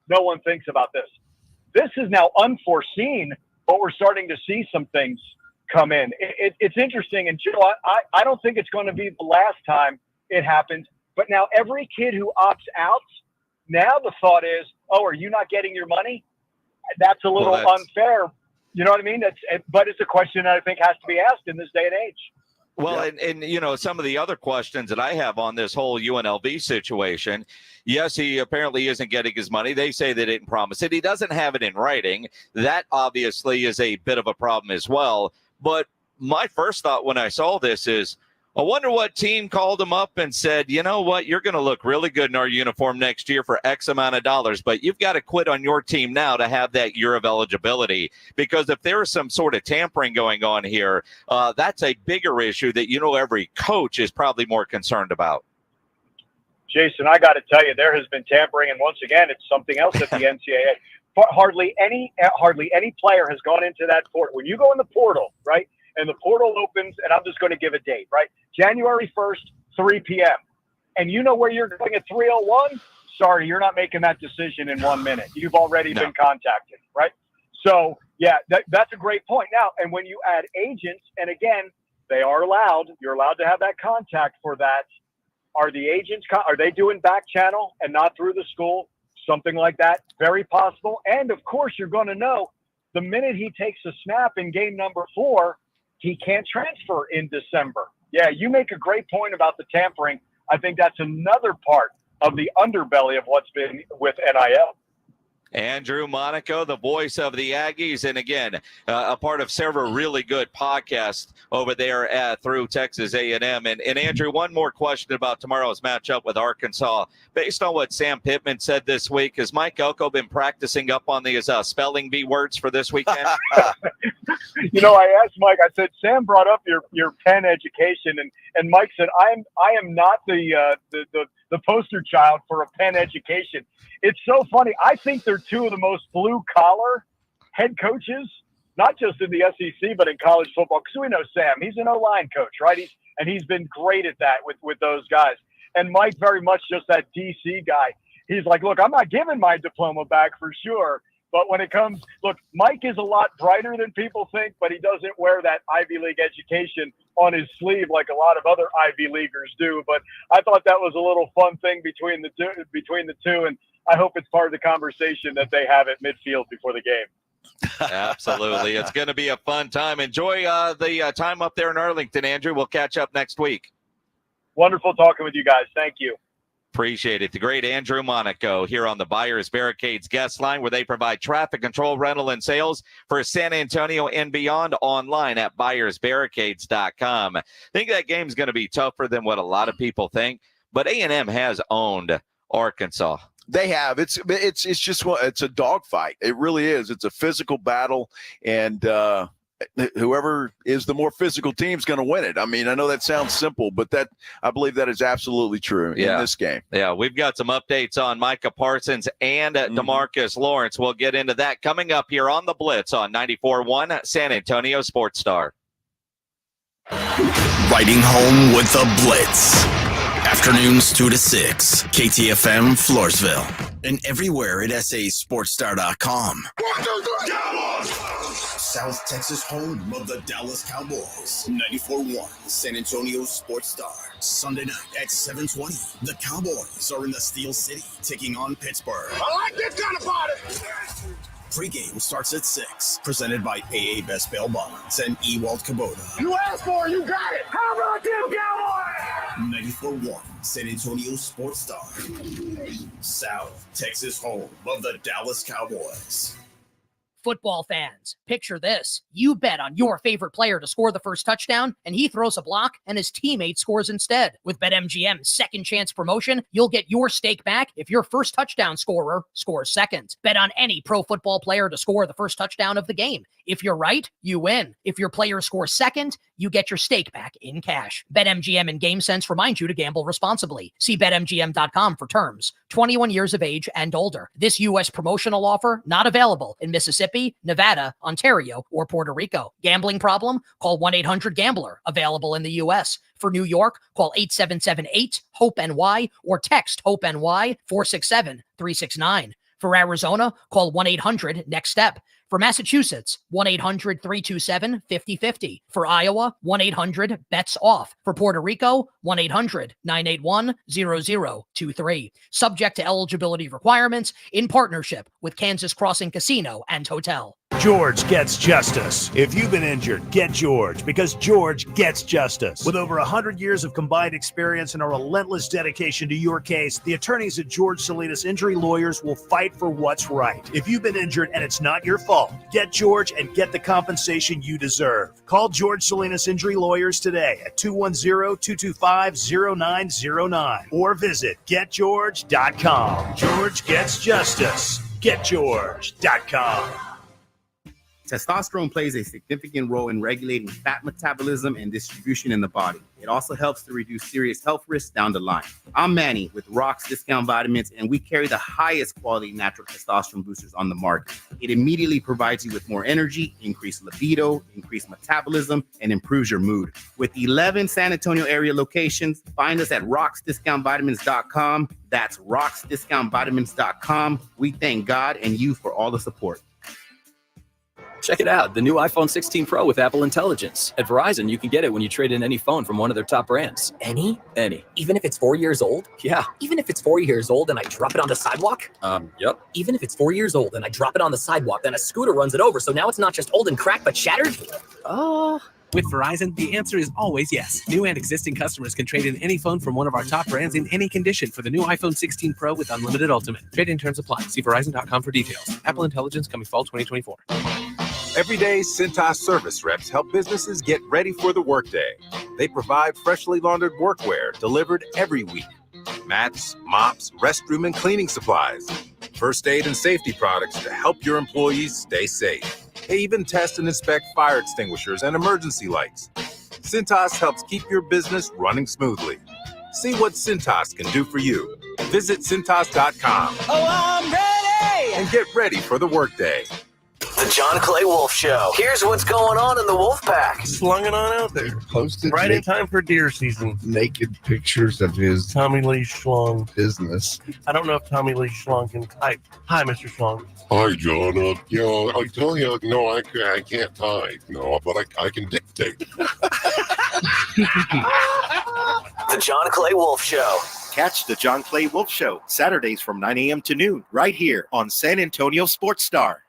No one thinks about this. This is now unforeseen, but we're starting to see some things come in. It's interesting. And Joe, I don't think it's going to be the last time it happens. But now every kid who opts out, now the thought is, oh, are you not getting your money? That's a little unfair. You know what I mean? But it's a question that I think has to be asked in this day and age. Well, and you know, some of the other questions that I have on this whole UNLV situation, yes, he apparently isn't getting his money. They say they didn't promise it. He doesn't have it in writing. That obviously is a bit of a problem as well. But my first thought when I saw this is, I wonder what team called him up and said, you know what, you're going to look really good in our uniform next year for X amount of dollars, but you've got to quit on your team now to have that year of eligibility. Because if there is some sort of tampering going on here, that's a bigger issue that, you know, every coach is probably more concerned about. Jason, I got to tell you, there has been tampering. And once again, it's something else at the NCAA. Hardly any player has gone into that portal. When you go in the portal, right? And the portal opens, and I'm just going to give a date, right? January 1st, 3 p.m. And you know where you're going at 3:01? Sorry, you're not making that decision in 1 minute. You've already been contacted, right? So, yeah, that's a great point. Now, and when you add agents, and again, they are allowed, you're allowed to have that contact for that. Are the agents, are they doing back channel and not through the school? Something like that, very possible. And, of course, you're going to know the minute he takes a snap in game number 4, he can't transfer in December. Yeah, you make a great point about the tampering. I think that's another part of the underbelly of what's been with NIL. Andrew Monaco, the voice of the Aggies, and again, a part of several really good podcasts over there through Texas A&M. And Andrew, one more question about tomorrow's matchup with Arkansas. Based on what Sam Pittman said this week, has Mike Elko been practicing up on these spelling bee words for this weekend? You know, I asked Mike, I said, Sam brought up your Penn education, and Mike said, I am not the poster child for a Penn education. It's so funny. I think they're two of the most blue-collar head coaches, not just in the SEC, but in college football. Because we know Sam. He's an O-line coach, right? He's been great at that with those guys. And Mike, very much just that DC guy. He's like, look, I'm not giving my diploma back for sure. But when it comes, look, Mike is a lot brighter than people think, but he doesn't wear that Ivy League education on his sleeve like a lot of other Ivy Leaguers do. But I thought that was a little fun thing between the two, and I hope it's part of the conversation that they have at midfield before the game. Absolutely. It's going to be a fun time. Enjoy the time up there in Arlington, Andrew. We'll catch up next week. Wonderful talking with you guys. Thank you. Appreciate it. The great Andrew Monaco here on the Buyers Barricades guest line, where they provide traffic control, rental, and sales for San Antonio and beyond, online at buyersbarricades.com. I think that game's going to be tougher than what a lot of people think, but A&M has owned Arkansas. They have. It's just it's a dogfight. It really is. It's a physical battle, and whoever is the more physical team is going to win it. I mean, I know that sounds simple, but I believe that is absolutely true in this game. Yeah, we've got some updates on Micah Parsons and DeMarcus Lawrence. We'll get into that coming up here on the Blitz on 94.1 San Antonio Sports Star. Riding home with the Blitz. Afternoons 2 to 6. KTFM Floresville. And everywhere at sasportstar.com. South Texas home of the Dallas Cowboys. 94.1 San Antonio Sports Star. Sunday night at 7:20. The Cowboys are in the Steel City, taking on Pittsburgh. I like this kind of party. Pre-game starts at 6. Presented by AA Best Bail Bonds and Ewald Kubota. You asked for it, you got it. How about them Cowboys? 94.1 San Antonio Sports Star. South Texas home of the Dallas Cowboys. Football fans, picture this. You bet on your favorite player to score the first touchdown, and he throws a block, and his teammate scores instead. With BetMGM's second chance promotion, you'll get your stake back if your first touchdown scorer scores second. Bet on any pro football player to score the first touchdown of the game. If you're right, you win. If your player scores second, you get your stake back in cash. BetMGM and GameSense remind you to gamble responsibly. See BetMGM.com for terms. 21 years of age and older. This U.S. promotional offer not available in Mississippi, Nevada, Ontario, or Puerto Rico. Gambling problem? Call 1-800-GAMBLER. Available in the U.S. For New York, call 877-8-HOPE-NY or text HOPE-NY 467-369. For Arizona, call 1-800-NEXT-STEP. For Massachusetts, 1-800-327-5050. For Iowa, 1-800-BETS-OFF. For Puerto Rico, 1-800-981-0023. Subject to eligibility requirements in partnership with Kansas Crossing Casino and Hotel. George gets justice. If you've been injured, get George, because George gets justice. With over 100 years of combined experience and a relentless dedication to your case, the attorneys at George Salinas Injury Lawyers will fight for what's right. If you've been injured and it's not your fault, get George and get the compensation you deserve. Call George Salinas Injury Lawyers today at 210-225-0909 or visit getgeorge.com. George gets justice. Getgeorge.com. Testosterone plays a significant role in regulating fat metabolism and distribution in the body. It also helps to reduce serious health risks down the line. I'm Manny with Rock's Discount Vitamins, and we carry the highest quality natural testosterone boosters on the market. It immediately provides you with more energy, increased libido, increased metabolism, and improves your mood. With 11 San Antonio area locations, find us at rocksdiscountvitamins.com. That's rocksdiscountvitamins.com. We thank God and you for all the support. Check it out, the new iPhone 16 Pro with Apple Intelligence. At Verizon, you can get it when you trade in any phone from one of their top brands. Any? Any. Even if it's 4 years old? Yeah. Even if it's 4 years old and I drop it on the sidewalk? Yep. Even if it's 4 years old and I drop it on the sidewalk, then a scooter runs it over, so now it's not just old and cracked, but shattered? With Verizon, the answer is always yes. New and existing customers can trade in any phone from one of our top brands in any condition for the new iPhone 16 Pro with unlimited Ultimate. Trade-in terms apply. See Verizon.com for details. Apple Intelligence coming fall 2024. Every day, Cintas service reps help businesses get ready for the workday. They provide freshly laundered workwear delivered every week. Mats, mops, restroom and cleaning supplies. First aid and safety products to help your employees stay safe. They even test and inspect fire extinguishers and emergency lights. Cintas helps keep your business running smoothly. See what Cintas can do for you. Visit Cintas.com. Oh, I'm ready! And get ready for the workday. The John Clay Wolf Show. Here's what's going on in the Wolf Pack. Slung it on out there. Posted right in time for deer season. Naked pictures of his Tommy Lee Schlong business. I don't know if Tommy Lee Schlong can type. Hi, Mr. Schlong. Hi, John. I tell you, no, I can't type. No, but I can dictate. The John Clay Wolf Show. Catch the John Clay Wolf Show Saturdays from 9 a.m. to noon right here on San Antonio Sports Star.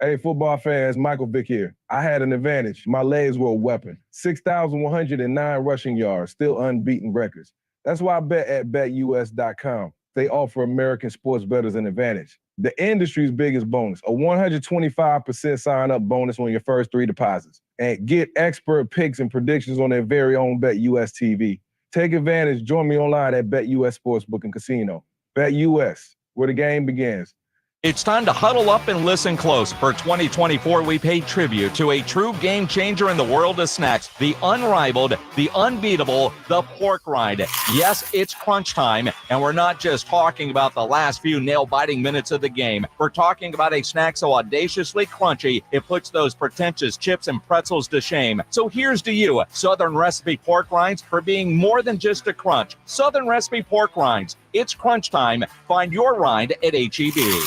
Hey, football fans, Michael Vick here. I had an advantage. My legs were a weapon. 6,109 rushing yards, still unbeaten records. That's why I bet at BetUS.com. They offer American sports bettors an advantage. The industry's biggest bonus, a 125% sign-up bonus on your first 3 deposits. And get expert picks and predictions on their very own BetUS TV. Take advantage. Join me online at BetUS Sportsbook and Casino. BetUS, where the game begins. It's time to huddle up and listen close. For 2024, we pay tribute to a true game changer in the world of snacks, the unrivaled, the unbeatable, the pork rind. Yes, it's crunch time, and we're not just talking about the last few nail-biting minutes of the game. We're talking about a snack so audaciously crunchy, it puts those pretentious chips and pretzels to shame. So here's to you, Southern Recipe Pork Rinds, for being more than just a crunch. Southern Recipe Pork Rinds. It's crunch time. Find your rind at H-E-B.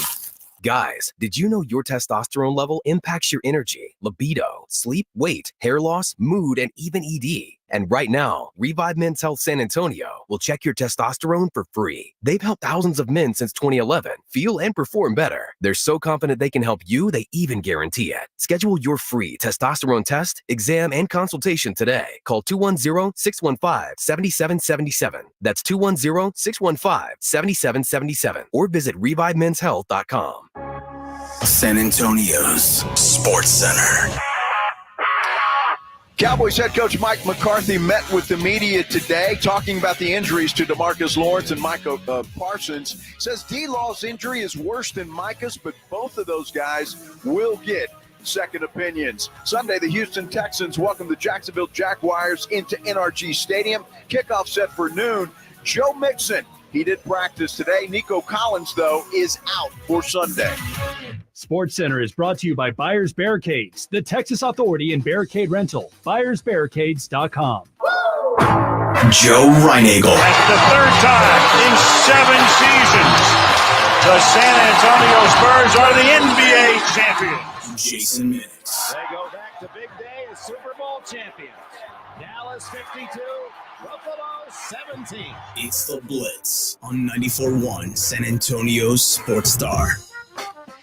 Guys, did you know your testosterone level impacts your energy, libido, sleep, weight, hair loss, mood, and even ED? And right now, Revive Men's Health San Antonio will check your testosterone for free. They've helped thousands of men since 2011 feel and perform better. They're so confident they can help you, they even guarantee it. Schedule your free testosterone test, exam, and consultation today. Call 210-615-7777. That's 210-615-7777. Or visit ReviveMen'sHealth.com. San Antonio's Sports Center. Cowboys head coach Mike McCarthy met with the media today talking about the injuries to DeMarcus Lawrence and Micah Parsons. Says D-Law's injury is worse than Micah's, but both of those guys will get second opinions. Sunday, the Houston Texans welcome the Jacksonville Jaguars into NRG Stadium. Kickoff set for noon. Joe Mixon, he did practice today. Nico Collins, though, is out for Sunday. Sports Center is brought to you by Buyers Barricades, the Texas authority in barricade rental. BuyersBarricades.com. Joe Reinagel. That's the third time in 7 seasons, the San Antonio Spurs are the NBA champions. Jason Minnix. They go back to big day as Super Bowl champions. Dallas 52, Buffalo 17. It's the Blitz on 94.1 San Antonio's Sports Star.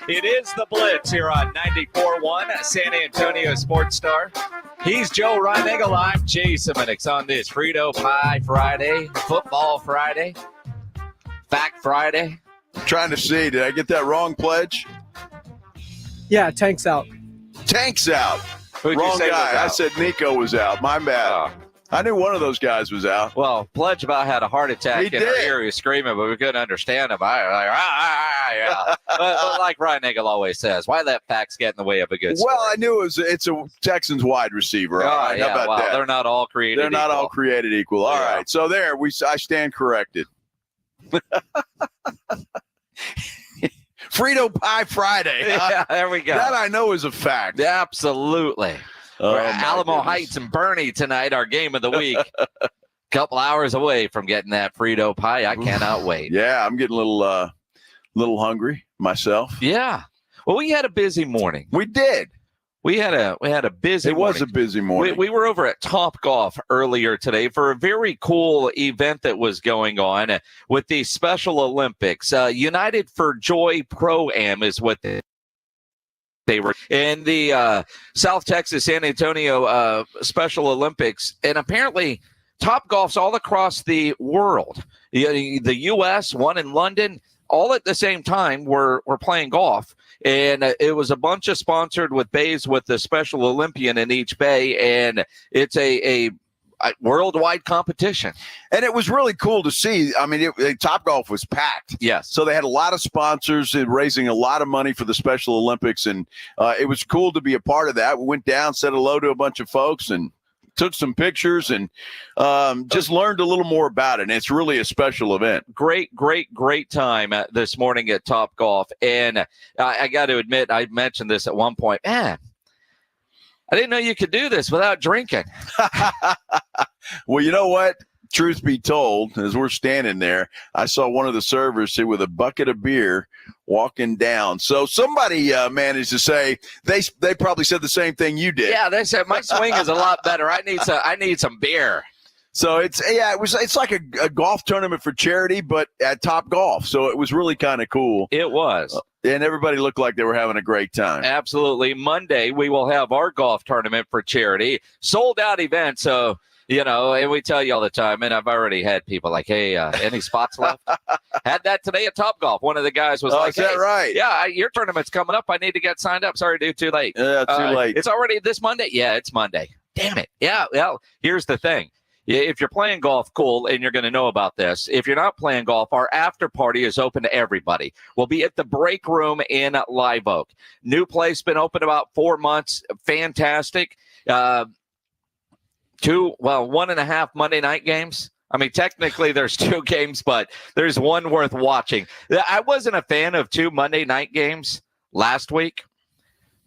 It is the Blitz here on 94.1 San Antonio Sports Star. He's Joe Reinagel. I'm Jason Minnix on this Frito Pie Friday, Football Friday, Fact Friday. Trying to see, did I get that wrong, Pledge? Yeah, Tank's out. Tank's out. Who'd you Wrong say was guy. I out? said Nico was out. My bad. I knew one of those guys was out. Well, Pledge about had a heart attack He in her did. ear. He was screaming, but we couldn't understand him. I was like, yeah. but like Reinagel always says, why let facts get in the way of a good story? Well, I knew it's a Texans wide receiver. All right, yeah, how about that? They're not all created They're not equal. all created equal. All right, so there I stand corrected. Frito Pie Friday. Yeah, there we go. That I know is a fact. Absolutely. Oh, We're my at Alamo goodness. Heights and Bernie tonight, our game of the week. Couple hours away from getting that Frito pie. I cannot wait. Yeah, I'm getting a little hungry myself. Yeah. Well, we had a busy morning. We did. We had a busy It was a busy morning. We were over at Top Golf earlier today for a very cool event that was going on with the Special Olympics. United for Joy Pro-Am is what they were in the South Texas San Antonio Special Olympics. And apparently Top Golf's all across the world. The U.S., one in London, all at the same time were playing golf. And it was a bunch of sponsored with bays with the Special Olympian in each bay. And it's a worldwide competition. And it was really cool to see. I mean, Top Golf was packed. Yes. So they had a lot of sponsors and raising a lot of money for the Special Olympics. And it was cool to be a part of that. We went down, said hello to a bunch of folks, and took some pictures and just learned a little more about it. And it's really a special event. Great time this morning at Top Golf. And I got to admit, I mentioned this at one point. Man, I didn't know you could do this without drinking. Well, you know what? Truth be told, as we're standing there, I saw one of the servers sit with a bucket of beer walking down. So somebody managed to say they probably said the same thing you did. Yeah, they said my swing is a lot better. I need some beer. So it's like a golf tournament for charity, but at Top Golf. So it was really kind of cool. It was. And everybody looked like they were having a great time. Absolutely. Monday, we will have our golf tournament for charity. Sold out event. So, and we tell you all the time, and I've already had people like, hey, any spots left? Had that today at Top Golf. One of the guys was like, is that right? Yeah, your tournament's coming up. I need to get signed up. Sorry, dude, too late. Yeah, too late. It's already this Monday? Yeah, it's Monday. Damn it. Yeah, well, here's the thing. If you're playing golf, cool, and you're going to know about this. If you're not playing golf, our after party is open to everybody. We'll be at the Break Room in Live Oak. New place, been open about 4 months. Fantastic. 1.5 Monday night games. I mean, technically there's 2 games, but there's one worth watching. I wasn't a fan of 2 Monday night games last week,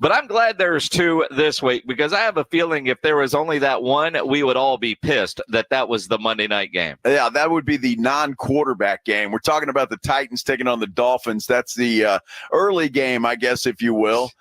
But I'm glad there's 2 this week because I have a feeling if there was only that one, we would all be pissed that was the Monday night game. Yeah, that would be the non-quarterback game. We're talking about the Titans taking on the Dolphins. That's the early game, I guess, if you will.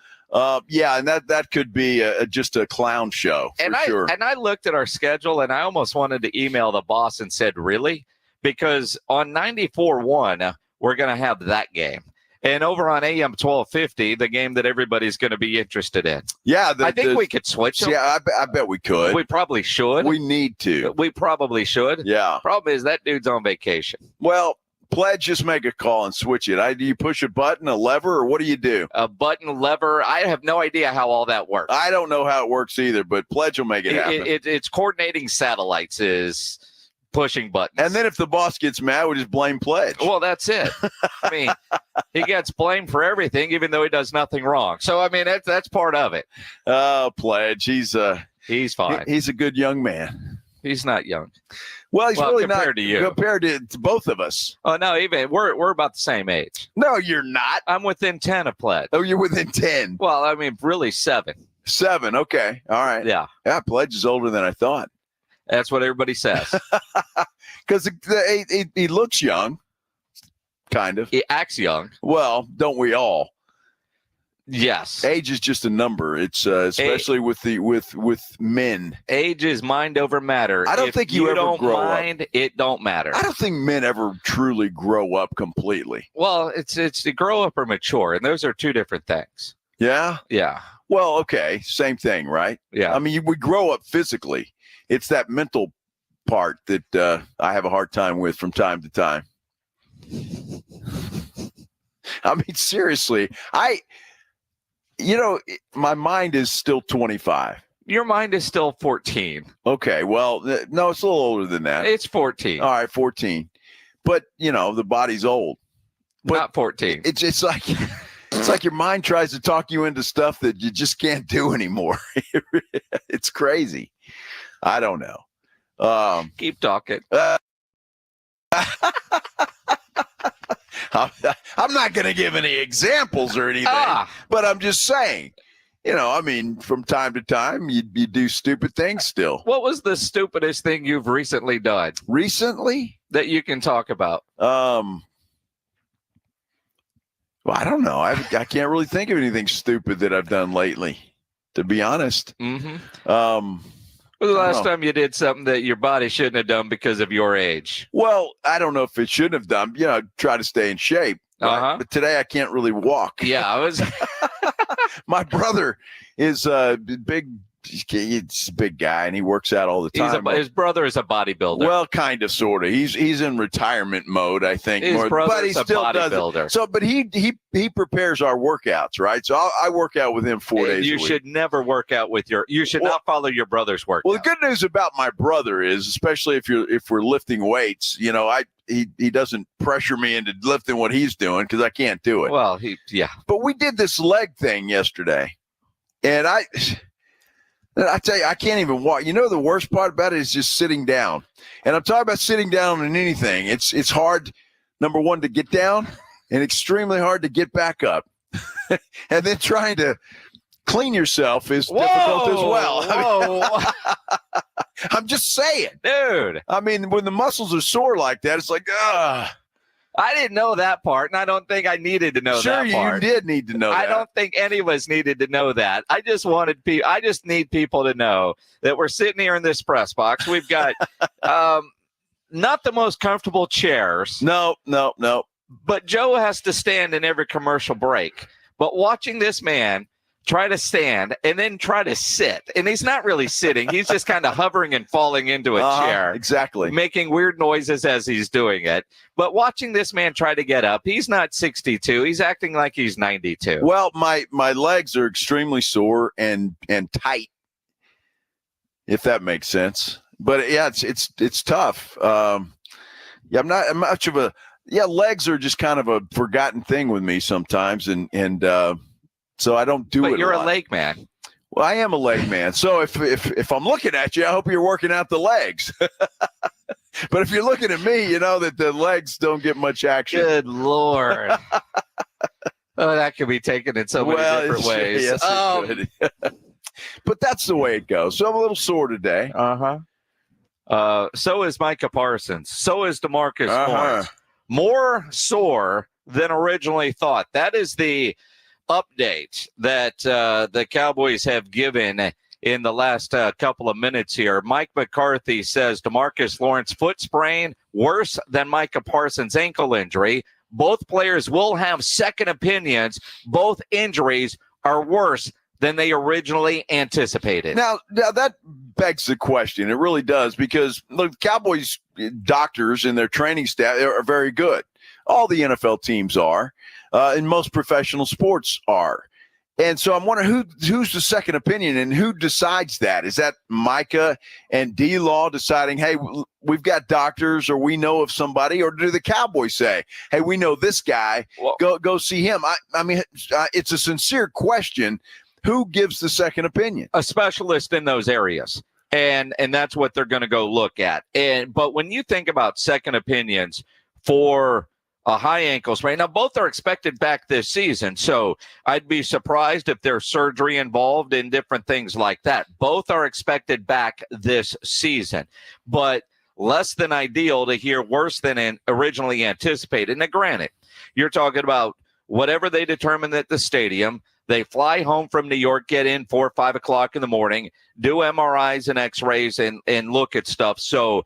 Yeah, and that could be just a clown show for sure. And I looked at our schedule, and I almost wanted to email the boss and said, really? Because on 94.1, we're going to have that game. And over on AM 1250, the game that everybody's going to be interested in. Yeah. I think we could switch them. Yeah, I bet we could. We probably should. We need to. We probably should. Yeah. Problem is that dude's on vacation. Well, Pledge, just make a call and switch it. Do you push a button, a lever, or what do you do? A button, lever. I have no idea how all that works. I don't know how it works either, but Pledge will make it happen. It's coordinating satellites is pushing buttons. And then if the boss gets mad, we just blame Pledge. Well, that's it. I mean, he gets blamed for everything, even though he does nothing wrong. So, I mean, that's part of it. Oh, Pledge. He's fine. He's a good young man. He's not young. Well, he's really not compared to you. Compared to both of us. Oh, no, even we're about the same age. No, you're not. I'm within 10 of Pledge. Oh, you're within 10. Well, I mean, really 7. 7, okay. All right. Yeah. Yeah, Pledge is older than I thought. That's what everybody says. Because he looks young, kind of. He acts young. Well, don't we all? Yes. Age is just a number. It's especially with men. Age is mind over matter. I don't think you ever don't grow mind, up. It don't matter. I don't think men ever truly grow up completely. Well, it's to grow up or mature, and those are 2 different things. Yeah? Yeah. Well, okay. Same thing, right? Yeah. I mean, we grow up physically. It's that mental part that I have a hard time with from time to time. I mean, seriously, my mind is still 25. Your mind is still 14. Okay, well, no, it's a little older than that. It's 14. All right, 14. But, the body's old. But not 14. It's like it's like your mind tries to talk you into stuff that you just can't do anymore. It's crazy. I don't know. Keep talking. I'm not going to give any examples or anything, but I'm just saying, I mean, from time to time, you do stupid things still. What was the stupidest thing you've recently done? Recently? That you can talk about? Well, I don't know. I can't really think of anything stupid that I've done lately, to be honest. Mm-hmm. When was the last time you did something that your body shouldn't have done because of your age? Well, I don't know if it shouldn't have done. Try to stay in shape. Right? But today I can't really walk. Yeah, I was. My brother is a big. He's a big guy, and he works out all the time. His brother is a bodybuilder. Well, kind of, sort of. He's in retirement mode, I think. His brother is a bodybuilder. Does it. So, but he prepares our workworkouts, right? So I work out with him 4 days a week. You should never work out with you should not follow your brother's workout. Well, the good news about my brother is, especially if we're lifting weights, he doesn't pressure me into lifting what he's doing because I can't do it. Well, But we did this leg thing yesterday, and I tell you, I can't even walk. The worst part about it is just sitting down. And I'm talking about sitting down in anything. It's hard, number one, to get down and extremely hard to get back up. And then trying to clean yourself is difficult as well. Whoa. I'm just saying. Dude. I mean, when the muscles are sore like that, it's like, I didn't know that part, and I don't think I needed to know that part. Sure, you did need to know that. I don't think any of us needed to know that. I just need people to know that we're sitting here in this press box. We've got not the most comfortable chairs. No. But Joe has to stand in every commercial break. But watching this man try to stand and then try to sit, and he's not really sitting. He's just kind of hovering and falling into a chair. Exactly. Making weird noises as he's doing it. But watching this man try to get up, he's not 62. He's acting like he's 92. Well, my legs are extremely sore and tight, if that makes sense. But yeah, it's tough. I'm not much of a legs are just kind of a forgotten thing with me sometimes, and so I don't do it. But you're a leg man. Well, I am a leg man. So if I'm looking at you, I hope you're working out the legs. But if you're looking at me, you know that the legs don't get much action. Good Lord. Oh, that could be taken in so many different ways. Yes, it could. But that's the way it goes. So I'm a little sore today. So is Micah Parsons. So is DeMarcus Lawrence. More sore than originally thought. That is the update that the Cowboys have given in the last couple of minutes here. Mike McCarthy says DeMarcus Lawrence foot sprain worse than Micah Parsons ankle injury. Both players will have second opinions. Both injuries are worse than they originally anticipated. Now that begs the question. It really does, because the Cowboys doctors and their training staff are very good. All the NFL teams are, and most professional sports are. And so I'm wondering who's the second opinion and who decides that? Is that Micah and D-Law deciding, hey, we've got doctors, or we know of somebody, or do the Cowboys say, hey, we know this guy, go see him? I mean, it's a sincere question. Who gives the second opinion? A specialist in those areas. And that's what they're going to go look at. But when you think about second opinions for a high ankle sprain, now both are expected back this season, so I'd be surprised if there's surgery involved in different things like that. Both are expected back this season, but less than ideal to hear worse than originally anticipated. Now, granted, you're talking about whatever they determine at the stadium. They fly home from New York, get in 4 or 5 o'clock in the morning, do MRIs and X-rays and look at stuff. So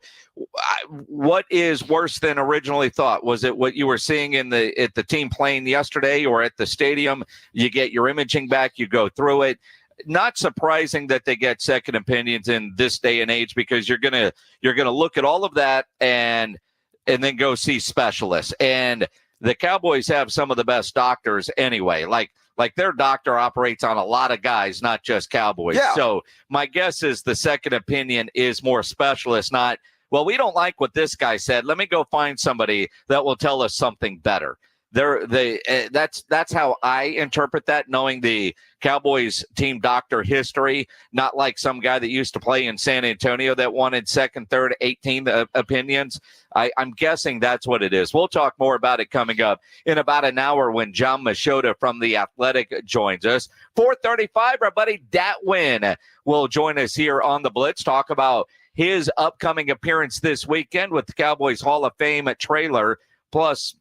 what is worse than originally thought? Was it what you were seeing at the team playing yesterday, or at the stadium? You get your imaging back, you go through it. Not surprising that they get second opinions in this day and age, because you're gonna look at all of that and then go see specialists. And the Cowboys have some of the best doctors anyway. Like their doctor operates on a lot of guys, not just Cowboys. Yeah. So my guess is the second opinion is more specialist, not, well, we don't like what this guy said. Let me go find somebody that will tell us something better. That's how I interpret that, knowing the Cowboys team doctor history, not like some guy that used to play in San Antonio that wanted second, third, 18 opinions. I'm guessing that's what it is. We'll talk more about it coming up in about an hour when John Maota from The Athletic joins us. 4:35, our buddy Dat Win will join us here on the Blitz, talk about his upcoming appearance this weekend with the Cowboys Hall of Fame trailer, plus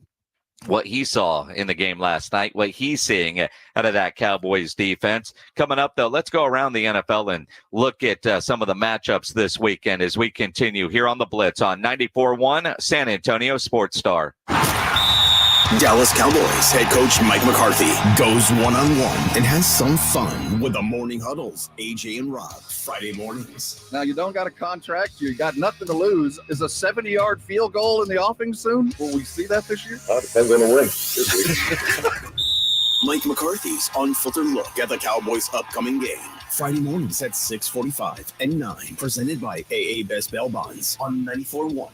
what he saw in the game last night, what he's seeing out of that Cowboys defense. Coming up, though, let's go around the NFL and look at some of the matchups this weekend as we continue here on the Blitz on 94.1 San Antonio Sports Star. Dallas Cowboys head coach Mike McCarthy goes one-on-one and has some fun with the morning huddles. AJ and Rob, Friday mornings. Now, you don't got a contract. You got nothing to lose. Is a 70-yard field goal in the offing soon? Will we see that this year? Depends on the win this week. Mike McCarthy's unfiltered look at the Cowboys' upcoming game. Friday mornings at 6:45 and 9. Presented by AA Best Bail Bonds on 94.1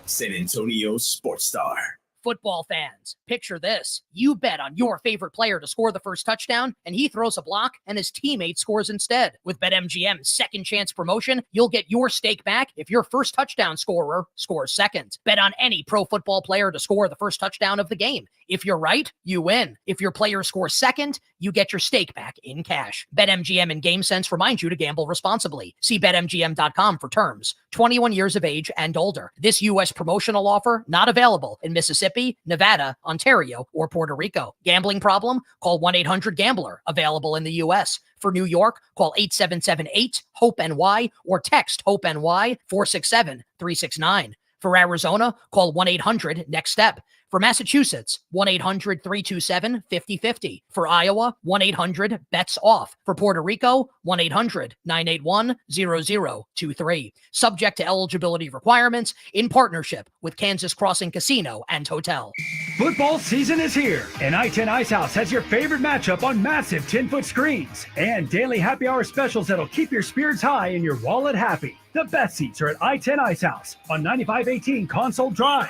San Antonio Sports Star. Football fans, picture this. You bet on your favorite player to score the first touchdown, and he throws a block, and his teammate scores instead. With BetMGM's second chance promotion, you'll get your stake back if your first touchdown scorer scores second. Bet on any pro football player to score the first touchdown of the game. If you're right, you win. If your player scores second, you get your stake back in cash. BetMGM and GameSense remind you to gamble responsibly. See BetMGM.com for terms. 21 years of age and older. This U.S. promotional offer not available in Mississippi, Nevada, Ontario, or Puerto Rico. Gambling problem? Call 1-800-GAMBLER. Available in the U.S. For New York, call 877-8-HOPE-NY or text HOPE-NY 467-369. For Arizona, call 1-800-NEXT-STEP. For Massachusetts, 1-800-327-5050. For Iowa, 1-800-BETS-OFF. For Puerto Rico, 1-800-981-0023. Subject to eligibility requirements in partnership with Kansas Crossing Casino and Hotel. Football season is here, and I-10 Ice House has your favorite matchup on massive 10-foot screens and daily happy hour specials that'll keep your spirits high and your wallet happy. The best seats are at I-10 Ice House on 9518 Console Drive.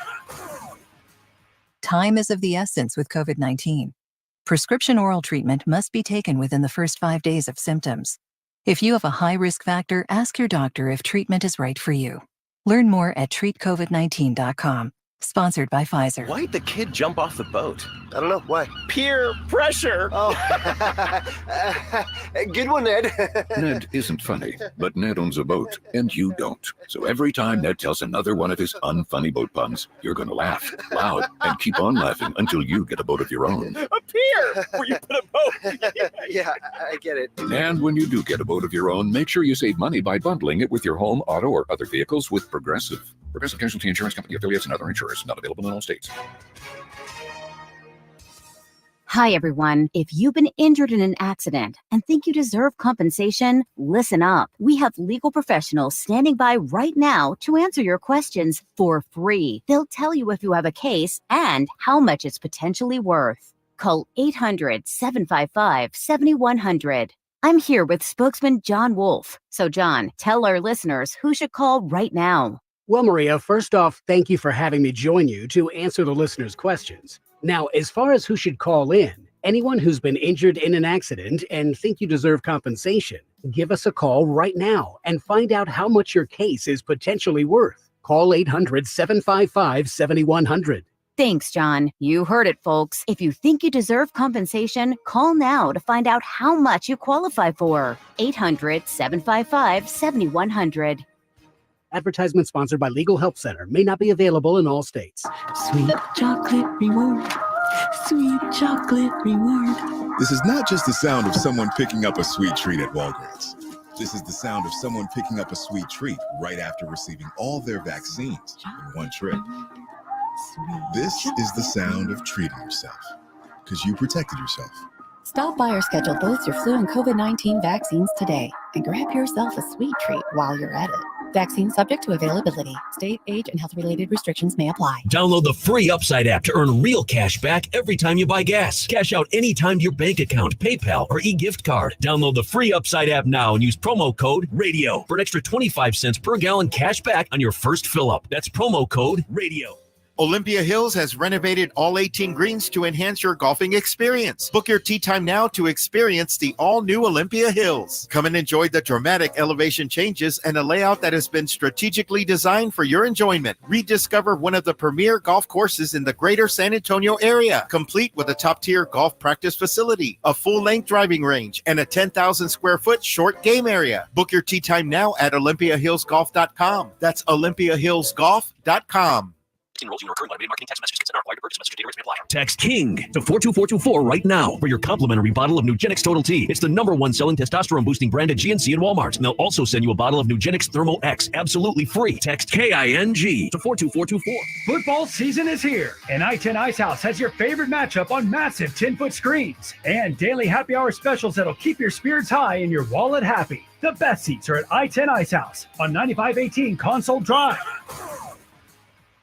Time is of the essence with COVID-19. Prescription oral treatment must be taken within the first 5 days of symptoms. If you have a high risk factor, ask your doctor if treatment is right for you. Learn more at treatcovid19.com. Sponsored by Pfizer. Why'd the kid jump off the boat? I don't know. Why? Peer pressure. Oh. Good one, Ned. Ned isn't funny, but Ned owns a boat, and you don't. So every time Ned tells another one of his unfunny boat puns, you're going to laugh loud and keep on laughing until you get a boat of your own. A pier where you put a boat. Yeah, I get it. And when you do get a boat of your own, make sure you save money by bundling it with your home, auto, or other vehicles with Progressive. Progressive Casualty Insurance Company affiliates and other insurers not available in all states. Hi, everyone. If you've been injured in an accident and think you deserve compensation, listen up. We have legal professionals standing by right now to answer your questions for free. They'll tell you if you have a case and how much it's potentially worth. Call 800-755-7100. I'm here with spokesman John Wolf. So, John, tell our listeners who should call right now. Well, Maria, first off, thank you for having me join you to answer the listeners' questions. Now, as far as who should call in, anyone who's been injured in an accident and think you deserve compensation, give us a call right now and find out how much your case is potentially worth. Call 800-755-7100. Thanks, John. You heard it, folks. If you think you deserve compensation, call now to find out how much you qualify for. 800-755-7100. Advertisement sponsored by Legal Help Center. May not be available in all states. Sweet chocolate reward. Sweet chocolate reward. This is not just the sound of someone picking up a sweet treat at Walgreens. This is the sound of someone picking up a sweet treat right after receiving all their vaccines in one trip. This is the sound of treating yourself, because you protected yourself. Stop by or schedule both your flu and COVID-19 vaccines today and grab yourself a sweet treat while you're at it. Vaccine subject to availability. State, age, and health-related restrictions may apply. Download the free Upside app to earn real cash back every time you buy gas. Cash out anytime to your bank account, PayPal, or e-gift card. Download the free Upside app now and use promo code RADIO for an extra 25 cents per gallon cash back on your first fill-up. That's promo code RADIO. Olympia Hills has renovated all 18 greens to enhance your golfing experience. Book your tee time now to experience the all-new Olympia Hills. Come and enjoy the dramatic elevation changes and a layout that has been strategically designed for your enjoyment. Rediscover one of the premier golf courses in the greater San Antonio area, complete with a top-tier golf practice facility, a full-length driving range, and a 10,000 square foot short game area. Book your tee time now at OlympiaHillsGolf.com. That's OlympiaHillsGolf.com. Enroll you in recurring automated marketing text messages. Consent are required to purchase. Message data rates may apply. Text KING to 42424 right now for your complimentary bottle of Nugenix Total T. It's the #1 selling testosterone boosting brand at GNC and Walmart. And they'll also send you a bottle of Nugenix Thermo X absolutely free. Text KING to 42424. Football season is here, and I-10 Ice House has your favorite matchup on massive 10-foot screens and daily happy hour specials that'll keep your spirits high and your wallet happy. The best seats are at I-10 Ice House on 9518 Console Drive.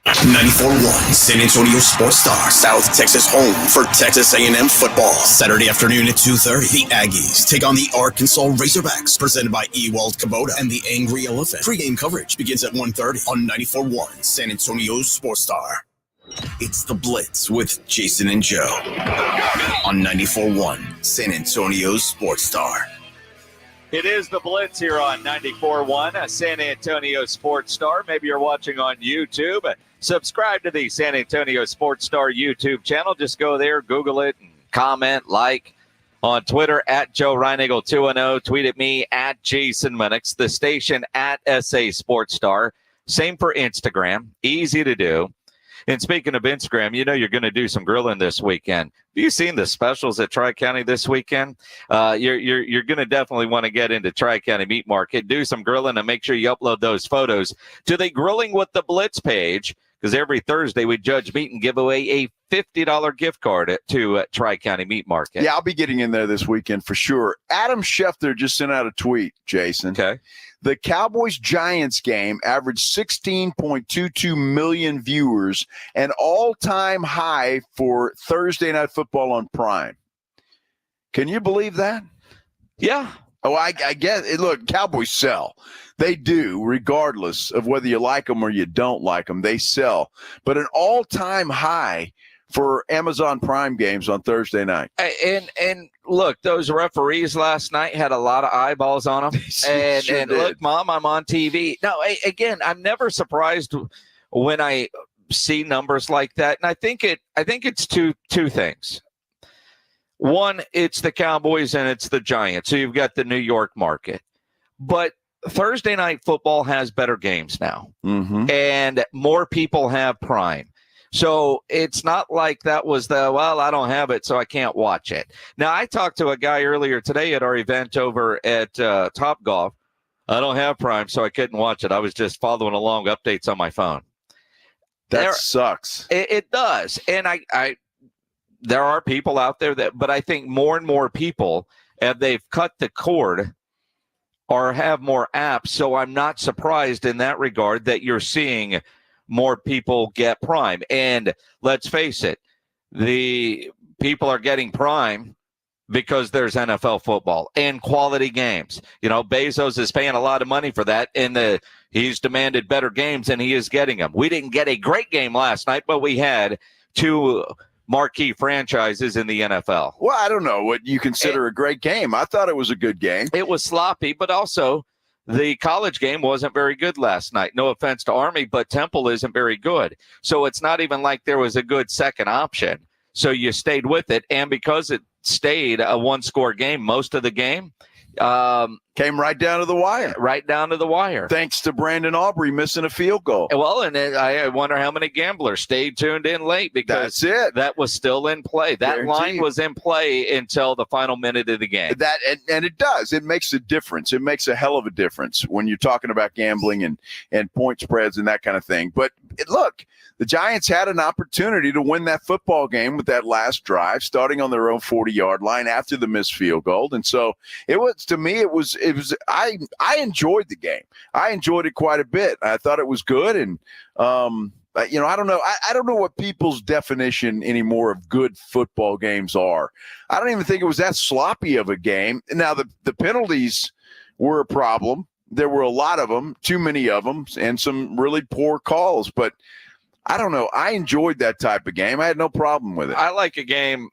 94.1 San Antonio Sports Star, South Texas home for Texas A&M football. Saturday afternoon at 2:30, the Aggies take on the Arkansas Razorbacks, presented by Ewald Kubota and the Angry Elephant. Pre-game coverage begins at 1:30 on 94.1 San Antonio Sports Star. It's the Blitz with Jason and Joe on 94.1 San Antonio Sports Star. It is the Blitz here on 94.1 San Antonio Sports Star. Maybe you're watching on YouTube. Subscribe to the San Antonio Sports Star YouTube channel. Just go there, Google it, and comment, like. On Twitter, at Joe Reinagel 210. Tweet at me, at Jason Minnix. The station, at SA Sports Star. Same for Instagram. Easy to do. And speaking of Instagram, you know you're going to do some grilling this weekend. Have you seen the specials at Tri-County this weekend? You're going to definitely want to get into Tri-County Meat Market, do some grilling, and make sure you upload those photos to the Grilling with the Blitz page, because every Thursday we judge meat and give away a $50 gift card to Tri-County Meat Market. Yeah, I'll be getting in there this weekend for sure. Adam Schefter just sent out a tweet, Jason. Okay. The Cowboys-Giants game averaged 16.22 million viewers, an all-time high for Thursday Night Football on Prime. Can you believe that? Yeah. Oh, I guess. Look, Cowboys sell. They do, regardless of whether you like them or you don't like them. They sell. But an all-time high for Amazon Prime games on Thursday night. And look, those referees last night had a lot of eyeballs on them. And look, Mom, I'm on TV. Now, again, I'm never surprised when I see numbers like that. And I think it's two things. One, it's the Cowboys and it's the Giants. So you've got the New York market. But Thursday night football has better games now. Mm-hmm. And more people have Prime. So it's not like that was I don't have it, so I can't watch it. Now, I talked to a guy earlier today at our event over at Topgolf. I don't have Prime, so I couldn't watch it. I was just following along updates on my phone. That sucks. It does. And I there are people out there but I think more and more people, if they've cut the cord or have more apps, so I'm not surprised in that regard that you're seeing more people get Prime. And let's face it, the people are getting Prime because there's NFL football and quality games. You know, Bezos is paying a lot of money for that, and he's demanded better games, and he is getting them. We didn't get a great game last night, but we had two marquee franchises in the NFL. Well, I don't know what you consider a great game. I thought it was a good game. It was sloppy, but also the college game wasn't very good last night. No offense to Army, but Temple isn't very good. So it's not even like there was a good second option. So you stayed with it. And because it stayed a one-score game most of the game, came right down to the wire. Right down to the wire. Thanks to Brandon Aubrey missing a field goal. Well, and I wonder how many gamblers stayed tuned in late because that's it. That was still in play. That line was in play until the final minute of the game. That and it does. It makes a difference. It makes a hell of a difference when you're talking about gambling and point spreads and that kind of thing. But look, the Giants had an opportunity to win that football game with that last drive, starting on their own 40-yard line after the missed field goal. And so it was, to me, I enjoyed the game. I enjoyed it quite a bit. I thought it was good. And, I don't know. I don't know what people's definition anymore of good football games are. I don't even think it was that sloppy of a game. Now, the penalties were a problem. There were a lot of them, too many of them, and some really poor calls. But I don't know. I enjoyed that type of game. I had no problem with it. I like a game,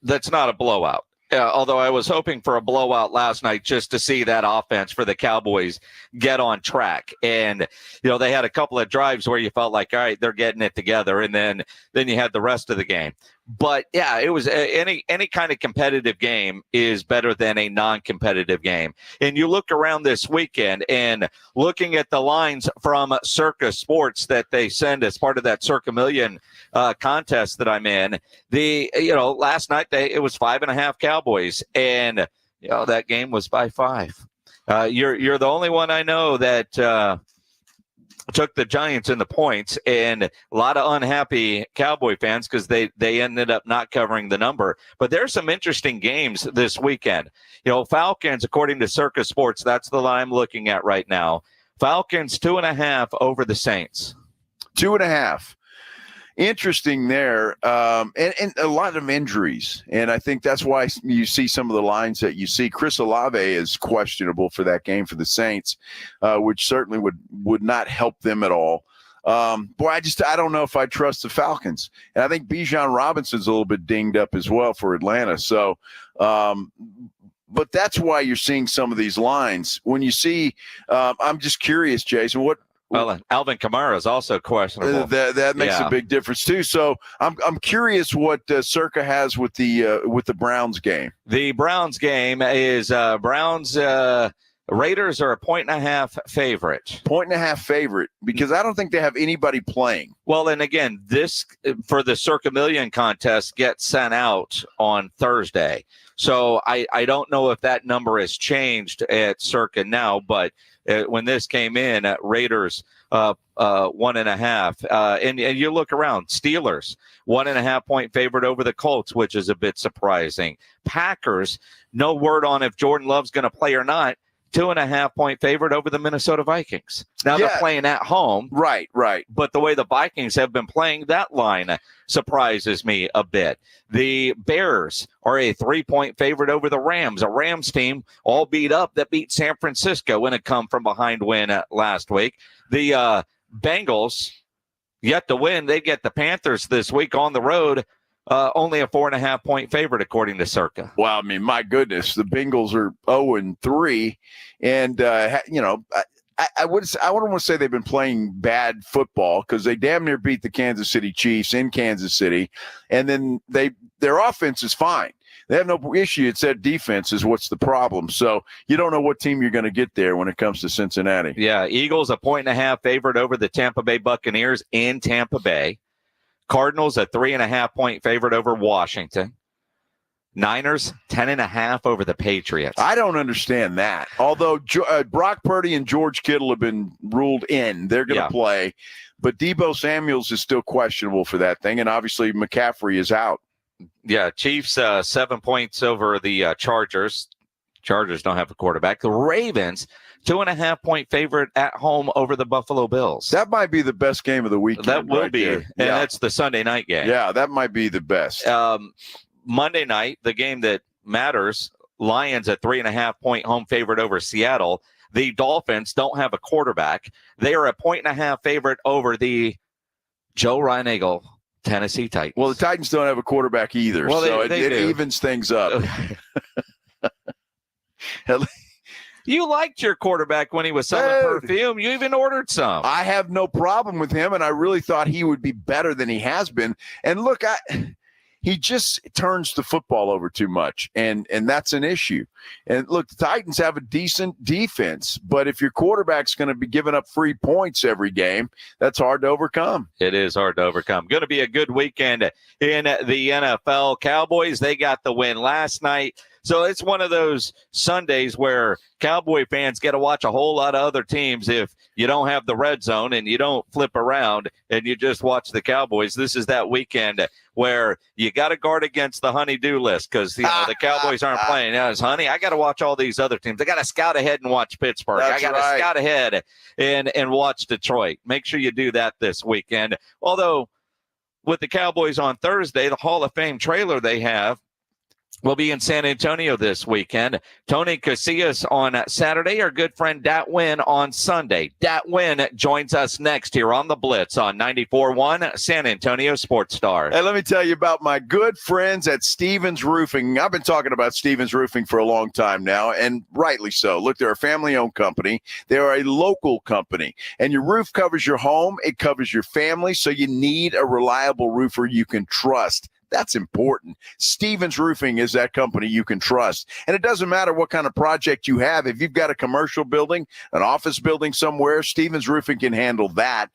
that's not a blowout. Although I was hoping for a blowout last night just to see that offense for the Cowboys get on track. And, they had a couple of drives where you felt like, all right, they're getting it together. And then you had the rest of the game. But, yeah, it was any kind of competitive game is better than a non-competitive game. And you look around this weekend and looking at the lines from Circa Sports that they send as part of that Circa Million contest that I'm in, last night it was 5.5 Cowboys, and that game was by 5. You're the only one I know that took the Giants in the points, and a lot of unhappy Cowboy fans because they ended up not covering the number. But there's some interesting games this weekend. Falcons, according to Circa Sports, that's the line I'm looking at right now. Falcons 2.5 over the Saints. 2.5. Interesting there, and a lot of injuries, and I think that's why you see some of the lines that you see. Chris Olave is questionable for that game for the Saints, which certainly would not help them at all. I don't know if I trust the Falcons, and I think Bijan Robinson's a little bit dinged up as well for Atlanta. So, but that's why you're seeing some of these lines. When you see, I'm just curious, Jason, what. Well, Alvin Kamara is also questionable. That makes a big difference too. So I'm curious what Circa has with the Browns game. The Browns game is Browns. Raiders are a 1.5 favorite. 1.5 favorite because I don't think they have anybody playing. Well, and again, this for the Circa Million contest gets sent out on Thursday. So I don't know if that number has changed at Circa now, but when this came in, Raiders 1.5, and you look around, Steelers 1.5 point favorite over the Colts, which is a bit surprising. Packers, no word on if Jordan Love's going to play or not. 2.5 point favorite over the Minnesota Vikings. Now they're playing at home. Right. But the way the Vikings have been playing, that line surprises me a bit. The Bears are a 3-point favorite over the Rams, a Rams team all beat up that beat San Francisco in a come-from-behind win last week. The Bengals, yet to win, they get the Panthers this week on the road. Only a 4.5 point favorite, according to Circa. Well, I mean, my goodness, the Bengals are 0-3, and I wouldn't want to say they've been playing bad football because they damn near beat the Kansas City Chiefs in Kansas City, and then their offense is fine. They have no issue. It's their defense is what's the problem. So you don't know what team you're going to get there when it comes to Cincinnati. Yeah, Eagles a 1.5 favorite over the Tampa Bay Buccaneers in Tampa Bay. Cardinals a 3.5 favorite over Washington. Niners 10.5 over the Patriots. I don't understand that. Although Brock Purdy and George Kittle have been ruled in, they're going to play. But Deebo Samuels is still questionable for that thing, and obviously McCaffrey is out. Yeah, Chiefs 7 points over the Chargers. Chargers don't have a quarterback. The Ravens 2.5 favorite at home over the Buffalo Bills. That might be the best game of the weekend. That will be, there. and that's the Sunday night game. Yeah, that might be the best. Monday night, the game that matters, Lions a 3.5 home favorite over Seattle. The Dolphins don't have a quarterback. They are a 1.5 favorite over the Joe Reinagel Tennessee Titans. Well, the Titans don't have a quarterback either, well, so they it do. evens things up. You liked your quarterback when he was selling perfume. You even ordered some. I have no problem with him, and I really thought he would be better than he has been. And look, he just turns the football over too much, and that's an issue. And look, the Titans have a decent defense, but if your quarterback's going to be giving up free points every game, that's hard to overcome. It is hard to overcome. Going to be a good weekend in the NFL. Cowboys, they got the win last night. So it's one of those Sundays where Cowboy fans get to watch a whole lot of other teams if you don't have the red zone and you don't flip around and you just watch the Cowboys. This is that weekend where you got to guard against the honey-do list because the Cowboys aren't playing. Now, honey, I got to watch all these other teams. I got to scout ahead and watch Pittsburgh. That's I got to scout ahead and watch Detroit. Make sure you do that this weekend. Although with the Cowboys on Thursday, the Hall of Fame trailer they have will be in San Antonio this weekend. Tony Casillas on Saturday. Our good friend Dat Win on Sunday. Dat Win joins us next here on the Blitz on 94.1 San Antonio Sports Star. Hey, let me tell you about my good friends at Stevens Roofing. I've been talking about Stevens Roofing for a long time now, and rightly so. Look, they're a family-owned company. They are a local company, and your roof covers your home. It covers your family, so you need a reliable roofer you can trust. That's important. Stevens Roofing is that company you can trust. And it doesn't matter what kind of project you have. If you've got a commercial building, an office building somewhere, Stevens Roofing can handle that.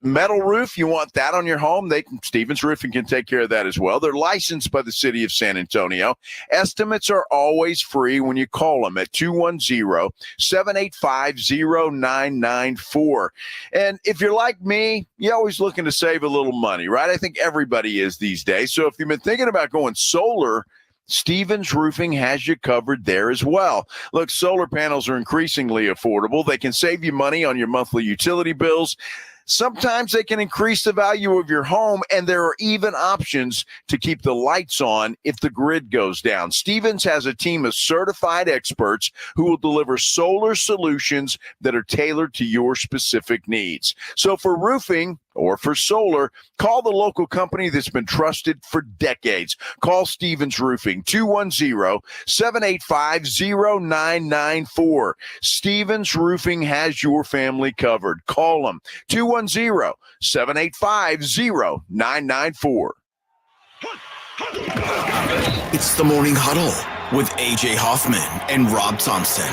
Metal roof, you want that on your home? Stevens Roofing can take care of that as well. They're licensed by the city of San Antonio. Estimates are always free when you call them at 210-785-0994. And if you're like me, you're always looking to save a little money, right? I think everybody is these days. So if you've been thinking about going solar, Stevens Roofing has you covered there as well. Look, solar panels are increasingly affordable. They can save you money on your monthly utility bills. Sometimes they can increase the value of your home, and there are even options to keep the lights on if the grid goes down. Stevens has a team of certified experts who will deliver solar solutions that are tailored to your specific needs. So for roofing or for solar, call the local company that's been trusted for decades. Call Stevens Roofing, 210-785-0994. Stevens Roofing has your family covered. Call them, 210-785-0994. It's the Morning Huddle with AJ Hoffman and Rob Thompson.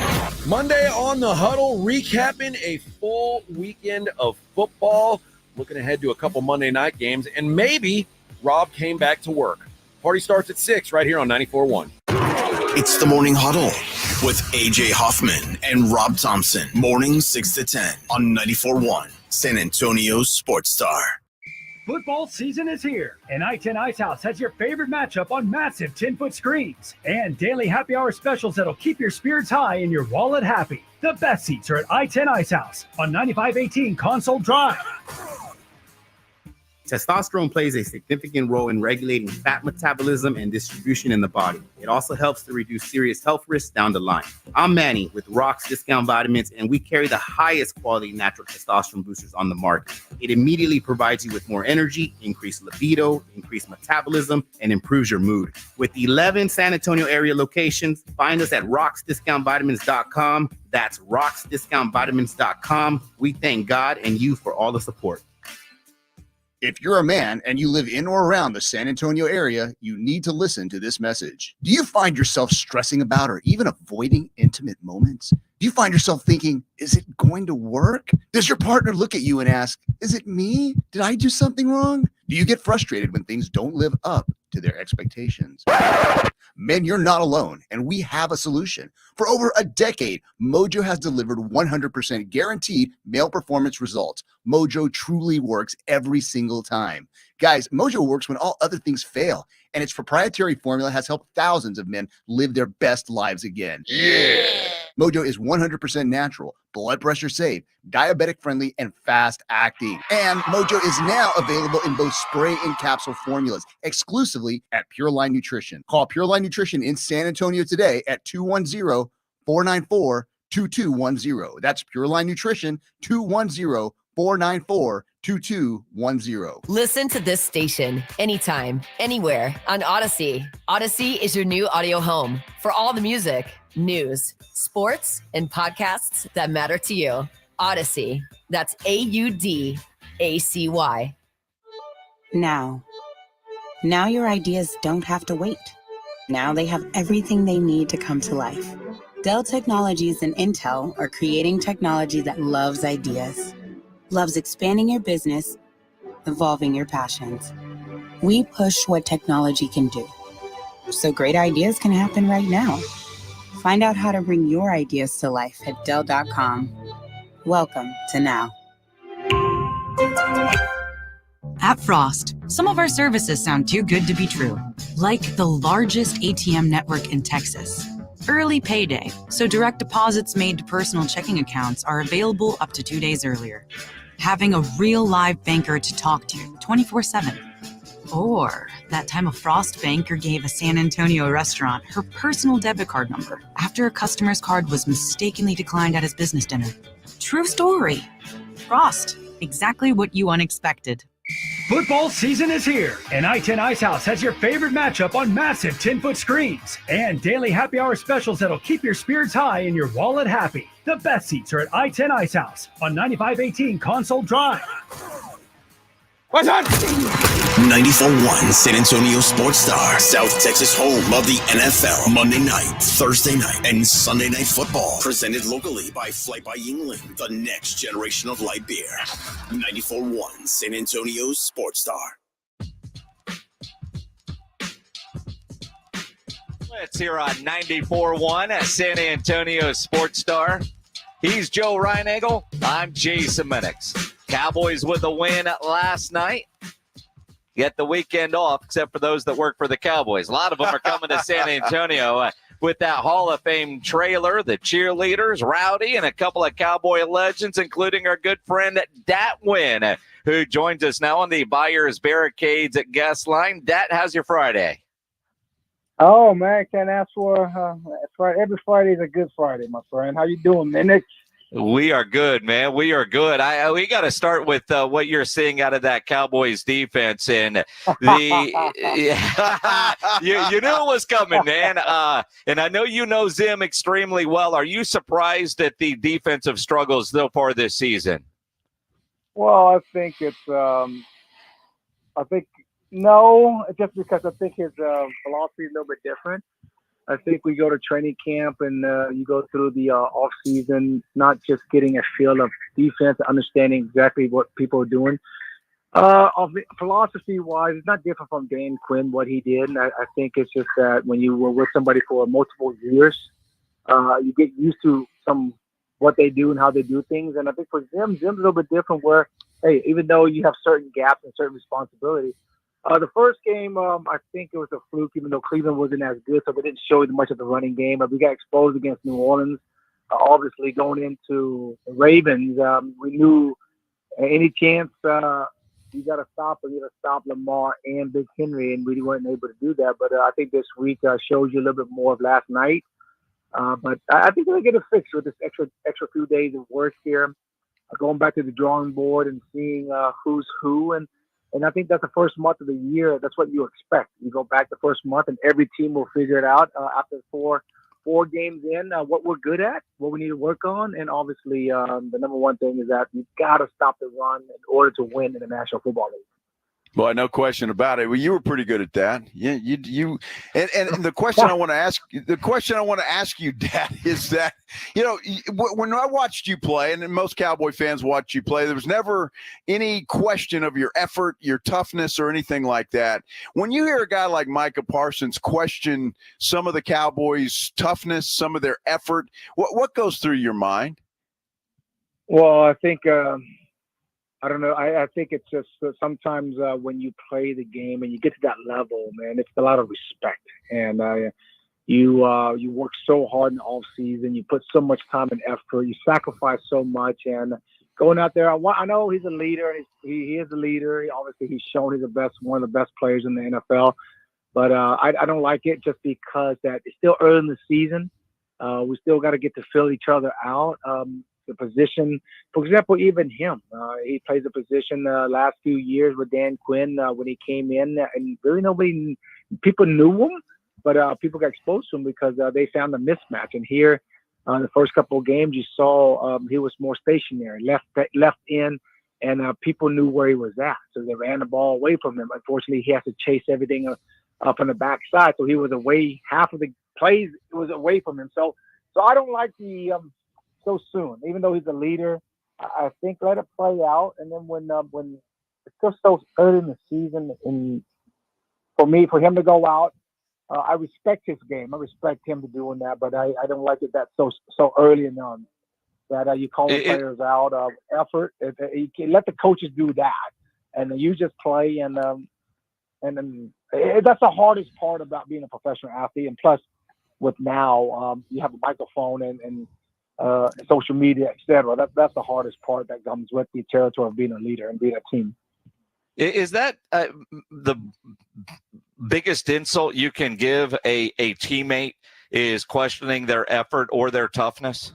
Monday on the Huddle, recapping a full weekend of football. Looking ahead to a couple Monday night games, and maybe Rob came back to work. Party starts at 6 right here on 94.1. It's the Morning Huddle with AJ Hoffman and Rob Thompson. Morning 6 to 10 on 94.1 San Antonio Sports Star. Football season is here, and I-10 Ice House has your favorite matchup on massive 10-foot screens and daily happy hour specials that'll keep your spirits high and your wallet happy. The best seats are at I-10 Ice House on 9518 Console Drive. Testosterone plays a significant role in regulating fat metabolism and distribution in the body. It also helps to reduce serious health risks down the line. I'm Manny with Rock's Discount Vitamins, and we carry the highest quality natural testosterone boosters on the market. It immediately provides you with more energy, increased libido, increased metabolism, and improves your mood. With 11 San Antonio area locations, find us at rocksdiscountvitamins.com. That's rocksdiscountvitamins.com. We thank God and you for all the support. If you're a man and you live in or around the San Antonio area, you need to listen to this message. Do you find yourself stressing about or even avoiding intimate moments? Do you find yourself thinking, is it going to work? Does your partner look at you and ask, is it me? Did I do something wrong? Do you get frustrated when things don't live up to their expectations? Men, you're not alone, and we have a solution. For over a decade, Mojo has delivered 100% guaranteed male performance results. Mojo truly works every single time. Guys, Mojo works when all other things fail, and its proprietary formula has helped thousands of men live their best lives again. Yeah! Mojo is 100% natural, blood pressure safe, diabetic friendly, and fast acting. And Mojo is now available in both spray and capsule formulas, exclusively at Pure Line Nutrition. Call Pure Line Nutrition in San Antonio today at 210-494-2210. That's Pure Line Nutrition, 210-494-2210. Listen to this station anytime, anywhere on Odyssey. Odyssey is your new audio home for all the music, news, sports, and podcasts that matter to you. Odyssey. That's AUDACY. Now your ideas don't have to wait. Now they have everything they need to come to life. Dell Technologies and Intel are creating technology that loves ideas, loves expanding your business, evolving your passions. We push what technology can do, so great ideas can happen right now. Find out how to bring your ideas to life at Dell.com. Welcome to Now. At Frost, some of our services sound too good to be true, like the largest ATM network in Texas. Early payday, so direct deposits made to personal checking accounts are available up to 2 days earlier. Having a real live banker to talk to 24/7. Or that time a Frost banker gave a San Antonio restaurant her personal debit card number after a customer's card was mistakenly declined at his business dinner. True story. Frost, exactly what you unexpected. Football season is here, and I-10 Ice House has your favorite matchup on massive 10-foot screens and daily happy hour specials that'll keep your spirits high and your wallet happy. The best seats are at I-10 Ice House on 9518 Console Drive. What's on? 94.1 San Antonio Sports Star, South Texas home of the NFL. Monday night, Thursday night, and Sunday night football. Presented locally by Flight by Yingling, the next generation of light beer. 94.1 San Antonio Sports Star. Let's hear on 94.1 at San Antonio Sports Star. He's Joe Reinagel. I'm Jason Minnix. Cowboys with a win last night. Get the weekend off, except for those that work for the Cowboys. A lot of them are coming to San Antonio with that Hall of Fame trailer, the cheerleaders, Rowdy, and a couple of Cowboy legends, including our good friend Dat Wynn, who joins us now on the Buyers Barricades at guest line. Dat, how's your Friday? Oh, man, can't ask for every Friday is a good Friday, my friend. How you doing, Minnix? We are good, man. We are good. We got to start with what you're seeing out of that Cowboys defense, and the you knew it was coming, man. And I know you know Zim extremely well. Are you surprised at the defensive struggles so far this season? Well, I think it's no, just because I think his philosophy is a little bit different. I think we go to training camp and you go through the off season, not just getting a feel of defense, understanding exactly what people are doing. Philosophy wise, it's not different from Dan Quinn, what he did. And I think it's just that when you were with somebody for multiple years, you get used to what they do and how they do things. And I think for Zim's a little bit different where, hey, even though you have certain gaps and certain responsibilities, the first game, I think it was a fluke, even though Cleveland wasn't as good, so they didn't show much of the running game. But we got exposed against New Orleans. Obviously, going into the Ravens, we knew any chance, You got to stop him. You got to stop Lamar and Big Henry, and we weren't able to do that. But I think this week shows you a little bit more of last night. But I think they'll get it fixed with this extra few days of work here, going back to the drawing board and seeing who's who. And I think that's the first month of the year. That's what you expect. You go back the first month, and every team will figure it out after four games in, what we're good at, what we need to work on. And obviously, the number one thing is that you got to stop the run in order to win in the National Football League. Well, no question about it. Well, you were pretty good at that. Yeah, you. And the question I want to ask you, Dad, is that when I watched you play, and most Cowboy fans watch you play, there was never any question of your effort, your toughness, or anything like that. When you hear a guy like Micah Parsons question some of the Cowboys' toughness, some of their effort, what goes through your mind? Well, I think. I don't know. I think it's just sometimes when you play the game and you get to that level, man, it's a lot of respect. And you work so hard in the off season. You put so much time and effort. You sacrifice so much. And going out there, I know he's a leader. He is a leader. Obviously, he's shown he's one of the best players in the NFL. But I don't like it just because that it's still early in the season. We still got to get to fill each other out. The position, for example, even him, he plays a position last few years with Dan Quinn when he came in, and really people knew him, but people got exposed to him because they found a mismatch. And here, the first couple of games, you saw he was more stationary, left in, and people knew where he was at, so they ran the ball away from him. Unfortunately, he has to chase everything up on the backside, so he was away. Half of the plays was away from him. So I don't like the so soon, even though he's a leader. I think let it play out, and then when it's just so early in the season, and for him to go out, I respect his game. I respect him to doing that, but I don't like it that so early and on that you call the players out of effort. You can let the coaches do that, and you just play, and then that's the hardest part about being a professional athlete. And plus, with now you have a microphone and social media, etc. That's the hardest part that comes with the territory of being a leader and being a team. Is that the biggest insult you can give a teammate is questioning their effort or their toughness?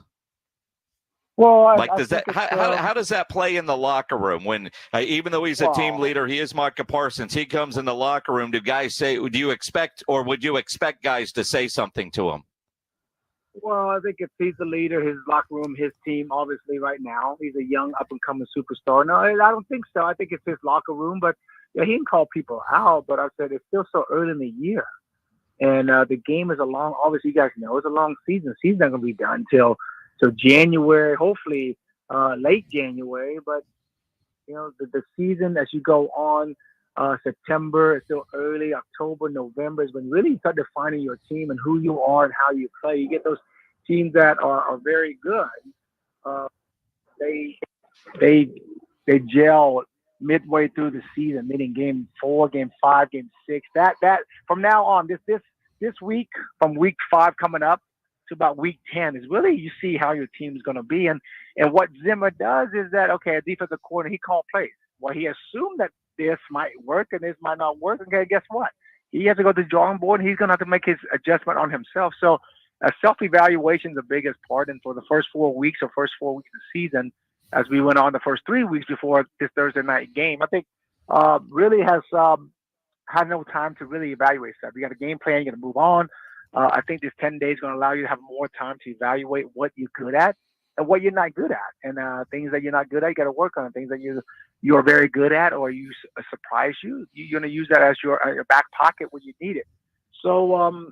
Well, how does that play in the locker room when even though he's a team leader, he is Micah Parsons, he comes in the locker room, do you expect would you expect guys to say something to him? Well, I think if he's the leader, his locker room, his team, obviously right now, he's a young up-and-coming superstar. No, I don't think so. I think it's his locker room, but yeah, he can call people out, but I said it's still so early in the year. And the game is obviously you guys know, it's a long season. Season's not going to be done till January, hopefully late January. But, the season as you go on, September, it's still early, October, November is when really you start defining your team and who you are and how you play. You get those teams that are very good. They gel midway through the season, meaning game 4, game 5, game 6. That from now on, this week, from week 5 coming up to about week 10 is really you see how your team is going to be. And what Zimmer does is that, okay, a defensive coordinator, he called plays. Well, he assumed that this might work and this might not work. Okay, guess what? He has to go to the drawing board and he's going to have to make his adjustment on himself. So self-evaluation is the biggest part. And for the first 4 weeks of the season, as we went on the first 3 weeks before this Thursday night game, I think really has had no time to really evaluate stuff. You got a game plan, you got to move on. I think this 10 days is going to allow you to have more time to evaluate what you're good at and what you're not good at. And things that you're not good at, you got to work on. Things that you're very good at or you surprise you, you're going to use that as your back pocket when you need it. So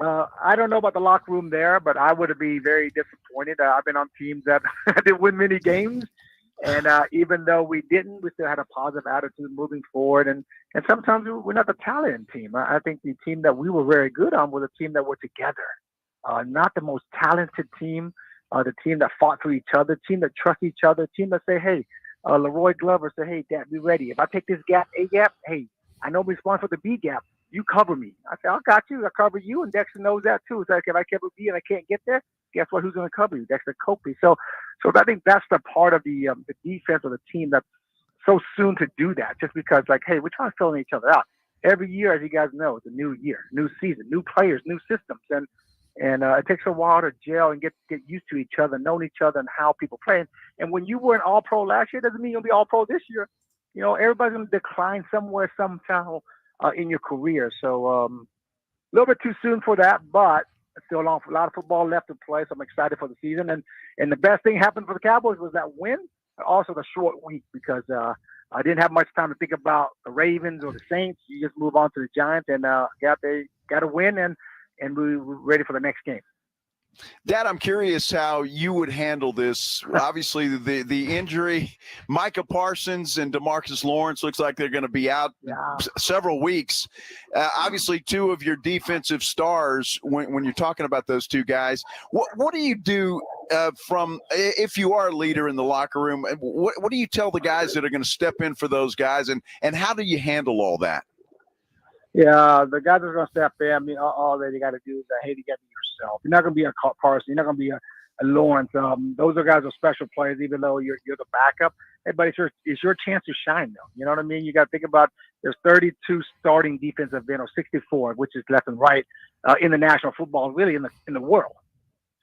I don't know about the locker room there, but I would be very disappointed. I've been on teams that didn't win many games. And even though we didn't, we still had a positive attitude moving forward. And sometimes we're not the talented team. I think the team that we were very good on was a team that were together, not the most talented team, the team that fought for each other, team that trust each other, team that say, hey, Leroy Glover said, hey, Dad, be ready. If I take this gap, A gap, hey, I know I'm responsible for the B gap. You cover me. I said, I got you. I cover you. And Dexter knows that too. It's like if I cover B and I can't get there, guess what? Who's going to cover you? Dexter Copley. So I think that's the part of the defense of the team that's so soon to do that, just because, like, hey, we're trying to fill each other out. Every year, as you guys know, it's a new year, new season, new players, new systems, and it takes a while to gel and get used to each other, know each other, and how people play. And when you were an All-Pro last year, doesn't mean you'll be All-Pro this year. You know, everybody's going to decline somewhere, somehow in your career. So a little bit too soon for that, but still a lot of football left to play. So I'm excited for the season. And the best thing happened for the Cowboys was that win, and also the short week, because I didn't have much time to think about the Ravens or the Saints. You just move on to the Giants, and got a win, and we were ready for the next game. Dad, I'm curious how you would handle this. Obviously, the injury, Micah Parsons and DeMarcus Lawrence looks like they're going to be out several weeks. Obviously, two of your defensive stars, when you're talking about those two guys, what do you do from if you are a leader in the locker room? What do you tell the guys that are going to step in for those guys, and how do you handle all that? Yeah, the guys that are going to step in, I mean, all that you got to do is, hey, you got to be yourself. You're not going to be a Parsons. You're not going to be a Lawrence. Those are guys who are special players, even though you're the backup. Hey, but it's your chance to shine, though. You know what I mean? You got to think about there's 32 starting defensive end, or 64, which is left and right, in the National Football, really in the world.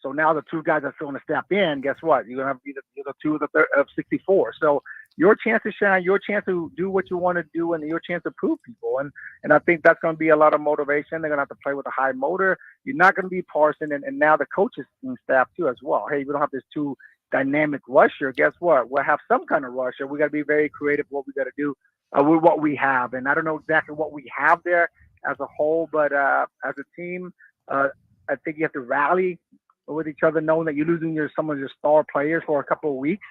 So now the two guys that's going to step in, guess what? You're going to have the two of 64. So your chance to shine, your chance to do what you want to do, and your chance to prove people. And I think that's going to be a lot of motivation. They're going to have to play with a high motor. You're not going to be Parsons, and now the coaches and staff too as well. Hey, we don't have this two dynamic rusher. Guess what? We'll have some kind of rusher. We got to be very creative what we got to do with what we have. And I don't know exactly what we have there as a whole, but as a team, I think you have to rally with each other, knowing that you're losing some of your star players for a couple of weeks.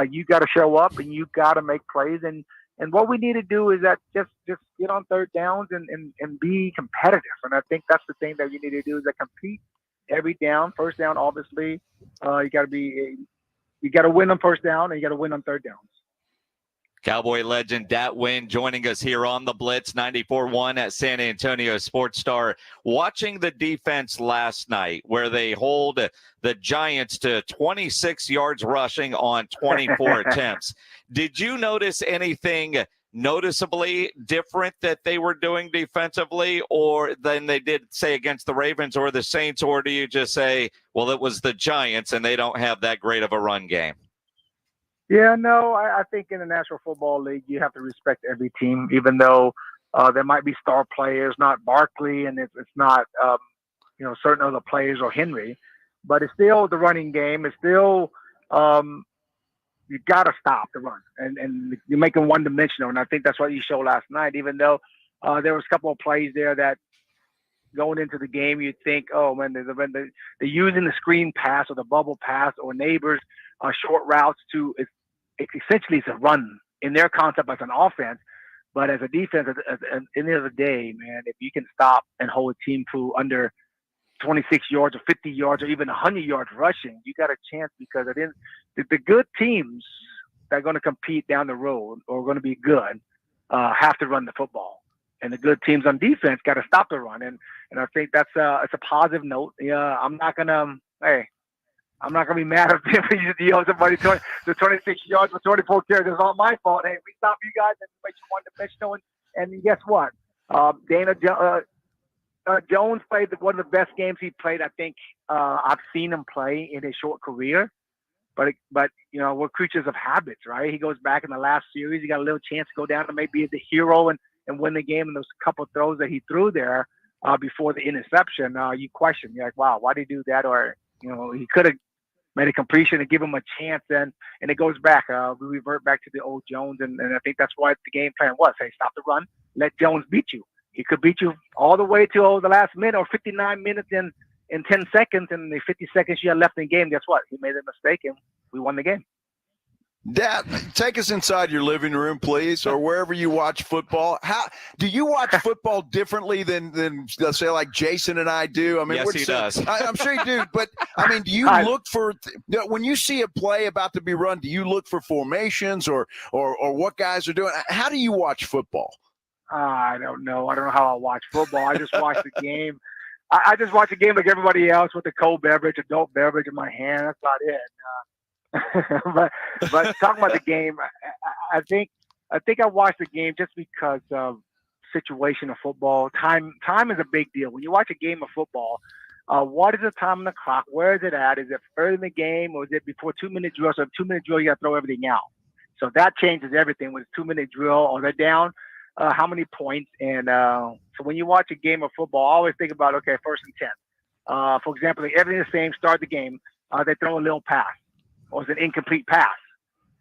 You got to show up, and you got to make plays. And what we need to do is that just get on third downs and be competitive. And I think that's the thing that you need to do, is that compete every down. First down, obviously, you got to win on first down, and you got to win on third downs. Cowboy legend Dat Wynn joining us here on the Blitz 94.1 at San Antonio Sports Star. Watching the defense last night, where they hold the Giants to 26 yards rushing on 24 attempts. Did you notice anything noticeably different that they were doing defensively, or than they did, say, against the Ravens or the Saints? Or do you just say, well, it was the Giants and they don't have that great of a run game? Yeah, no, I think in the National Football League, you have to respect every team, even though there might be star players, not Barkley, and it's not, certain other players or Henry, but it's still the running game. It's still, you got to stop the run, and you make them one-dimensional, and I think that's what you showed last night, even though there was a couple of plays there that going into the game, you'd think, oh, man, they're using the screen pass or the bubble pass or neighbors short routes to essentially it's a run in their concept as an offense, but as a defense, at the end of the day, man, if you can stop and hold a team to under 26 yards or 50 yards or even 100 yards rushing, you got a chance, because the good teams that are going to compete down the road or are going to be good have to run the football. And the good teams on defense got to stop the run. And I think that's it's a positive note. Yeah, I'm not going to be mad if you somebody to 26 yards for 24 carries. It's all my fault. Hey, we stop you guys and make you one-dimensional. And guess what? Jones played one of the best games he played, I think, I've seen him play in his short career. But we're creatures of habits, right? He goes back in the last series. He got a little chance to go down and maybe be the hero and win the game. And those couple of throws that he threw there before the interception, you question. You're like, wow, why did he do that? Or, he could have made a completion and give him a chance. And it goes back. We revert back to the old Jones. And I think that's what the game plan was. Hey, stop the run. Let Jones beat you. He could beat you all the way to the last minute, or 59 minutes in 10 seconds. And the 50 seconds you had left in the game, guess what? He made a mistake and we won the game. Dad, take us inside your living room, please, or wherever you watch football. How do you watch football differently than let's say, like Jason and I do? I mean, yes, he does. I'm sure you do, but I mean, do you look for when you see a play about to be run? Do you look for formations or what guys are doing? How do you watch football? I don't know. I don't know how I watch football. I just watch the game. I just watch the game like everybody else with the cold beverage, adult beverage in my hand. That's about it. But talking about the game, I think I think I watched the game just because of situation of football. Time is a big deal. When you watch a game of football, what is the time on the clock? Where is it at? Is it early in the game, or is it before 2-minute drill? So 2-minute drill, you got to throw everything out. So that changes everything. When it's 2-minute drill, or they're down, how many points? And so when you watch a game of football, I always think about, okay, 1st and 10. For example, everything's the same. Start the game. They throw a little pass, or it's an incomplete pass.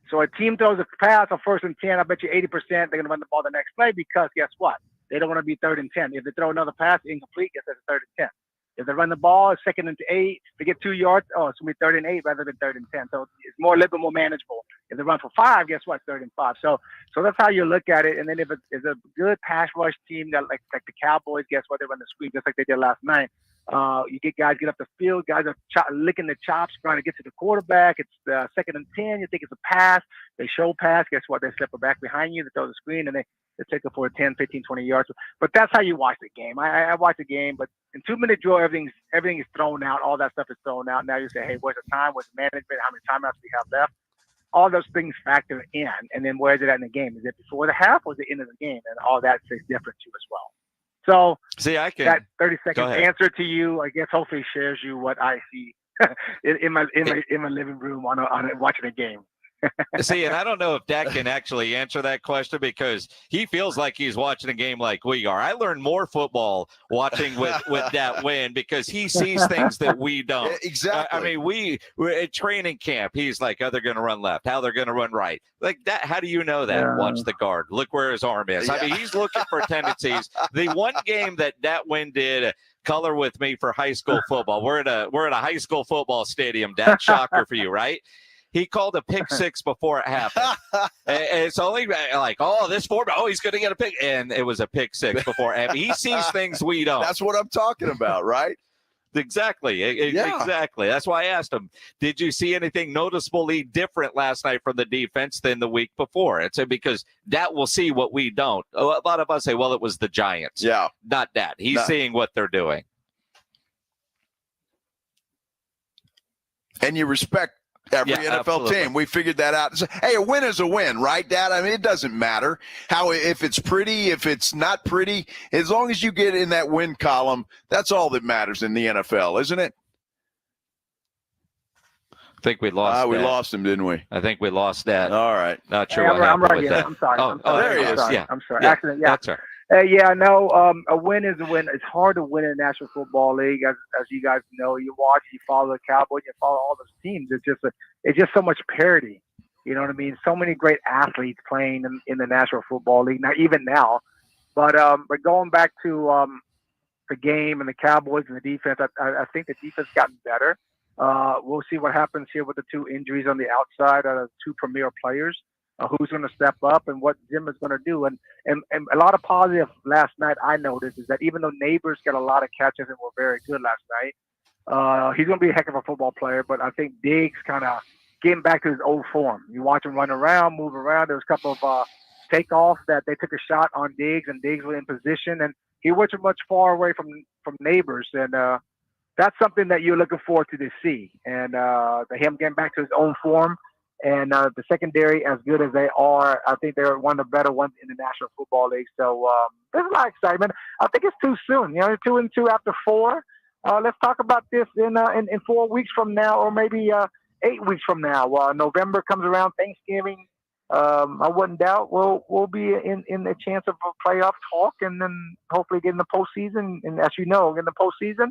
So a team throws a pass on 1st and 10. I bet you 80% they're going to run the ball the next play, because guess what? They don't want to be 3rd and 10. If they throw another pass incomplete, guess that's 3rd and 10. If they run the ball, 2nd and 8, they get 2 yards. Oh, it's going to be 3rd and 8 rather than 3rd and 10. So it's a little bit more manageable. If they run for 5, guess what? 3rd and 5. So that's how you look at it. And then if it's a good pass rush team that like the Cowboys, guess what? They run the screen just like they did last night. You get guys get up the field, guys are licking the chops, trying to get to the quarterback. It's 2nd and 10. You think it's a pass. They show pass. Guess what? They step back behind you. They throw the screen, and they take it for a 10, 15, 20 yards. But that's how you watch the game. I watch the game, but in 2-minute drill, everything is thrown out. All that stuff is thrown out. Now you say, hey, where's the time? Where's the management? How many timeouts do we have left? All those things factor in. And then where is it at in the game? Is it before the half or is it end of the game? And all that is different too as well. So that 30 seconds answer to you, I guess, hopefully shares you what I see in my living room on watching a game. See, and I don't know if Dak can actually answer that question, because he feels like he's watching a game like we are. I learned more football watching with that win, because he sees things that we don't. Exactly. I mean, we're at training camp. He's like, oh, they're going to run left. How they're going to run right. Like that. How do you know that? Yeah. Watch the guard. Look where his arm is. I mean, he's looking for tendencies. The one game that win did color with me for high school football. We're at a high school football stadium. That shocker for you, right? He called a pick six before it happened. And it's only like, this form, he's going to get a pick. And it was a pick six before it happened. He sees things we don't. That's what I'm talking about, right? Exactly. Exactly. That's why I asked him, did you see anything noticeably different last night from the defense than the week before? And so, because that will see what we don't. A lot of us say, well, it was the Giants. Yeah. Not that. He's seeing what they're doing. And you respect every NFL absolutely. team. We figured that out. So, hey, a win is a win, right, Dad? I mean, it doesn't matter if it's pretty, if it's not pretty. As long as you get in that win column, that's all that matters in the NFL, isn't it? I think we lost. We lost him, didn't we? I think we lost that. All right. Not sure Hey, what I'm happened right with here. that. I'm sorry. Oh, I'm sorry. there he I'm is. sorry. Yeah. I'm sorry. Yeah. Accident. Yeah. That's all right. A win is a win. It's hard to win in the National Football League, as you guys know. You watch, you follow the Cowboys, you follow all those teams. It's just so much parity. You know what I mean? So many great athletes playing in the National Football League now, even now. But going back to the game and the Cowboys and the defense, I think the defense gotten better. We'll see what happens here with the 2 injuries on the outside of 2 premier players. Who's going to step up and what Jim is going to do. And a lot of positive last night I noticed is that even though Neighbors got a lot of catches and were very good last night, he's going to be a heck of a football player. But I think Diggs kind of getting back to his old form. You watch him run around, move around. There was a couple of takeoffs that they took a shot on Diggs, and Diggs was in position. And he wasn't much far away from Neighbors. And that's something that you're looking forward to see. And him getting back to his own form. And the secondary, as good as they are, I think they're one of the better ones in the National Football League. So there's a lot of excitement. I think it's too soon. 2-2 after 4. Let's talk about this in 4 weeks from now, or maybe 8 weeks from now. November comes around, Thanksgiving. I wouldn't doubt we'll be in the chance of a playoff talk, and then hopefully get in the postseason. And as you know, in the postseason,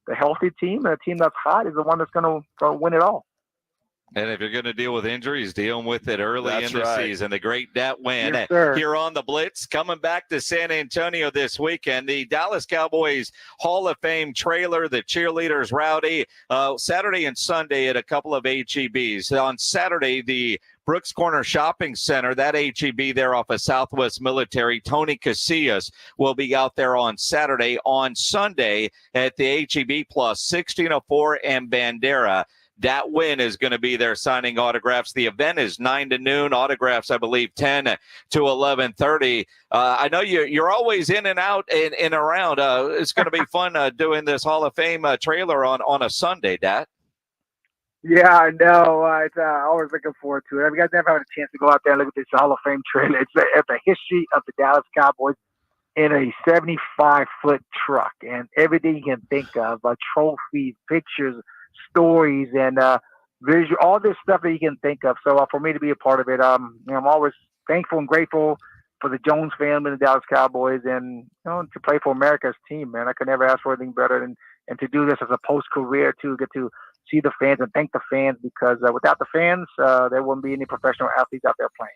the healthy team, a team that's hot, is the one that's going to win it all. And if you're going to deal with injuries, dealing with it early That's in the right. season. The great Dat win Yes, sir. here on the Blitz, coming back to San Antonio this weekend. The Dallas Cowboys Hall of Fame trailer, the cheerleaders rowdy, Saturday and Sunday at a couple of HEBs. On Saturday, the Brooks Corner Shopping Center, that HEB there off of Southwest Military, Tony Casillas will be out there on Saturday. On Sunday at the HEB Plus, 1604 and Bandera. Dat win is going to be there signing autographs. The event is 9 to noon. Autographs, I believe, 10 to 11:30. I know you're always in and out and around. It's going to be fun doing this Hall of Fame trailer on a Sunday, Dat. Yeah, I know. It's always looking forward to it. You guys never had a chance to go out there and look at this Hall of Fame trailer. It's the history of the Dallas Cowboys in a 75-foot truck, and everything you can think of, trophies, pictures, stories, and visual, all this stuff that you can think of. So for me to be a part of it, I'm always thankful and grateful for the Jones family and the Dallas Cowboys, and to play for America's team, man. I could never ask for anything better, and to do this as a post-career too, get to see the fans and thank the fans, because without the fans, there wouldn't be any professional athletes out there playing.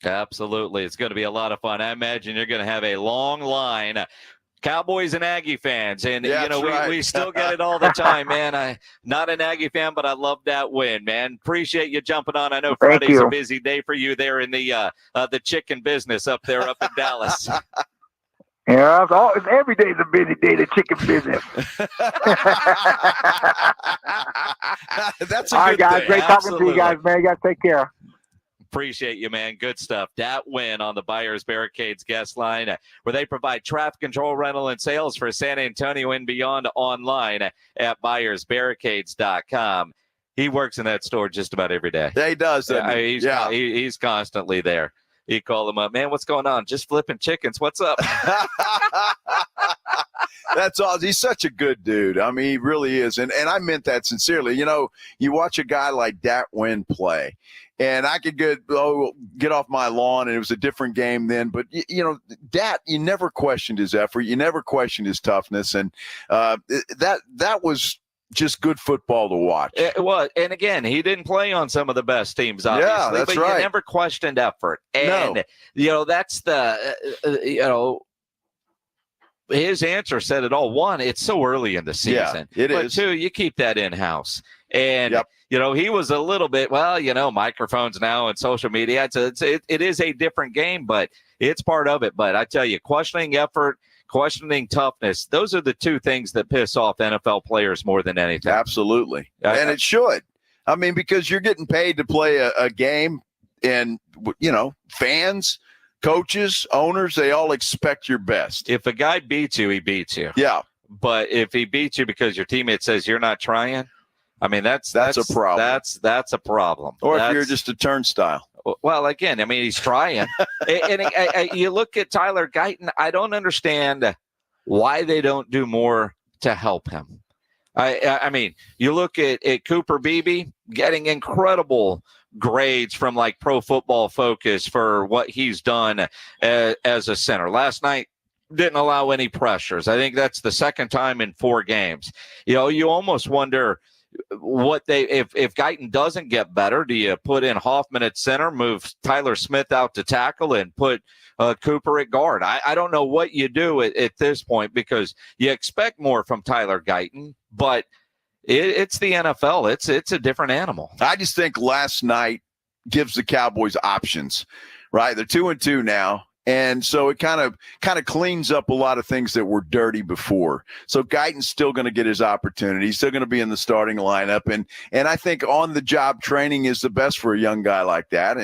Absolutely. It's going to be a lot of fun. I imagine you're going to have a long line. Cowboys and Aggie fans. And, we still get it all the time, man. I'm not an Aggie fan, but I love that win, man. Appreciate you jumping on. I know Friday's a busy day for you there in the chicken business up in Dallas. Yeah, every day's a busy day, the chicken business. That's a all good right, guys. thing. Great talking to you guys, man. You guys take care. Appreciate you, man. Good stuff. Dat Nguyen on the Buyers Barricades guest line, where they provide traffic control, rental, and sales for San Antonio and beyond online at buyersbarricades.com. He works in that store just about every day. Yeah, he does. He's constantly there. You call him up, man, what's going on? Just flipping chickens. What's up? That's awesome. He's such a good dude. I mean, he really is. And I meant that sincerely. You watch a guy like Dat Nguyen play, and I could get off my lawn, and it was a different game then. But, Dat, you never questioned his effort. You never questioned his toughness. And that was just good football to watch. It was. And again, he didn't play on some of the best teams, obviously. Yeah, that's but right. You never questioned effort. And, that's his answer said it all. One, it's so early in the season. Yeah, but is. Two, you keep that in-house. And, he was a little bit, microphones now and social media. It is a different game, but it's part of it. But I tell you, questioning effort, questioning toughness, those are the two things that piss off NFL players more than anything. Absolutely. And it should. I mean, because you're getting paid to play a game, and, fans, coaches, owners, they all expect your best. If a guy beats you, he beats you. Yeah. But if he beats you because your teammate says you're not trying, I mean, that's a problem. That's a problem. Or if you're just a turnstile. Well, again, I mean, he's trying. and you look at Tyler Guyton, I don't understand why they don't do more to help him. I mean, you look at Cooper Beebe getting incredible grades from like Pro Football Focus for what he's done as a center. Last night, didn't allow any pressures. I think that's the second time in 4 games. You almost wonder what if Guyton doesn't get better, do you put in Hoffman at center, move Tyler Smith out to tackle, and put Cooper at guard? I don't know what you do at this point, because you expect more from Tyler Guyton, but it's the NFL. It's a different animal. I just think last night gives the Cowboys options, right? They're 2-2 now. And so it kind of cleans up a lot of things that were dirty before. So Guyton's still going to get his opportunity. He's still going to be in the starting lineup. And I think on-the-job training is the best for a young guy like that,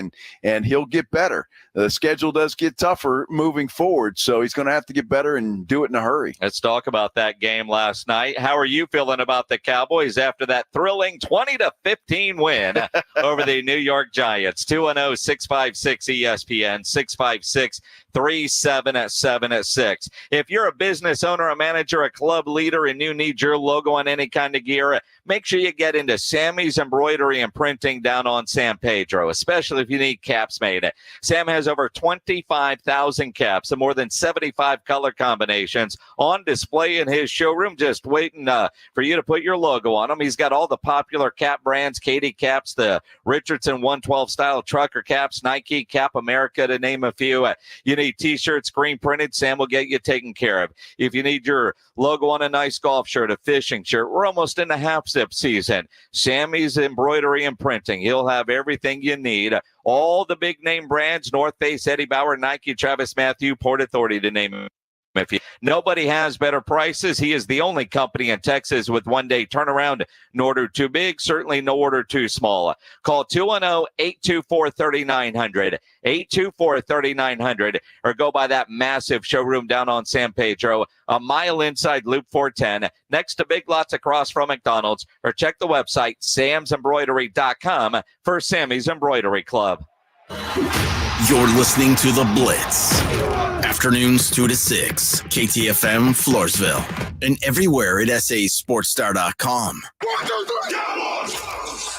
and he'll get better. The schedule does get tougher moving forward, so he's going to have to get better and do it in a hurry. Let's talk about that game last night. How are you feeling about the Cowboys after that thrilling 20-15 win over the New York Giants? 210-656-ESPN, 656-3776. If you're a business owner, a manager, a club leader, and you need your logo on any kind of gear, make sure you get into Sammy's Embroidery and Printing down on San Pedro, especially if you need caps made. Sam has over 25,000 caps and more than 75 color combinations on display in his showroom, just waiting for you to put your logo on them. He's got all the popular cap brands, Katie caps, the Richardson 112 style trucker caps, Nike, Cap America, to name a few. You need t-shirts, screen printed, Sam will get you taken care of. If you need your logo on a nice golf shirt, a fishing shirt, we're almost in the half zip season. Sammy's Embroidery and Printing. He'll have everything you need. All the big name brands, North Face, Eddie Bauer, Nike, Travis Matthew, Port Authority, to name Nobody has better prices. He is the only company in Texas with one-day turnaround. No order too big, certainly no order too small. Call 210-824-3900, 824-3900, or go by that massive showroom down on San Pedro, a mile inside Loop 410, next to Big Lots across from McDonald's, or check the website samsembroidery.com for Sammy's Embroidery Club. You're listening to The Blitz. Afternoons 2 to 6. KTFM Floresville. And everywhere at sasportstar.com.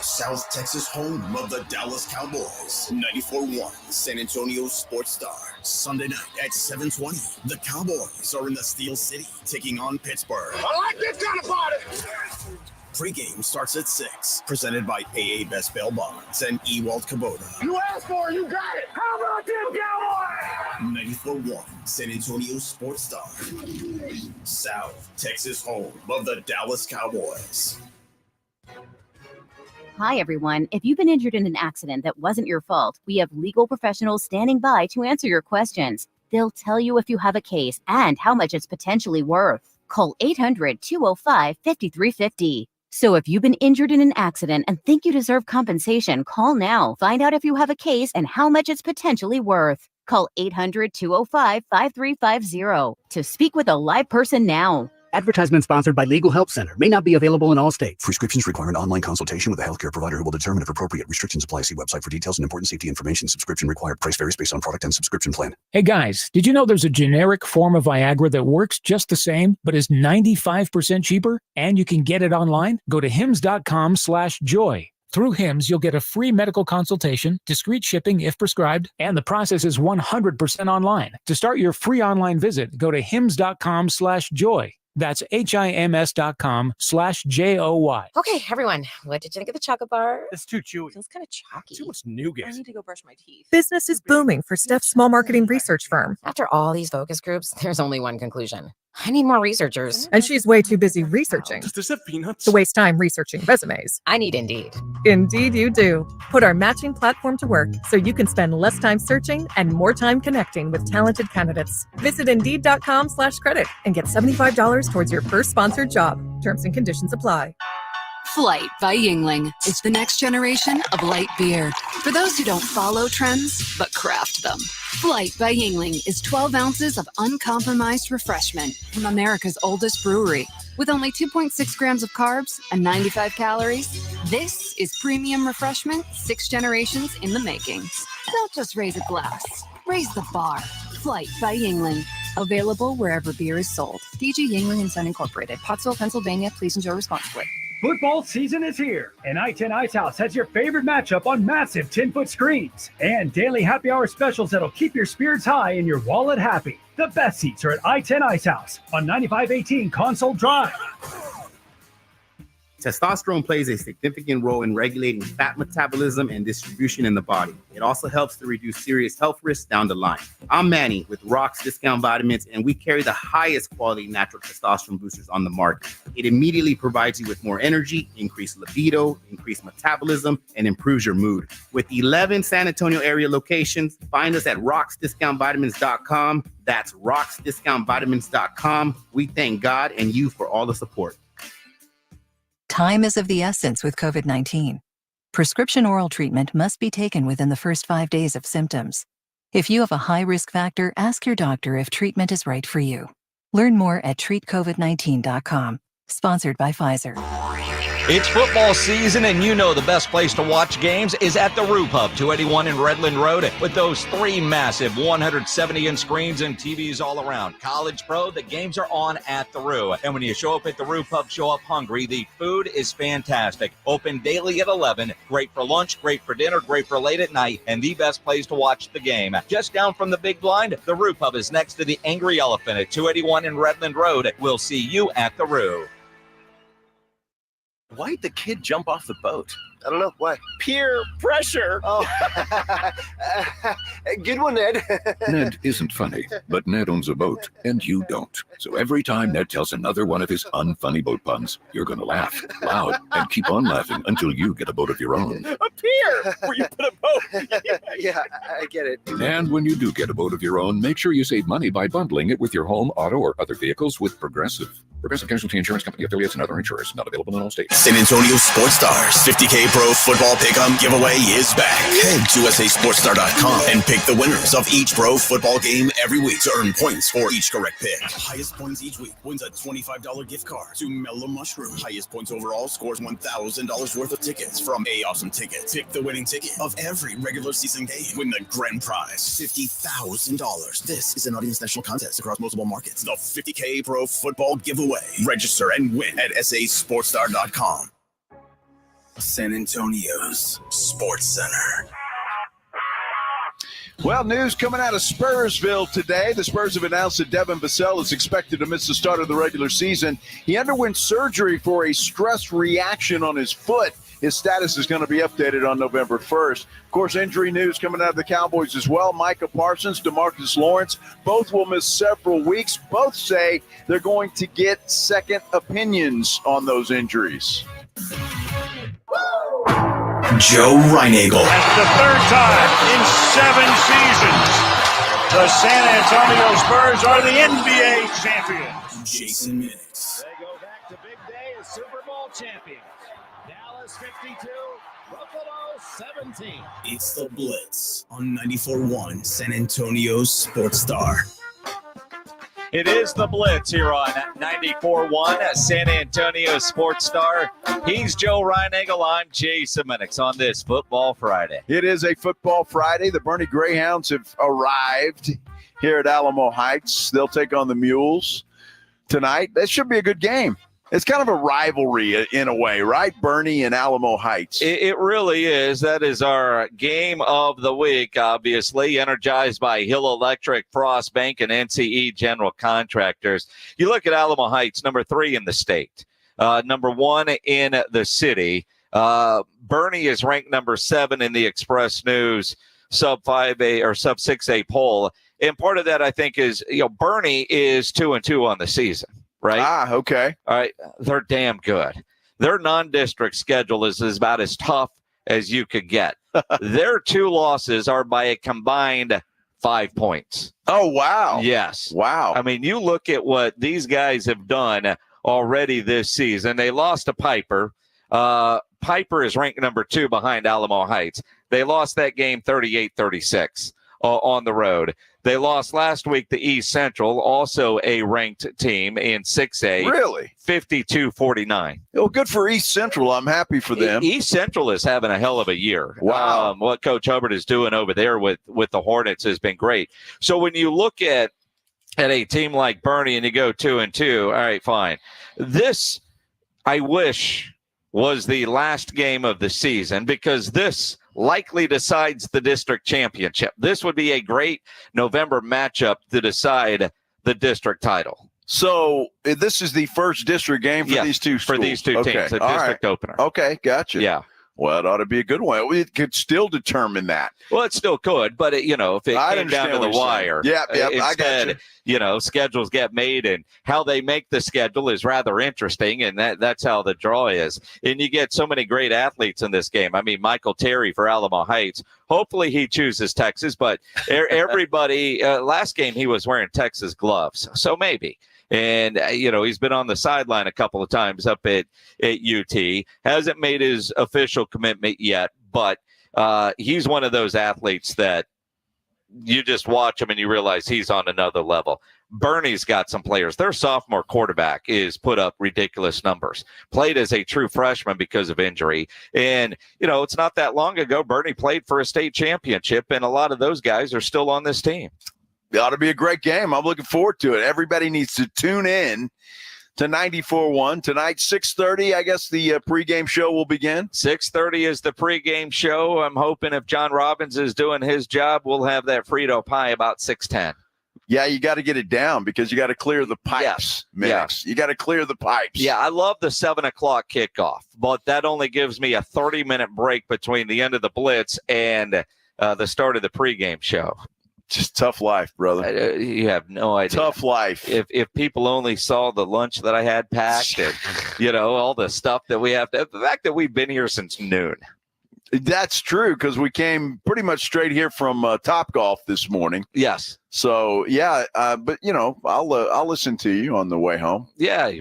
South Texas home of the Dallas Cowboys. 94.1 San Antonio Sports Star. Sunday night at 7:20. The Cowboys are in the Steel City taking on Pittsburgh. I like this kind of party. Pre-game starts at 6. Presented by AA Best Bail Bonds and Ewald Kubota. You asked for it, you got it. How about them Cowboys? 94.1 San Antonio Sports Star. South Texas home of the Dallas Cowboys. Hi, everyone. If you've been injured in an accident that wasn't your fault, we have legal professionals standing by to answer your questions. They'll tell you if you have a case and how much it's potentially worth. Call 800-205-5350. So if you've been injured in an accident and think you deserve compensation, call now. Find out if you have a case and how much it's potentially worth. Call 800-205-5350 to speak with a live person now. Advertisement sponsored by Legal Help Center. May not be available in all states. Prescriptions require an online consultation with a healthcare provider who will determine if appropriate. Restrictions apply. See website for details and important safety information. Subscription required. Price varies based on product and subscription plan. Hey guys, did you know there's a generic form of Viagra that works just the same, but is 95% cheaper? And you can get it online? Go to hims.com/joy. Through HIMS, you'll get a free medical consultation, discreet shipping if prescribed, and the process is 100% online. To start your free online visit, go to hims.com/joy. That's HIMS.com/JOY. Okay, everyone, what did you think of the chocolate bar? It's too chewy. Feels kind of chalky. Too much nougat. I need to go brush my teeth. Business is booming for Steph's small marketing research firm. After all these focus groups, there's only one conclusion. I need more researchers. And she's way too busy researching Does this have peanuts? to waste time researching resumes. I need Indeed. Indeed you do. Put our matching platform to work so you can spend less time searching and more time connecting with talented candidates. Visit Indeed.com/credit and get $75 towards your first sponsored job. Terms and conditions apply. Flight by Yingling is the next generation of light beer. For those who don't follow trends, but craft them. Flight by Yingling is 12 ounces of uncompromised refreshment from America's oldest brewery. With only 2.6 grams of carbs and 95 calories, this is premium refreshment 6 generations in the making. Don't just raise a glass, raise the bar. Flight by Yingling. Available wherever beer is sold. DG Yingling and Son Incorporated. Pottsville, Pennsylvania. Please enjoy responsibly. Football season is here, and I-10 Ice House has your favorite matchup on massive 10-foot screens and daily happy hour specials that'll keep your spirits high and your wallet happy. The best seats are at I-10 Ice House on 9518 Console Drive. Testosterone plays a significant role in regulating fat metabolism and distribution in the body. It also helps to reduce serious health risks down the line. I'm Manny with Rock's Discount Vitamins, and we carry the highest quality natural testosterone boosters on the market. It immediately provides you with more energy, increased libido, increased metabolism, and improves your mood. With 11 San Antonio area locations, find us at rocksdiscountvitamins.com. That's rocksdiscountvitamins.com. We thank God and you for all the support. Time is of the essence with COVID-19. Prescription oral treatment must be taken within the first 5 days of symptoms. If you have a high risk factor, ask your doctor if treatment is right for you. Learn more at treatcovid19.com. Sponsored by Pfizer. It's football season, and you know the best place to watch games is at the Roo Pub, 281 in Redland Road, with those 3 massive 170-inch screens and TVs all around. College, pro, the games are on at the Roo. And when you show up at the Roo Pub, show up hungry. The food is fantastic. Open daily at 11. Great for lunch, great for dinner, great for late at night, and the best place to watch the game. Just down from the big blind, the Roo Pub is next to the Angry Elephant at 281 in Redland Road. We'll see you at the Roo. Why'd the kid jump off the boat? I don't know. Why? Peer pressure. Oh. Good one, Ned. Ned isn't funny, but Ned owns a boat, and you don't. So every time Ned tells another one of his unfunny boat puns, you're going to laugh loud and keep on laughing until you get a boat of your own. A pier where you put a boat. Yeah, I get it. And when you do get a boat of your own, make sure you save money by bundling it with your home, auto, or other vehicles with Progressive. Progressive Casualty Insurance Company affiliates and other insurers. Not available in all states. San Antonio Sports Stars 50K Pro Football Pick'em giveaway is back. Head to USASportsStar.com and pick the winners of each pro football game every week to earn points for each correct pick. Highest points each week wins a $25 gift card to Mellow Mushroom. Highest points overall scores $1,000 worth of tickets from A Awesome Tickets. Pick the winning ticket of every regular season game. Win the grand prize, $50,000. This is an audience national contest across multiple markets. The 50K Pro Football Giveaway. Register and win at SASportsStar.com. San Antonio's Sports Center. Well, news coming out of Spursville today. The Spurs have announced that Devin Vassell is expected to miss the start of the regular season. He underwent surgery for a stress reaction on his foot. His status is going to be updated on November 1st. Of course, injury news coming out of the Cowboys as well. Micah Parsons, DeMarcus Lawrence, both will miss several weeks. Both say they're going to get second opinions on those injuries. Joe Reinagel. That's the third time in 7 seasons the San Antonio Spurs are the NBA champions. Jason Minnix. They go back to big day as Super Bowl champions. Dallas 52, Buffalo 17. It's the Blitz on 94.1 San Antonio's Sports Star. It is the Blitz here on 94.1 San Antonio Sports Star. He's Joe Reinagel. I'm Jason Minnix on this Football Friday. It is a Football Friday. The Bernie Greyhounds have arrived here at Alamo Heights. They'll take on the Mules tonight. That should be a good game. It's kind of a rivalry in a way, right? Bernie and Alamo Heights. It really is. That is our game of the week, obviously, energized by Hill Electric, Frost Bank, and NCE General Contractors. You look at Alamo Heights, number 3 in the state, number 1 in the city. Bernie is ranked number 7 in the Express News sub 5A or sub 6A poll. And part of that, I think, is, Bernie is 2-2 on the season. Right? Ah, okay. All right. They're damn good. Their non-district schedule is about as tough as you could get. Their 2 losses are by a combined 5 points. Oh, wow. Yes. Wow. I mean, you look at what these guys have done already this season. They lost to Piper. Piper is ranked number 2 behind Alamo Heights. They lost that game 38-36 on the road. They lost last week to East Central, also a ranked team in 6A. Really? 52-49. Well, good for East Central. I'm happy for them. East Central is having a hell of a year. Wow. What Coach Hubbard is doing over there with the Hornets has been great. So when you look at a team like Bernie and you go 2-2, all right, fine. This, I wish, was the last game of the season because this likely decides the district championship. This would be a great November matchup to decide the district title. So this is the first district game for these two schools? For these two teams, the district opener. Okay, gotcha. Yeah. Well, it ought to be a good one. It could still determine that. Well, it still could, but if it came down to the wire, I got you. Schedules get made, and how they make the schedule is rather interesting, and that's how the draw is. And you get so many great athletes in this game. I mean, Michael Terry for Alamo Heights. Hopefully he chooses Texas, but everybody, last game he was wearing Texas gloves, so maybe. And, he's been on the sideline a couple of times up at UT. Hasn't made his official commitment yet, but he's one of those athletes that you just watch him and you realize he's on another level. Bernie's got some players. Their sophomore quarterback is put up ridiculous numbers. Played as a true freshman because of injury. And, it's not that long ago, Bernie played for a state championship, and a lot of those guys are still on this team. It ought to be a great game. I'm looking forward to it. Everybody needs to tune in to 94.1 tonight, 6:30. I guess the pregame show will begin. 6:30 is the pregame show. I'm hoping if John Robbins is doing his job, we'll have that Frito pie about 6:10. Yeah, you got to get it down because you got to clear the pipes, Minnix. You got to clear the pipes. Yeah, I love the 7 o'clock kickoff, but that only gives me a 30-minute break between the end of the Blitz and the start of the pregame show. Just tough life, brother. You have no idea. Tough life. If people only saw the lunch that I had packed and, all the stuff that we have to, the fact that we've been here since noon. That's true because we came pretty much straight here from Topgolf this morning. Yes. So, yeah, but, I'll listen to you on the way home. Yeah.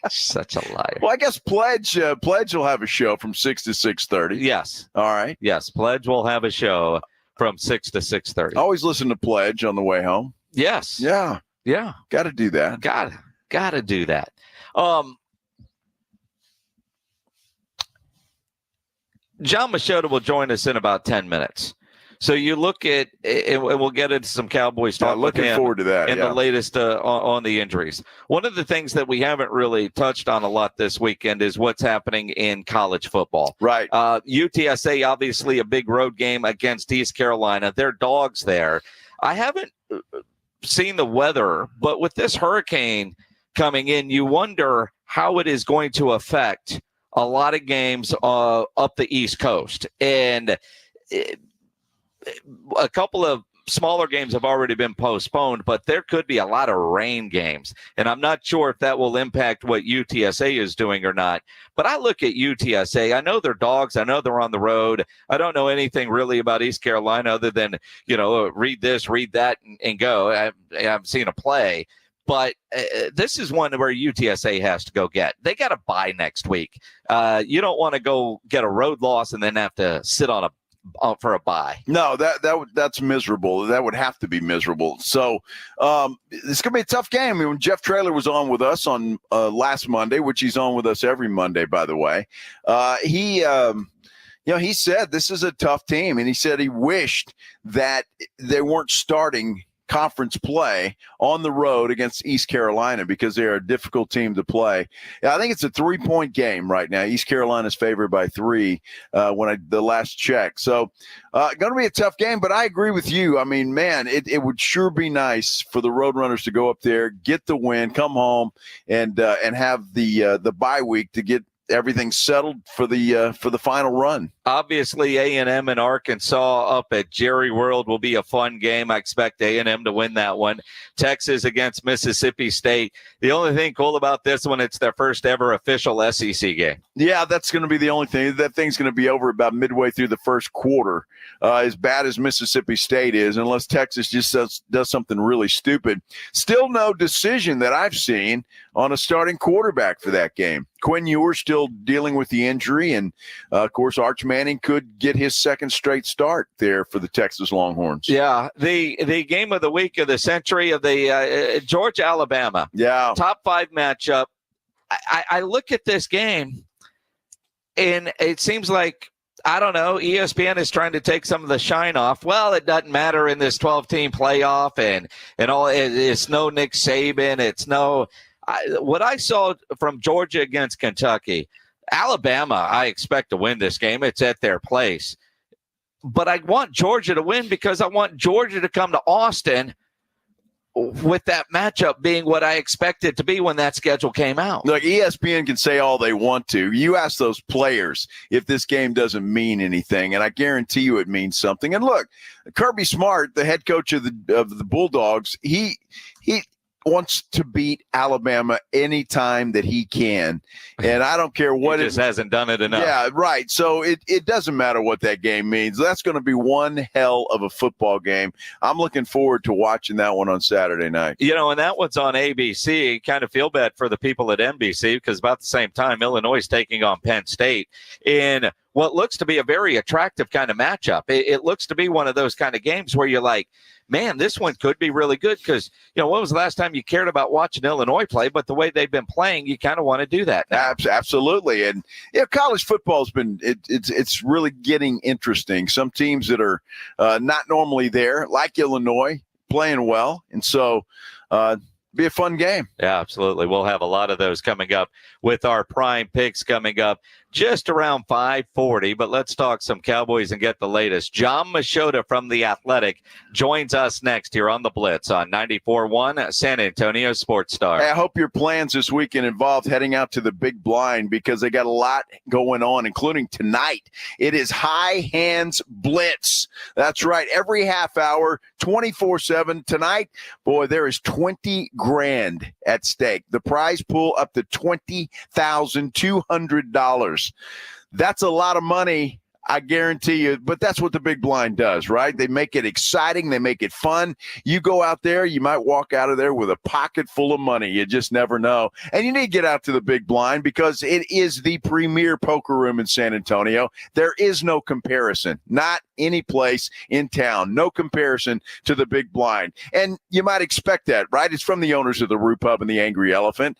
Such a liar. Well, I guess Pledge will have a show from 6 to 6:30. Yes. All right. Yes, Pledge will have a show from 6 to 6:30. Always listen to Pledge on the way home. Yes. Yeah. Yeah. Got to do that. Got to do that. John Maota will join us in about 10 minutes. So you look at, and we'll get into some Cowboys talk. Looking forward to that. And the latest on the injuries. One of the things that we haven't really touched on a lot this weekend is what's happening in college football. Right. UTSA, obviously a big road game against East Carolina. They're dogs there. I haven't seen the weather, but with this hurricane coming in, you wonder how it is going to affect a lot of games up the East Coast. And a couple of smaller games have already been postponed, but there could be a lot of rain games. And I'm not sure if that will impact what UTSA is doing or not. But I look at UTSA. I know they're dogs. I know they're on the road. I don't know anything really about East Carolina other than, read this, read that, and go. I haven't seen a play. But this is one where UTSA has to go get. They got a bye next week. You don't want to go get a road loss and then have to sit on for a bye. No, that's miserable. That would have to be miserable. So it's going to be a tough game. I mean, when Jeff Traylor was on with us on last Monday, which he's on with us every Monday, by the way, he said this is a tough team, and he said he wished that they weren't starting conference play on the road against East Carolina because they're a difficult team to play. I think it's a 3-point game right now. East Carolina's favored by 3 the last check. So going to be a tough game, but I agree with you. I mean, man, it would sure be nice for the Roadrunners to go up there, get the win, come home, and have the bye week to get everything settled for the final run. Obviously, A&M and Arkansas up at Jerry World will be a fun game. I expect A&M to win that one. Texas against Mississippi State. The only thing cool about this one, it's their first ever official SEC game. Yeah, that's going to be the only thing. That thing's going to be over about midway through the first quarter. As bad as Mississippi State is, unless Texas just does something really stupid. Still no decision that I've seen on a starting quarterback for that game. Quinn Ewers still dealing with the injury, and of course, Arch Manning could get his second straight start there for the Texas Longhorns. Yeah, the game of the week of the century of the Georgia-Alabama. Yeah, top 5 matchup. I look at this game, and it seems like, I don't know, ESPN is trying to take some of the shine off. Well, it doesn't matter in this 12-team playoff, and all. It's no Nick Saban. It's no. What I saw from Georgia against Kentucky, Alabama, I expect to win this game. It's at their place. But I want Georgia to win because I want Georgia to come to Austin with that matchup being what I expected to be when that schedule came out. Look, ESPN can say all they want to. You ask those players if this game doesn't mean anything, and I guarantee you it means something. And look, Kirby Smart, the head coach of the Bulldogs, he wants to beat Alabama anytime that he can. And I don't care what he just hasn't done it enough. Yeah, right. So it doesn't matter what that game means. That's going to be one hell of a football game. I'm looking forward to watching that one on Saturday night. And that one's on ABC. Kind of feel bad for the people at NBC because about the same time, Illinois is taking on Penn State in what looks to be a very attractive kind of matchup. It looks to be one of those kind of games where you're like, man, this one could be really good because, when was the last time you cared about watching Illinois play? But the way they've been playing, you kind of want to do that now. Absolutely. And college football's been it's really getting interesting. Some teams that are not normally there, like Illinois, playing well. And so be a fun game. Yeah, absolutely. We'll have a lot of those coming up with our prime picks coming up. just around 5:40. But let's talk some Cowboys and get the latest. John Maota from The Athletic joins us next here on the Blitz on 94.1 San Antonio Sports Star. Hey, I hope your plans this weekend involve heading out to the Big Blind because they got a lot going on, including tonight. It is High Hands Blitz. That's right. Every half hour, 24/7. Tonight, boy, there is 20 grand at stake. The prize pool up to $20,200. That's a lot of money, I guarantee you, but that's what the Big Blind does, right? They make it exciting. They make it fun. You go out there, you might walk out of there with a pocket full of money. You just never know. And you need to get out to the Big Blind because it is the premier poker room in San Antonio. There is no comparison, not any place in town. No comparison to the Big Blind. And you might expect that, right? It's from the owners of the Root Pub and the Angry Elephant.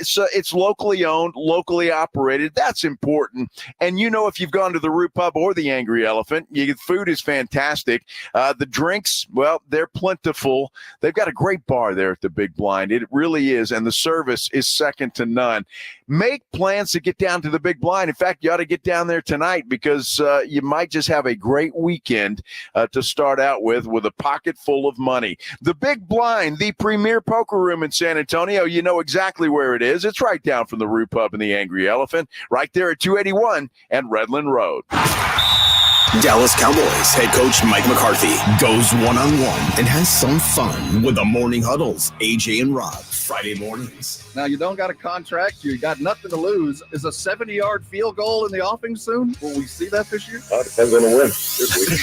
So it's locally owned, locally operated. That's important. And you know, if you've gone to the Root Pub or the Angry Elephant, food is fantastic. The drinks, well, they're plentiful. They've got a great bar there at the Big Blind. It really is. And the service is second to none. Make plans to get down to the Big Blind. In fact, you ought to get down there tonight because you might just have a great weekend to start out with a pocket full of money. The Big Blind, the premier poker room in San Antonio. You know exactly where it is. It's right down from the Root Pub and the Angry Elephant, right there at 281 and Redland Road. Dallas Cowboys head coach Mike McCarthy goes one-on-one and has some fun with the morning huddles, AJ and Rob, Friday mornings. Now, you don't got a contract. You got nothing to lose. Is a 70-yard field goal in the offing soon? Will we see that this year? Depends on the win this week.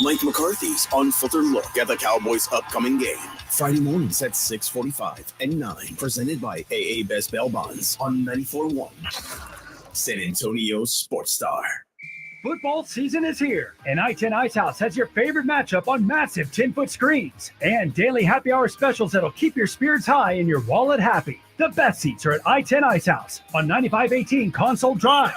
Mike McCarthy's unfiltered look at the Cowboys' upcoming game. Friday mornings at 6:45 and 9. Presented by AA Best Bail Bonds on 94.1 San Antonio Sports Star. Football season is here, and I-10 Ice House has your favorite matchup on massive 10-foot screens and daily happy hour specials that'll keep your spirits high and your wallet happy. The best seats are at I-10 Ice House on 9518 Console Drive.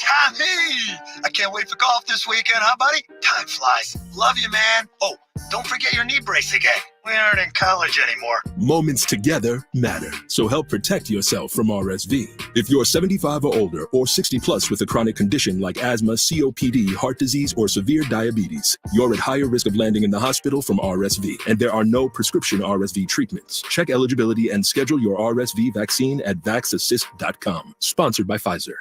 Tommy! I can't wait for golf this weekend, huh, buddy? Time flies. Love you, man. Oh, don't forget your knee brace again. We aren't in college anymore. Moments together matter, so help protect yourself from RSV. If you're 75 or older or 60 plus with a chronic condition like asthma, COPD, heart disease, or severe diabetes, you're at higher risk of landing in the hospital from RSV, and there are no prescription RSV treatments. Check eligibility and schedule your RSV vaccine at vaxassist.com. Sponsored by Pfizer.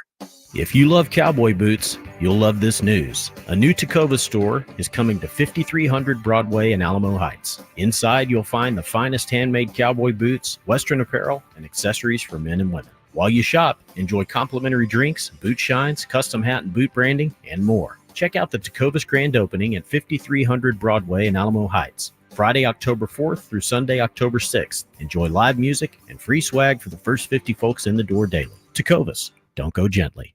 If you love cowboy boots, you'll love this news. A new Tacova store is coming to 5300 Broadway in Alamo Heights. Inside, you'll find the finest handmade cowboy boots, Western apparel, and accessories for men and women. While you shop, enjoy complimentary drinks, boot shines, custom hat and boot branding, and more. Check out the Tacova's grand opening at 5300 Broadway in Alamo Heights. Friday, October 4th through Sunday, October 6th. Enjoy live music and free swag for the first 50 folks in the door daily. Tacovas, don't go gently.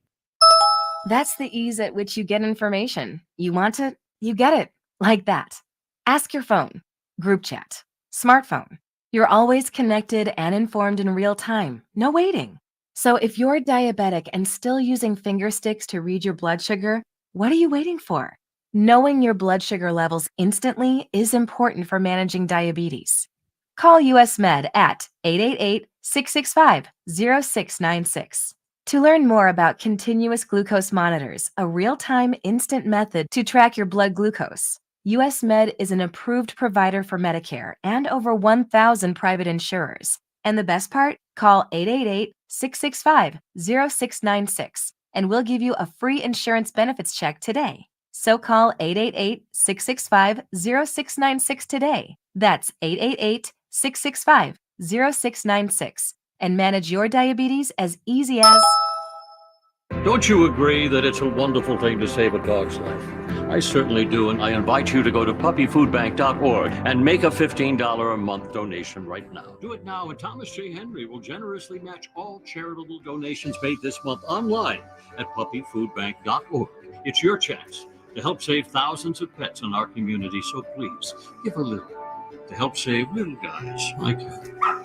That's the ease at which you get information. You want it, you get it. Like that. Ask your phone, group chat, smartphone. You're always connected and informed in real time. No waiting. So if you're diabetic and still using finger sticks to read your blood sugar, what are you waiting for? Knowing your blood sugar levels instantly is important for managing diabetes. Call US Med at 888-665-0696. To learn more about continuous glucose monitors, a real-time instant method to track your blood glucose, US Med is an approved provider for Medicare and over 1,000 private insurers. And the best part? Call 888-665-0696 and we'll give you a free insurance benefits check today. So call 888-665-0696 today. That's 888-665-0696. And manage your diabetes as easy as... Don't you agree that it's a wonderful thing to save a dog's life? I certainly do, and I invite you to go to puppyfoodbank.org and make a $15 a month donation right now. Do it now, and Thomas J. Henry will generously match all charitable donations made this month online at puppyfoodbank.org. It's your chance to help save thousands of pets in our community, so please give a little to help save little guys like you.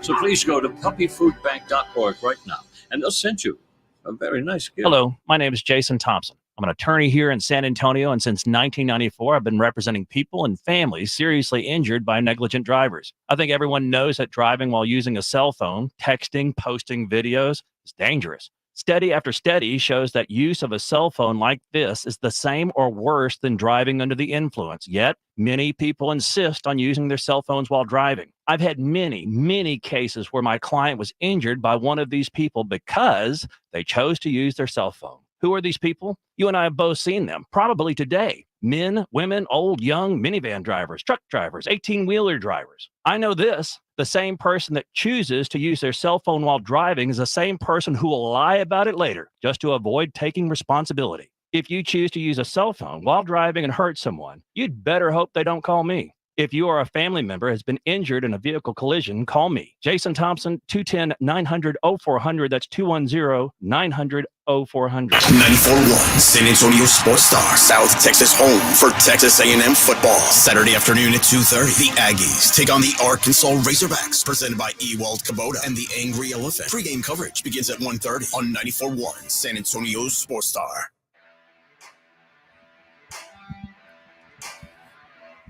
So please go to puppyfoodbank.org right now, and they'll send you a very nice gift. Hello, my name is Jason Thompson. I'm an attorney here in San Antonio, and since 1994, I've been representing people and families seriously injured by negligent drivers. I think everyone knows that driving while using a cell phone, texting, posting videos is dangerous. Study after study shows that use of a cell phone like this is the same or worse than driving under the influence. Yet, many people insist on using their cell phones while driving. I've had many cases where my client was injured by one of these people because they chose to use their cell phone. Who are these people? You and I have both seen them, probably today. Men, women, old, young, minivan drivers, truck drivers, 18-wheeler drivers. I know this. The same person that chooses to use their cell phone while driving is the same person who will lie about it later just to avoid taking responsibility. If you choose to use a cell phone while driving and hurt someone, you'd better hope they don't call me. If you or a family member has been injured in a vehicle collision, call me. Jason Thompson, 210-900-0400. That's 210-900-0400. 94.1 San Antonio Sports Star, South Texas home for Texas A&M football. Saturday afternoon at 2:30, the Aggies take on the Arkansas Razorbacks, presented by Ewald Kubota and the Angry Elephant. Pre-game coverage begins at 1:30 on 94.1 San Antonio Sports Star.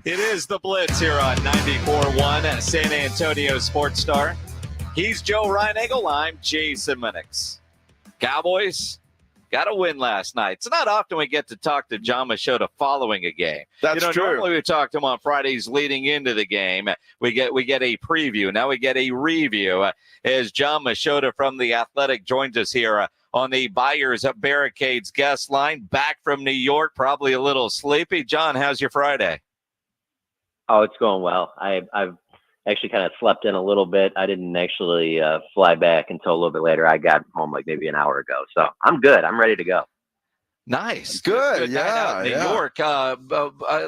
It is the Blitz here on 94.1 San Antonio Sports Star. He's Joe Reinagel. I'm Jason Minnix. Cowboys got a win last night. It's not often we get to talk to John Maota following a game. That's true. Normally we talk to him on Fridays leading into the game. We get a preview. Now we get a review. As John Maota from The Athletic joins us here on the Buyers Barricades guest line, back from New York, probably a little sleepy. John, how's your Friday? Oh, it's going well. I've actually kind of slept in a little bit. I didn't actually fly back until a little bit later. I got home like maybe an hour ago. So I'm good. I'm ready to go. Nice. Good. Yeah. New York.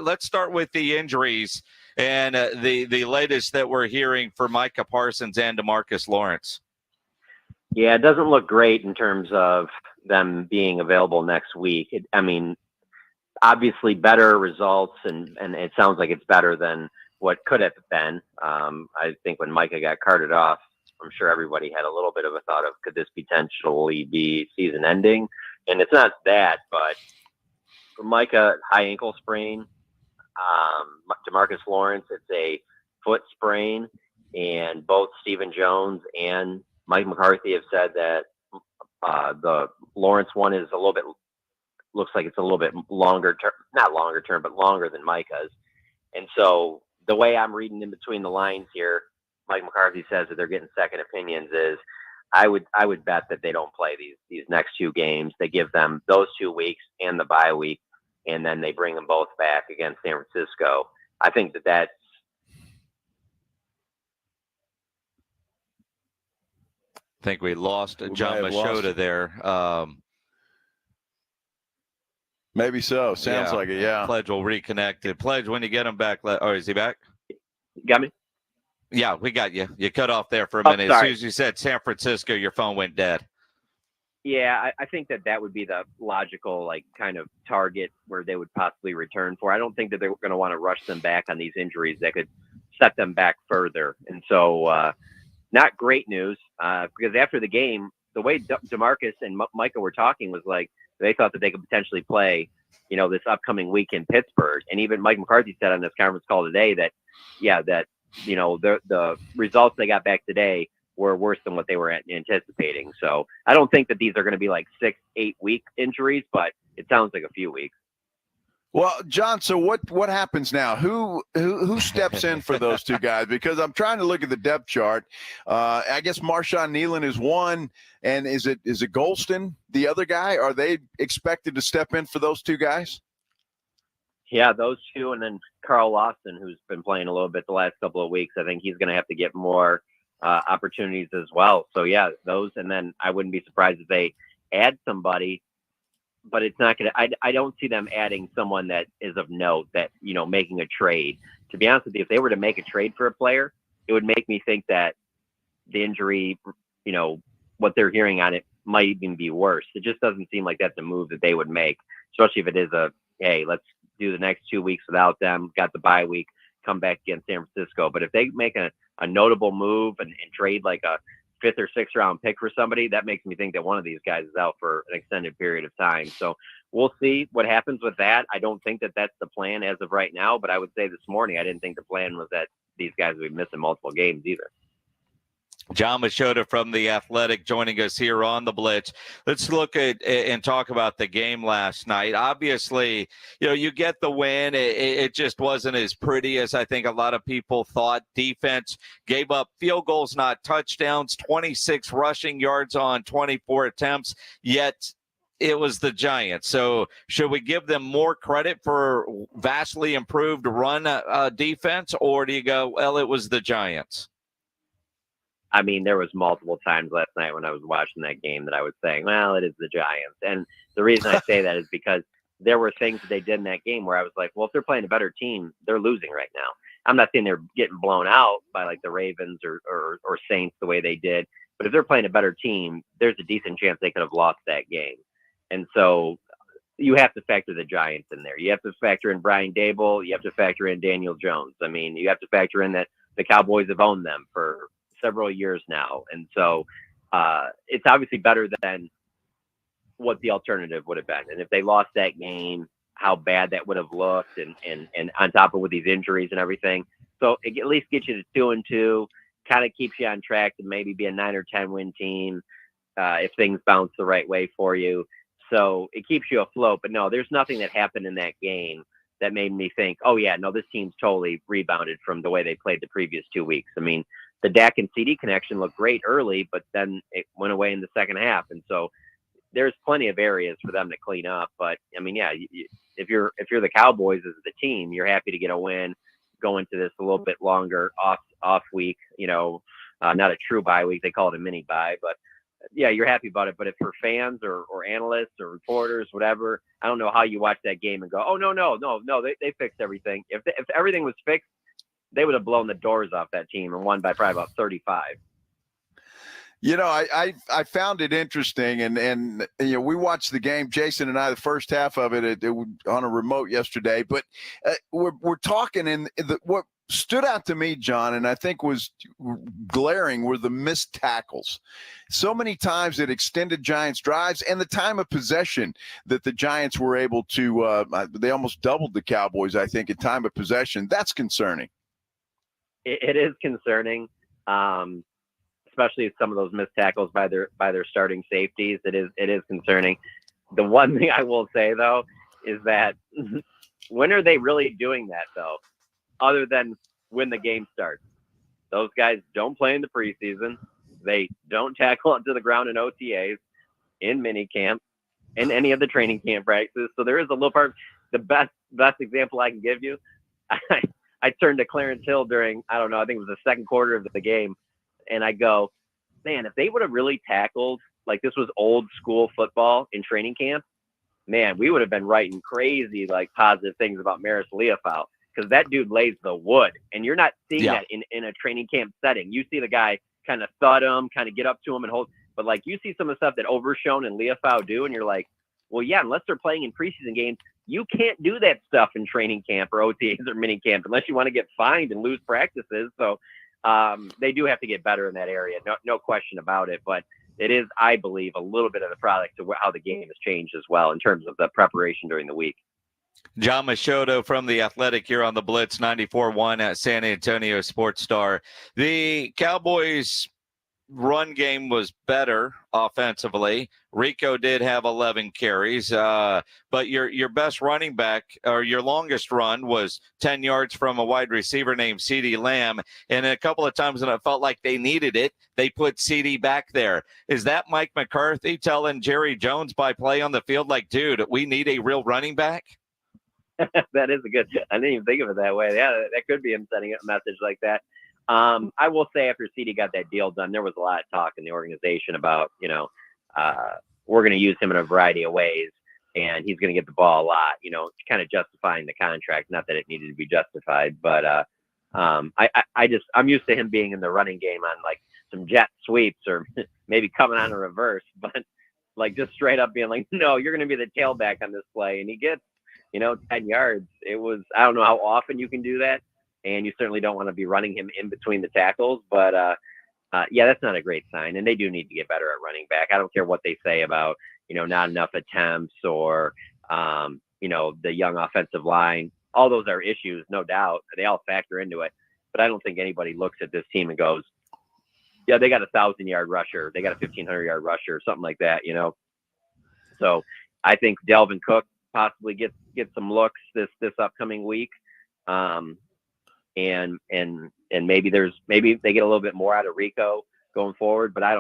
Let's start with the injuries and the latest that we're hearing for Micah Parsons and DeMarcus Lawrence. Yeah, it doesn't look great in terms of them being available next week. Obviously better results, and it sounds like it's better than what could have been. I think when Micah got carted off, I'm sure everybody had a little bit of a thought of, could this potentially be season ending? And it's not that, but for Micah, high ankle sprain. DeMarcus Lawrence, it's a foot sprain, and both Stephen Jones and Mike McCarthy have said that the Lawrence one is looks like it's a little bit longer term, not longer term, but longer than Micah's. And so the way I'm reading in between the lines here, Mike McCarthy says that they're getting second opinions is I would bet that they don't play these next two games. They give them those 2 weeks and the bye week, and then they bring them both back against San Francisco. I think that's I think we lost John Maota there. Maybe so. Sounds like it, yeah. Pledge will reconnect. Pledge, when you get him back. Oh, is he back? Got me? Yeah, we got you. You cut off there for a minute. As soon as you said San Francisco, your phone went dead. Yeah, I think that would be the logical, kind of target where they would possibly return for. I don't think that they're going to want to rush them back on these injuries that could set them back further. And so not great news because after the game, the way DeMarcus and Micah were talking was like, they thought that they could potentially play, this upcoming week in Pittsburgh. And even Mike McCarthy said on this conference call today that, the results they got back today were worse than what they were anticipating. So I don't think that these are going to be 6-8 week injuries, but it sounds like a few weeks. Well, John, so what happens now? Who steps in for those two guys? Because I'm trying to look at the depth chart. I guess Marshawn Nealon is one, and is it Golston, the other guy? Are they expected to step in for those two guys? Yeah, those two, and then Carl Lawson, who's been playing a little bit the last couple of weeks. I think he's going to have to get more opportunities as well. So, yeah, those, and then I wouldn't be surprised if they add somebody. But it's not going to, I don't see them adding someone that is of note that, making a trade. To be honest with you, if they were to make a trade for a player, it would make me think that the injury, what they're hearing on it might even be worse. It just doesn't seem like that's a move that they would make, especially if it is hey, let's do the next 2 weeks without them, got the bye week, come back against San Francisco. But if they make a notable move and trade like a 5th or 6th round pick for somebody, that makes me think that one of these guys is out for an extended period of time. So we'll see what happens with that. I don't think that that's the plan as of right now, but I would say this morning I didn't think the plan was that these guys would be missing multiple games either. John Maota from The Athletic joining us here on the Blitz. Let's look at and talk about the game last night. Obviously, you get the win. It just wasn't as pretty as I think a lot of people thought. Defense gave up field goals, not touchdowns, 26 rushing yards on 24 attempts, yet it was the Giants. So should we give them more credit for vastly improved run defense, or do you go, well, it was the Giants? I mean, there was multiple times last night when I was watching that game that I was saying, well, it is the Giants. And the reason I say that is because there were things that they did in that game where I was like, well, if they're playing a better team, they're losing right now. I'm not saying they're getting blown out by like the Ravens or Saints the way they did, but if they're playing a better team, there's a decent chance they could have lost that game. And so you have to factor the Giants in there. You have to factor in Brian Dable. You have to factor in Daniel Jones. I mean, you have to factor in that the Cowboys have owned them for several years now. And so it's obviously better than what the alternative would have been. And if they lost that game, how bad that would have looked and on top of with these injuries and everything. So it at least gets you to 2-2, kind of keeps you on track to maybe be a 9 or 10 win team if things bounce the right way for you. So it keeps you afloat. But no, there's nothing that happened in that game that made me think, oh yeah, no, this team's totally rebounded from the way they played the previous 2 weeks. I mean, the Dak and CD connection looked great early, but then it went away in the second half. And so there's plenty of areas for them to clean up. But I mean, yeah, if you're the Cowboys as the team, you're happy to get a win, go into this a little bit longer off week, not a true bye week. They call it a mini bye, but yeah, you're happy about it. But if for fans or analysts or reporters, whatever, I don't know how you watch that game and go, oh, no, they fixed everything. If everything was fixed, they would have blown the doors off that team and won by probably about 35. I found it interesting, and we watched the game, Jason and I, the first half of it on a remote yesterday. But we're talking, and what stood out to me, John, and I think was glaring, were the missed tackles. So many times it extended Giants drives, and the time of possession that the Giants were able to. They almost doubled the Cowboys, I think, in time of possession. That's concerning. It is concerning, especially some of those missed tackles by their starting safeties. It is concerning. The one thing I will say though is that when are they really doing that though? Other than when the game starts, those guys don't play in the preseason. They don't tackle onto the ground in OTAs, in minicamp, in any of the training camp practices. So there is a little part. The best example I can give you. I turned to Clarence Hill during, I don't know, I think it was the second quarter of the game. And I go, man, if they would have really tackled, like this was old school football in training camp, man, we would have been writing crazy, like positive things about Maris Leofau, because that dude lays the wood. And you're not seeing that in a training camp setting. You see the guy kind of thud him, kind of get up to him and hold. But like you see some of the stuff that Overshone and Leofau do, and you're like, well, yeah, unless they're playing in preseason games, you can't do that stuff in training camp or OTAs or mini camp unless you want to get fined and lose practices. So they do have to get better in that area. No question about it. But it is, I believe, a little bit of the product of how the game has changed as well in terms of the preparation during the week. John Maota from The Athletic here on the Blitz 94.1 at San Antonio Sports Star. The Cowboys run game was better offensively. Rico did have 11 carries, but your best running back, or your longest run, was 10 yards from a wide receiver named CeeDee Lamb. And a couple of times when it felt like they needed it, they put CeeDee back there. Is that Mike McCarthy telling Jerry Jones by play on the field, like, dude, we need a real running back? That is a good, I didn't even think of it that way. Yeah, that could be him sending a message like that. I will say after CeeDee got that deal done, there was a lot of talk in the organization about, we're going to use him in a variety of ways and he's going to get the ball a lot, kind of justifying the contract. Not that it needed to be justified, but I'm used to him being in the running game on like some jet sweeps or maybe coming on a reverse, but like just straight up being like, no, you're going to be the tailback on this play. And he gets, 10 yards. It was, I don't know how often you can do that. And you certainly don't want to be running him in between the tackles. But, yeah, that's not a great sign. And they do need to get better at running back. I don't care what they say about, not enough attempts or The young offensive line, all those are issues, no doubt. They all factor into it. But I don't think anybody looks at this team and goes, yeah, they got a 1,000-yard rusher. They got a 1,500-yard rusher, something like that, So I think Dalvin Cook possibly gets some looks this upcoming week. And maybe they get a little bit more out of Rico going forward, but I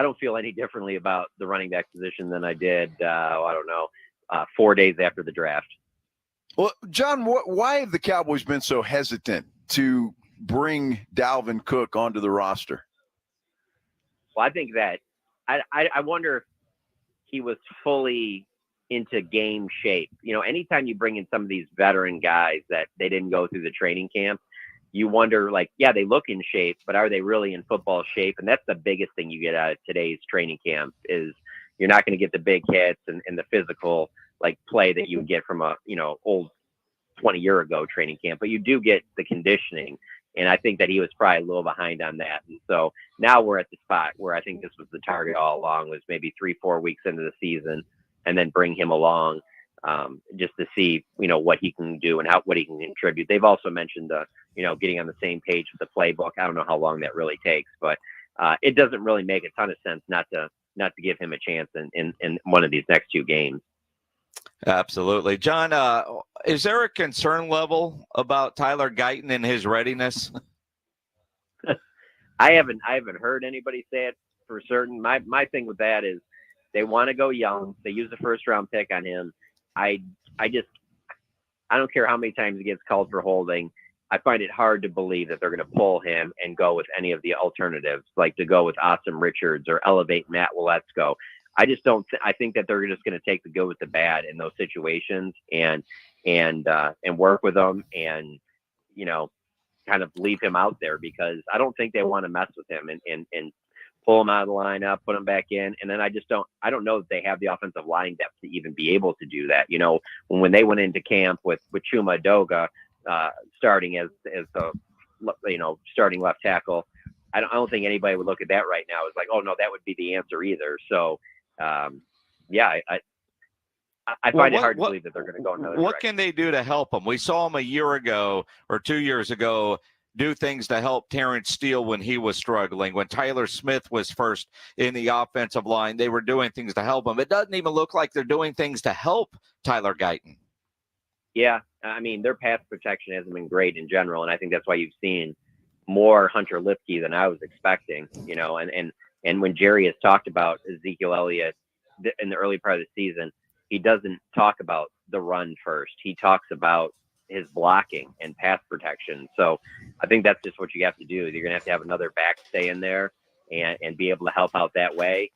don't feel any differently about the running back position than I did, 4 days after the draft. Well, John, why have the Cowboys been so hesitant to bring Dalvin Cook onto the roster? Well, I think that I wonder if he was fully into game shape. Anytime you bring in some of these veteran guys that they didn't go through the training camp, you wonder, they look in shape, but are they really in football shape? And that's the biggest thing you get out of today's training camp is you're not going to get the big hits and the physical play that you would get from a old 20-year ago training camp, but you do get the conditioning. And I think that he was probably a little behind on that. And so now we're at the spot where I think this was the target all along, was maybe 3-4 weeks into the season and then bring him along just to see, what he can do and what he can contribute. They've also mentioned, getting on the same page with the playbook. I don't know how long that really takes, but it doesn't really make a ton of sense not to give him a chance in one of these next 2 games. Absolutely. John, is there a concern level about Tyler Guyton and his readiness? I haven't heard anybody say it for certain. My thing with that is they want to go young. They use a 1st-round pick on him. I don't care how many times he gets called for holding. I find it hard to believe that they're going to pull him and go with any of the alternatives, like to go with Awesome Richards or elevate Matt Waletzko. I just don't. I think that they're just going to take the good with the bad in those situations and work with them and kind of leave him out there, because I don't think they want to mess with him and pull him out of the lineup, put him back in, and then I don't know that they have the offensive line depth to even be able to do that. When they went into camp with Chuma Doga starting as the starting left tackle, I don't think anybody would look at that right now as like, oh no, that would be the answer either. So. I find it hard to believe that they're going to go another direction. What can they do to help him? We saw him a year ago or 2 years ago do things to help Terrence Steele when he was struggling. When Tyler Smith was first in the offensive line, they were doing things to help him. It doesn't even look like they're doing things to help Tyler Guyton. Yeah, I mean, their pass protection hasn't been great in general, and I think that's why you've seen more Hunter Lipke than I was expecting, And when Jerry has talked about Ezekiel Elliott in the early part of the season, he doesn't talk about the run first. He talks about his blocking and pass protection. So I think that's just what you have to do. You're going to have another back stay in there and be able to help out that way.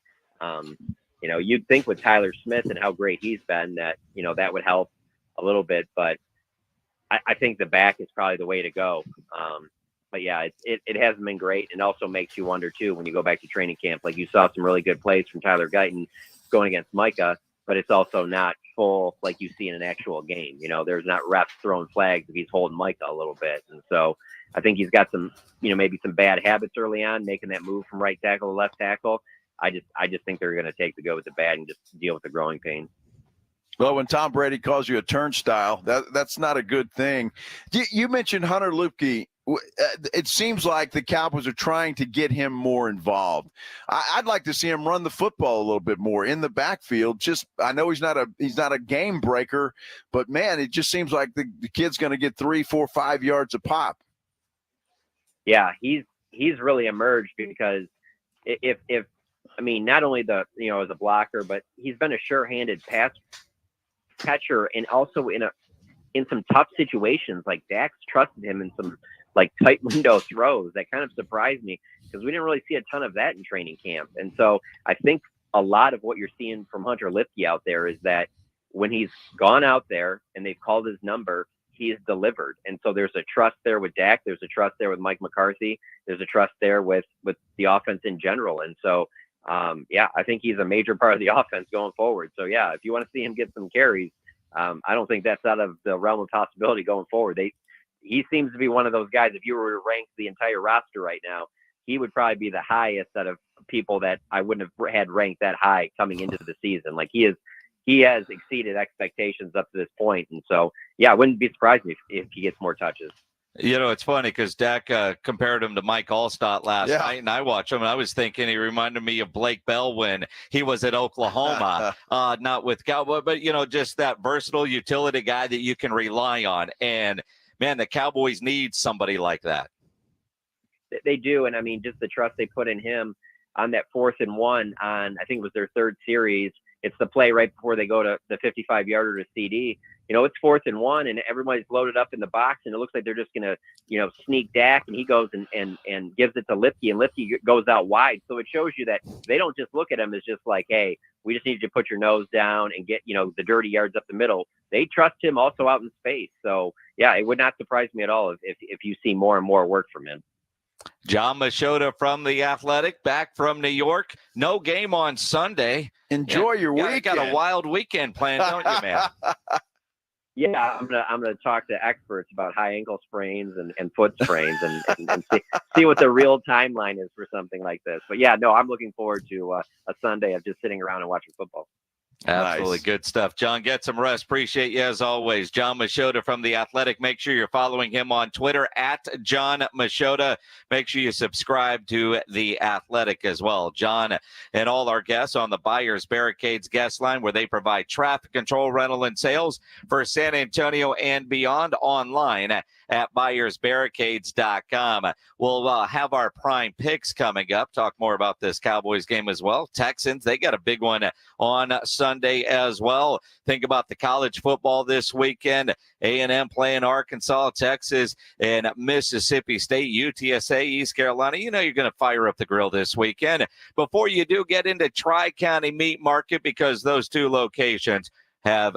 You'd think with Tyler Smith and how great he's been that, that would help a little bit. But I think the back is probably the way to go. But yeah, it hasn't been great, and also makes you wonder too when you go back to training camp. Like you saw some really good plays from Tyler Guyton going against Micah, but it's also not full like you see in an actual game. There's not refs throwing flags if he's holding Micah a little bit, and so I think he's got some, maybe some bad habits early on, making that move from right tackle to left tackle. I just think they're going to take the good with the bad and just deal with the growing pains. Well, when Tom Brady calls you a turnstile, that's not a good thing. You mentioned Hunter Lipke. It seems like the Cowboys are trying to get him more involved. I'd like to see him run the football a little bit more in the backfield. I know he's not a game breaker, but man, it just seems like the kid's going to get 3, 4, 5 yards a pop. Yeah, he's really emerged because if not only as a blocker, but he's been a sure-handed pass catcher, and also in some tough situations. Like Dak's trusted him in some tight window throws. That kind of surprised me because we didn't really see a ton of that in training camp. And so I think a lot of what you're seeing from Hunter Lipke out there is that when he's gone out there and they've called his number, he's delivered. And so there's a trust there with Dak. There's a trust there with Mike McCarthy. There's a trust there with the offense in general. And so, I think he's a major part of the offense going forward. So yeah, if you want to see him get some carries, I don't think that's out of the realm of possibility going forward. He seems to be one of those guys. If you were to rank the entire roster right now, he would probably be the highest out of people that I wouldn't have had ranked that high coming into the season. Like he he has exceeded expectations up to this point. And so, yeah, I wouldn't be surprised if he gets more touches. You know, it's funny because Dak compared him to Mike Allstott last night, and I watched him, and I was thinking he reminded me of Blake Bell when he was at Oklahoma, not with Cowboys, but, you know, just that versatile utility guy that you can rely on. And, man, the Cowboys need somebody like that. They do, and, I mean, just the trust they put in him on that 4th and 1 on, I think it was their 3rd series. It's the play right before they go to the 55-yarder to CD. You know, it's 4th and 1, and everybody's loaded up in the box, and it looks like they're just going to, you know, sneak Dak, and he goes and gives it to Lipke, and Lipke goes out wide. So it shows you that they don't just look at him as just like, hey, we just need you to put your nose down and get, you know, the dirty yards up the middle. They trust him also out in space. So, yeah, it would not surprise me at all if you see more and more work from him. John Maota from The Athletic, back from New York. No game on Sunday. Enjoy your weekend. Got a wild weekend planned, don't you, man? Yeah, I'm gonna talk to experts about high ankle sprains and foot sprains and see what the real timeline is for something like this. But yeah, no, I'm looking forward to a Sunday of just sitting around and watching football. Absolutely. Nice. Good stuff. John, get some rest. Appreciate you as always. John Maota from The Athletic. Make sure you're following him on Twitter at John Maota. Make sure you subscribe to The Athletic as well. John and all our guests on the Buyers Barricades guest line, where they provide traffic control, rental, and sales for San Antonio and beyond, online at buyersbarricades.com. We'll have our prime picks coming up. Talk more about this Cowboys game as well. Texans, they got a big one on Sunday as well. Think about the college football this weekend. A&M playing Arkansas, Texas, and Mississippi State, UTSA, East Carolina. You know you're going to fire up the grill this weekend. Before you do, get into Tri-County Meat Market, because those two locations have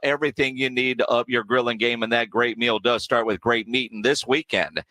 everything you need to up your grilling game, and that great meal does start with great meat. And this weekend,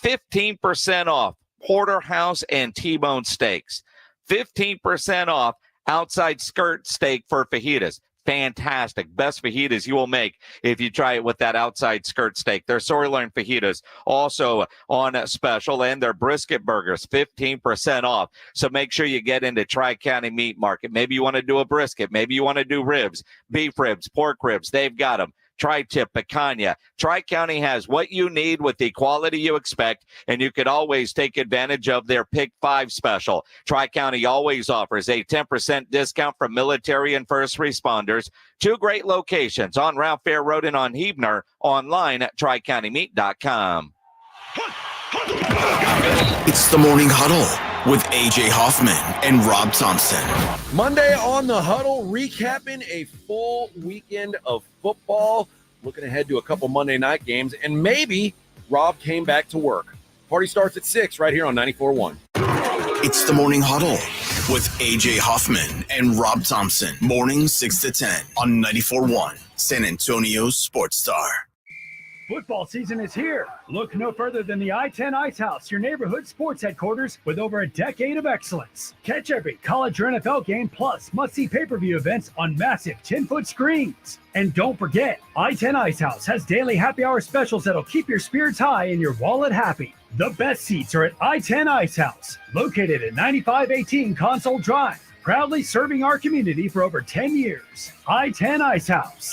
15% off porterhouse and T-bone steaks, 15% off outside skirt steak for fajitas. Fantastic. Best fajitas you will make if you try it with that outside skirt steak. Their sirloin fajitas also on special, and their brisket burgers 15% off. So make sure you get into Tri-County Meat Market. Maybe you want to do a brisket. Maybe you want to do ribs, beef ribs, pork ribs. They've got them. Tri-tip, picanha. Tri-County has what you need with the quality you expect, and you could always take advantage of their Pick 5 special. Tri-County always offers a 10% discount for military and first responders. Two great locations on Ralph Fair Road and on Huebner, online at tricountymeat.com. It's the Morning Huddle with A.J. Hoffman and Rob Thompson. Monday on the Huddle, recapping a full weekend of football, looking ahead to a couple Monday night games, and maybe Rob came back to work. Party starts at 6 right here on 94.1. It's the Morning Huddle with A.J. Hoffman and Rob Thompson. Morning 6 to 10 on 94.1, San Antonio's Sports Star. Football season is here. Look no further than the I-10 Ice House, your neighborhood sports headquarters with over a decade of excellence. Catch every college or NFL game plus must-see pay-per-view events on massive 10-foot screens. And don't forget, I-10 Ice House has daily happy hour specials that'll keep your spirits high and your wallet happy. The best seats are at I-10 Ice House, located at 9518 Console Drive, proudly serving our community for over 10 years. I-10 Ice House.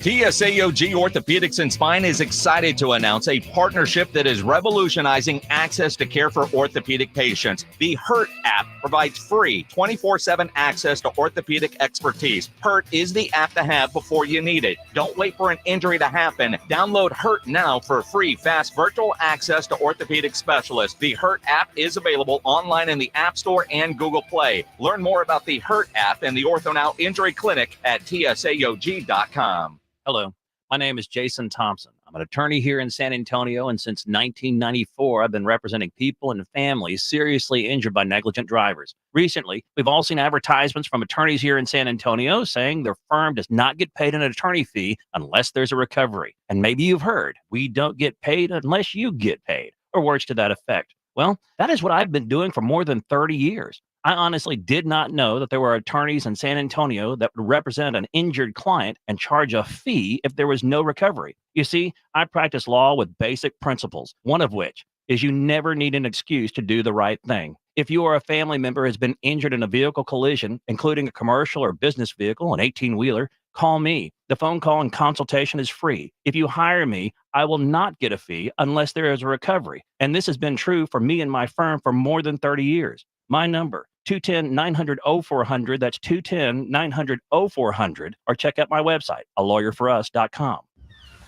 TSAOG Orthopedics and Spine is excited to announce a partnership that is revolutionizing access to care for orthopedic patients. The HURT app provides free 24/7 access to orthopedic expertise. HURT is the app to have before you need it. Don't wait for an injury to happen. Download HURT now for free, fast virtual access to orthopedic specialists. The HURT app is available online in the App Store and Google Play. Learn more about the HURT app and the OrthoNow Injury Clinic at TSAOG.com. Hello, my name is Jason Thompson. I'm an attorney here in San Antonio, and since 1994, I've been representing people and families seriously injured by negligent drivers. Recently, we've all seen advertisements from attorneys here in San Antonio saying their firm does not get paid an attorney fee unless there's a recovery. And maybe you've heard, we don't get paid unless you get paid, or words to that effect. Well, that is what I've been doing for more than 30 years. I honestly did not know that there were attorneys in San Antonio that would represent an injured client and charge a fee if there was no recovery. You see, I practice law with basic principles, one of which is you never need an excuse to do the right thing. If you or a family member has been injured in a vehicle collision, including a commercial or business vehicle, an 18-wheeler, call me. The phone call and consultation is free. If you hire me, I will not get a fee unless there is a recovery. And this has been true for me and my firm for more than 30 years. My number, 210-900-0400. That's 210-900-0400. Or check out my website, alawyerforus.com.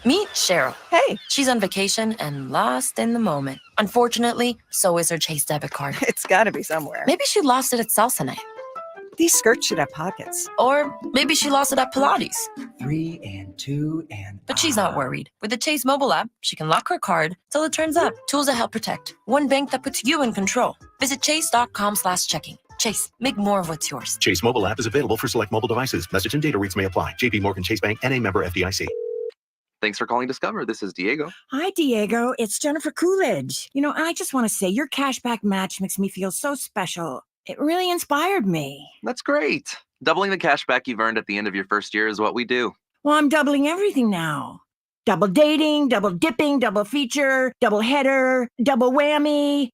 Meet Cheryl. Hey. She's on vacation and lost in the moment. Unfortunately, so is her Chase debit card. It's got to be somewhere. Maybe she lost it at salsa night. These skirts should have pockets. Or maybe she lost it at Pilates. 3 and 2 and... But she's not worried. With the Chase mobile app, she can lock her card till it turns up. Tools that help protect. One bank that puts you in control. Visit chase.com/checking. Chase, make more of what's yours. Chase mobile app is available for select mobile devices. Message and data rates may apply. JP Morgan Chase Bank, N.A. member FDIC. Thanks for calling Discover. This is Diego. Hi, Diego. It's Jennifer Coolidge. I just want to say your cashback match makes me feel so special. It really inspired me. That's great. Doubling the cashback you've earned at the end of your first year is what we do. Well, I'm doubling everything now. Double dating, double dipping, double feature, double header, double whammy.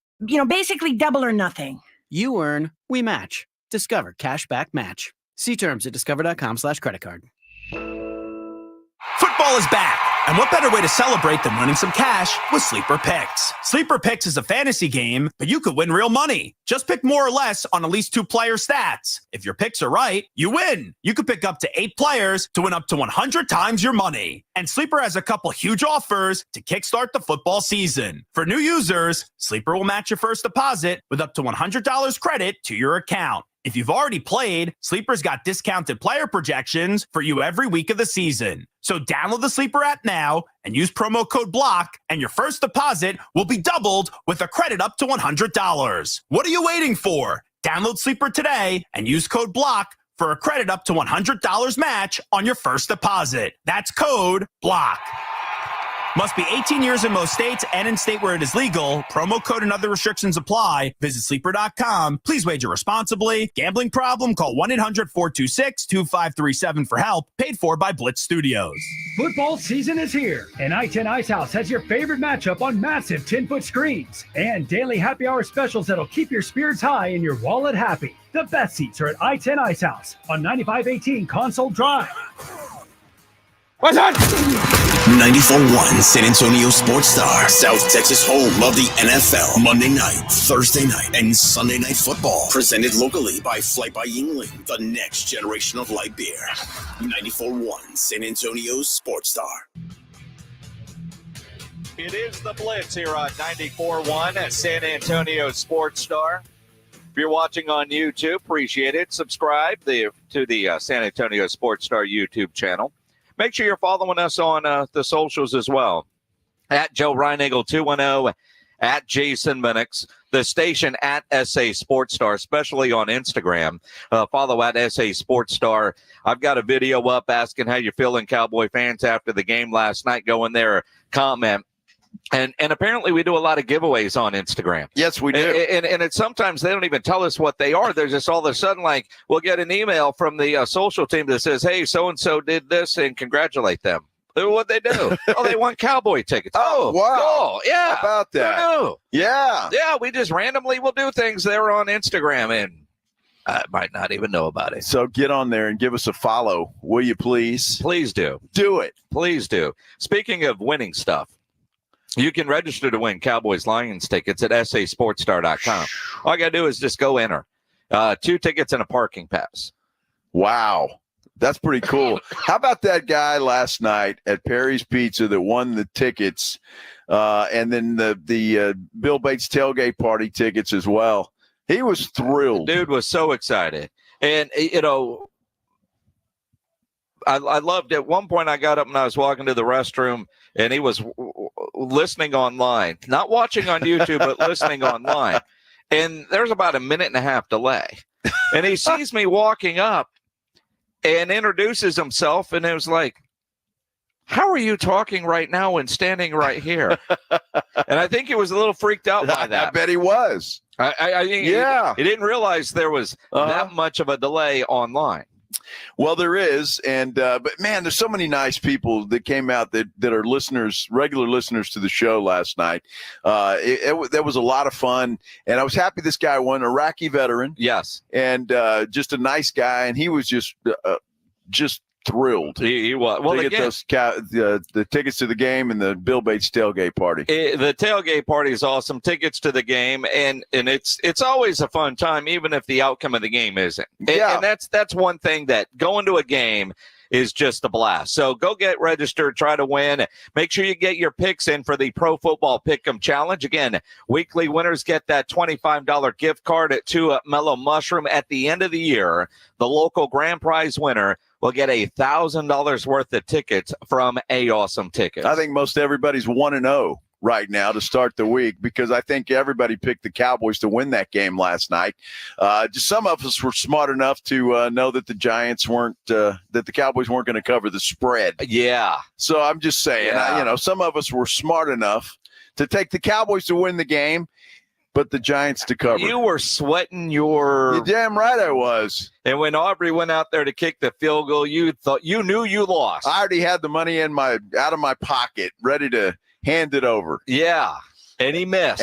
Basically double or nothing. You earn, we match. Discover Cashback Match. See terms at discover.com/creditcard. Football is back, and what better way to celebrate than winning some cash with Sleeper Picks? Sleeper Picks is a fantasy game, but you could win real money. Just pick more or less on at least 2 player stats. If your picks are right, you win. You could pick up to 8 players to win up to 100 times your money. And Sleeper has a couple huge offers to kickstart the football season. For new users, Sleeper will match your first deposit with up to $100 credit to your account. If you've already played, Sleeper's got discounted player projections for you every week of the season. So download the Sleeper app now and use promo code BLOCK, and your first deposit will be doubled with a credit up to $100. What are you waiting for? Download Sleeper today and use code BLOCK for a credit up to $100 match on your first deposit. That's code BLOCK. Must be 18 years in most states and in state where it is legal. Promo code and other restrictions apply. Visit sleeper.com. Please wager responsibly. Gambling problem? Call 1-800-426-2537 for help. Paid for by Blitz Studios. Football season is here, and I-10 Ice House has your favorite matchup on massive 10-foot screens and daily happy hour specials that'll keep your spirits high and your wallet happy. The best seats are at I-10 Ice House on 9518 Console Drive. What's on? 94.1 San Antonio Sports Star, South Texas home of the NFL. Monday night, Thursday night, and Sunday night football. Presented locally by Flight by Yingling, the next generation of light beer. 94.1 San Antonio Sports Star. It is the Blitz here on 94.1 at San Antonio Sports Star. If you're watching on YouTube, appreciate it. Subscribe to the San Antonio Sports Star YouTube channel. Make sure you're following us on the socials as well. At Joe Reinagel 210, at Jason Minnix, the station at SA Sports Star, especially on Instagram. Follow at SA Sports Star. I've got a video up asking how you're feeling, Cowboy fans, after the game last night. Go in there, comment. And apparently we do a lot of giveaways on Instagram. Yes, we do. And it's sometimes they don't even tell us what they are. They're just all of a sudden like, we'll get an email from the social team that says, hey, so-and-so did this, and congratulate them. What'd they do? Oh, they won Cowboy tickets. Oh, wow. Cool. Yeah. How about that? Yeah. Yeah, we just randomly will do things there on Instagram, and I might not even know about it. So get on there and give us a follow, will you please? Please do. Do it. Please do. Speaking of winning stuff, you can register to win Cowboys Lions tickets at sasportstar.com. All you got to do is just go enter. 2 tickets and a parking pass. Wow. That's pretty cool. How about that guy last night at Perry's Pizza that won the tickets and then the Bill Bates tailgate party tickets as well? He was thrilled. Dude was so excited. And, I loved it. At one point I got up and I was walking to the restroom, and he was listening online, not watching on YouTube, but listening online. And there's about a 1.5 minute delay. And he sees me walking up and introduces himself. And it was like, how are you talking right now and standing right here? And I think he was a little freaked out by that. I bet he was. I think he didn't realize there was that much of a delay online. Well, there is, and but man, there's so many nice people that came out that are listeners, regular listeners to the show last night. That was a lot of fun, and I was happy this guy won, Iraqi veteran. Yes, and just a nice guy, and he was just thrilled. He was. Well, to get those the tickets to the game and the Bill Bates tailgate party. The tailgate party is awesome. Tickets to the game, and it's always a fun time, even if the outcome of the game isn't. And that's one thing that going to a game is just a blast. So go get registered, try to win. Make sure you get your picks in for the Pro Football Pick'em Challenge. Again, weekly winners get that $25 gift card to Mellow Mushroom. At the end of the year, the local grand prize winner will get $1,000 worth of tickets from Awesome Tickets. I think most everybody's 1-0 right now to start the week because I think everybody picked the Cowboys to win that game last night. Just some of us were smart enough to know that the Giants weren't, that the Cowboys weren't going to cover the spread. Yeah. So I'm just saying, some of us were smart enough to take the Cowboys to win the game, but the Giants to cover. You were sweating your... You're damn right I was. And when Aubrey went out there to kick the field goal, you knew you lost. I already had the money out of my pocket, ready to hand it over. Yeah. And he missed.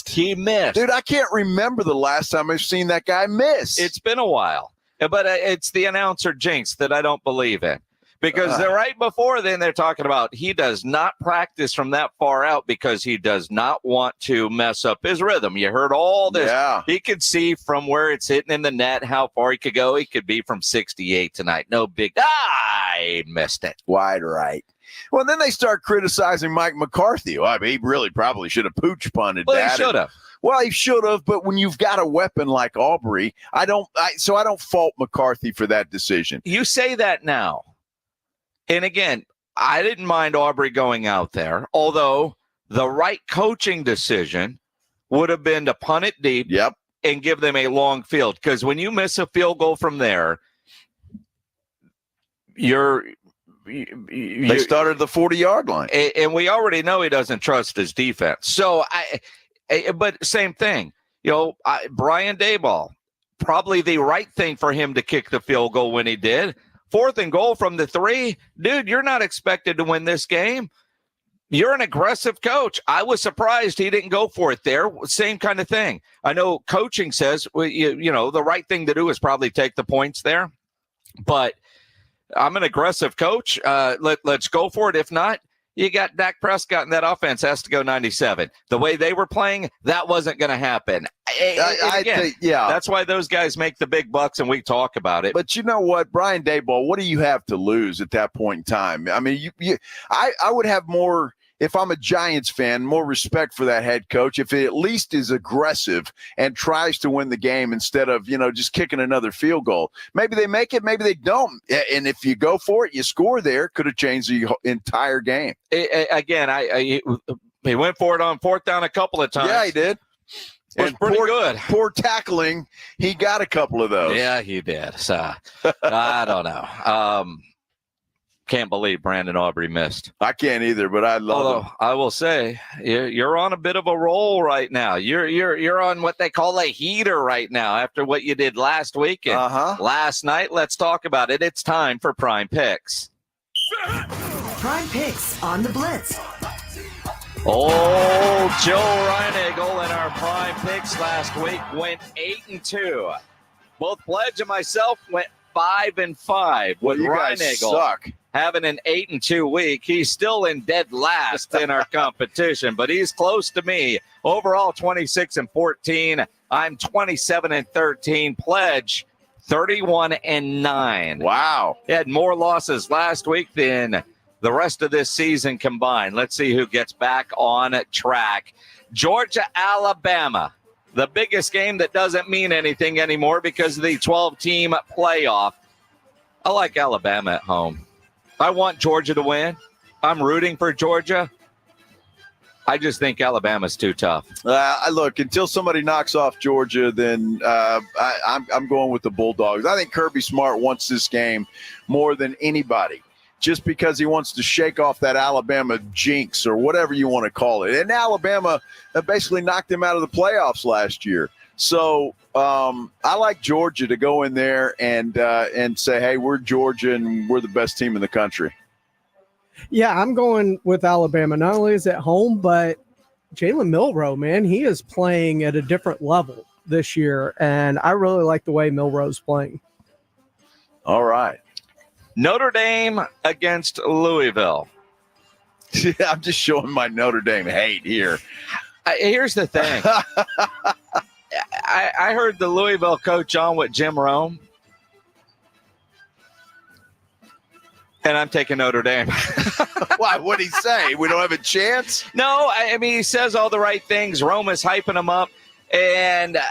He missed. Dude, I can't remember the last time I've seen that guy miss. It's been a while. But it's the announcer jinx that I don't believe in. Because they're right before then they're talking about he does not practice from that far out because he does not want to mess up his rhythm. You heard all this. Yeah. He could see from where it's hitting in the net how far he could go. He could be from 68 tonight. No big. He missed it. Wide right. Well, then they start criticizing Mike McCarthy. Well, I mean, he really probably should have pooch punted that. He should have. Well, he should have, but when you've got a weapon like Aubrey, I don't fault McCarthy for that decision. You say that now. And again, I didn't mind Aubrey going out there, although the right coaching decision would have been to punt it deep and give them a long field. Because when you miss a field goal from there, they started the 40-yard line. And we already know he doesn't trust his defense. So, but same thing. Brian Daboll, probably the right thing for him to kick the field goal when he did. 4th and goal from the 3. Dude, you're not expected to win this game. You're an aggressive coach. I was surprised he didn't go for it there. Same kind of thing. I know coaching says, the right thing to do is probably take the points there. But I'm an aggressive coach. Let's go for it. If not, you got Dak Prescott and that offense has to go 97. The way they were playing, that wasn't going to happen. That's why those guys make the big bucks and we talk about it. But you know what, Brian Daboll, what do you have to lose at that point in time? I mean, I would have more, if I'm a Giants fan, more respect for that head coach if it at least is aggressive and tries to win the game instead of, just kicking another field goal. Maybe they make it, maybe they don't. And if you go for it, you score there, could have changed the entire game. Again, he went for it on 4th down a couple of times. Yeah, he did. And pretty good. Poor tackling. He got a couple of those. Yeah, he did. So, I don't know. Can't believe Brandon Aubrey missed. I can't either, but I love him. I will say you're on a bit of a roll right now. You're on what they call a heater right now after what you did last week and last night. Let's talk about it. It's time for Prime Picks. Prime Picks on the Blitz. Old Joe Reinagel in our Prime Picks last week went 8-2. Both Pledge and myself went 5-5 with Reinagel having an 8-2 week. He's still in dead last in our competition, but he's close to me. Overall, 26-14. I'm 27-13. Pledge 31-9. Wow. He had more losses last week than the rest of this season combined. Let's see who gets back on track. Georgia, Alabama. The biggest game that doesn't mean anything anymore because of the 12-team playoff. I like Alabama at home. I want Georgia to win. I'm rooting for Georgia. I just think Alabama's too tough. Look, until somebody knocks off Georgia, then I'm going with the Bulldogs. I think Kirby Smart wants this game more than anybody, just because he wants to shake off that Alabama jinx or whatever you want to call it. And Alabama basically knocked him out of the playoffs last year. So I like Georgia to go in there and say, hey, we're Georgia and we're the best team in the country. Yeah, I'm going with Alabama. Not only is it home, but Jalen Milroe, man, he is playing at a different level this year, and I really like the way Milroe's playing. All right. Notre Dame against Louisville. I'm just showing my Notre Dame hate here. Here's the thing. I heard the Louisville coach on with Jim Rome, and I'm taking Notre Dame. Why? What'd he say? We don't have a chance? No, I mean, he says all the right things. Rome is hyping him up, and I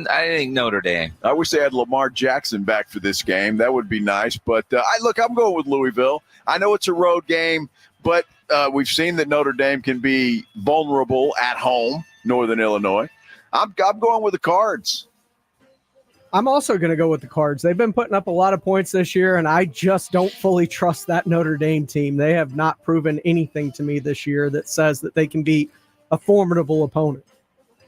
think Notre Dame. I wish they had Lamar Jackson back for this game. That would be nice. But, I'm going with Louisville. I know it's a road game, but we've seen that Notre Dame can be vulnerable at home, Northern Illinois. I'm going with the Cards. I'm also going to go with the Cards. They've been putting up a lot of points this year, and I just don't fully trust that Notre Dame team. They have not proven anything to me this year that says that they can beat a formidable opponent.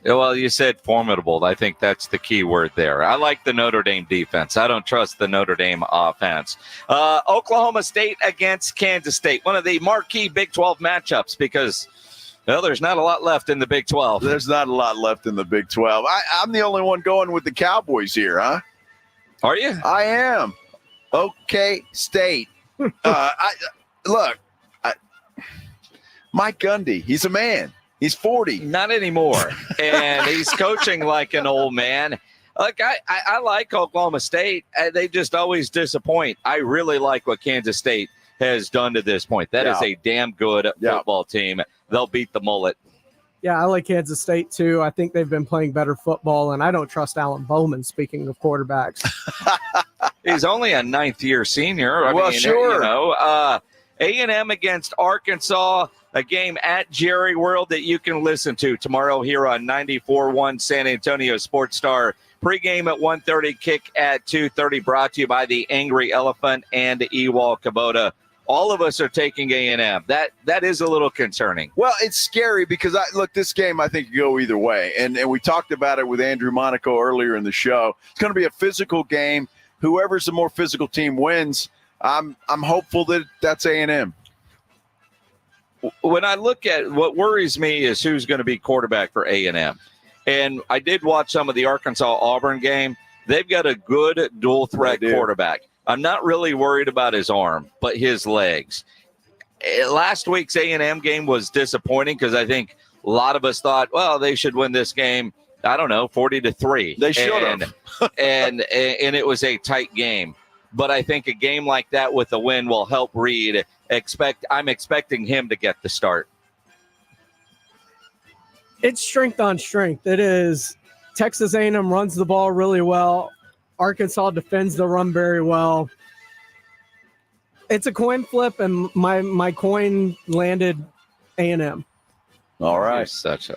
Well, you said formidable. I think that's the key word there. I like the Notre Dame defense. I don't trust the Notre Dame offense. Oklahoma State against Kansas State, one of the marquee Big 12 matchups because, well, there's not a lot left in the Big 12. There's not a lot left in the Big 12. I'm the only one going with the Cowboys here, huh? Are you? I am. Okay, State. Mike Gundy, he's a man. He's 40. Not anymore. And he's coaching like an old man. Look, I like Oklahoma State. They just always disappoint. I really like what Kansas State has done to this point. That is a damn good football team. They'll beat the Mullet. Yeah, I like Kansas State, too. I think they've been playing better football, and I don't trust Alan Bowman, speaking of quarterbacks. He's only a ninth-year senior. I mean, sure. You know, A&M against Arkansas, a game at Jerry World that you can listen to tomorrow here on 94.1 San Antonio Sports Star. Pregame at 1:30, kick at 2:30, brought to you by the Angry Elephant and Ewald Kubota. All of us are taking A&M. That is a little concerning. Well, it's scary because, this game I think could go either way. And we talked about it with Andrew Monaco earlier in the show. It's going to be a physical game. Whoever's the more physical team wins. I'm hopeful that that's A&M. When I look at what worries me is who's going to be quarterback for A&M. And I did watch some of the Arkansas-Auburn game. They've got a good dual-threat quarterback. I'm not really worried about his arm, but his legs. Last week's A&M game was disappointing because I think a lot of us thought, well, they should win this game, 40-3. They should have. and it was a tight game. But I think a game like that with a win will help Reed. I'm expecting him to get the start. It's strength on strength. It is. Texas A&M runs the ball really well. Arkansas defends the run very well. It's a coin flip, and my coin landed A&M. All right. You're such a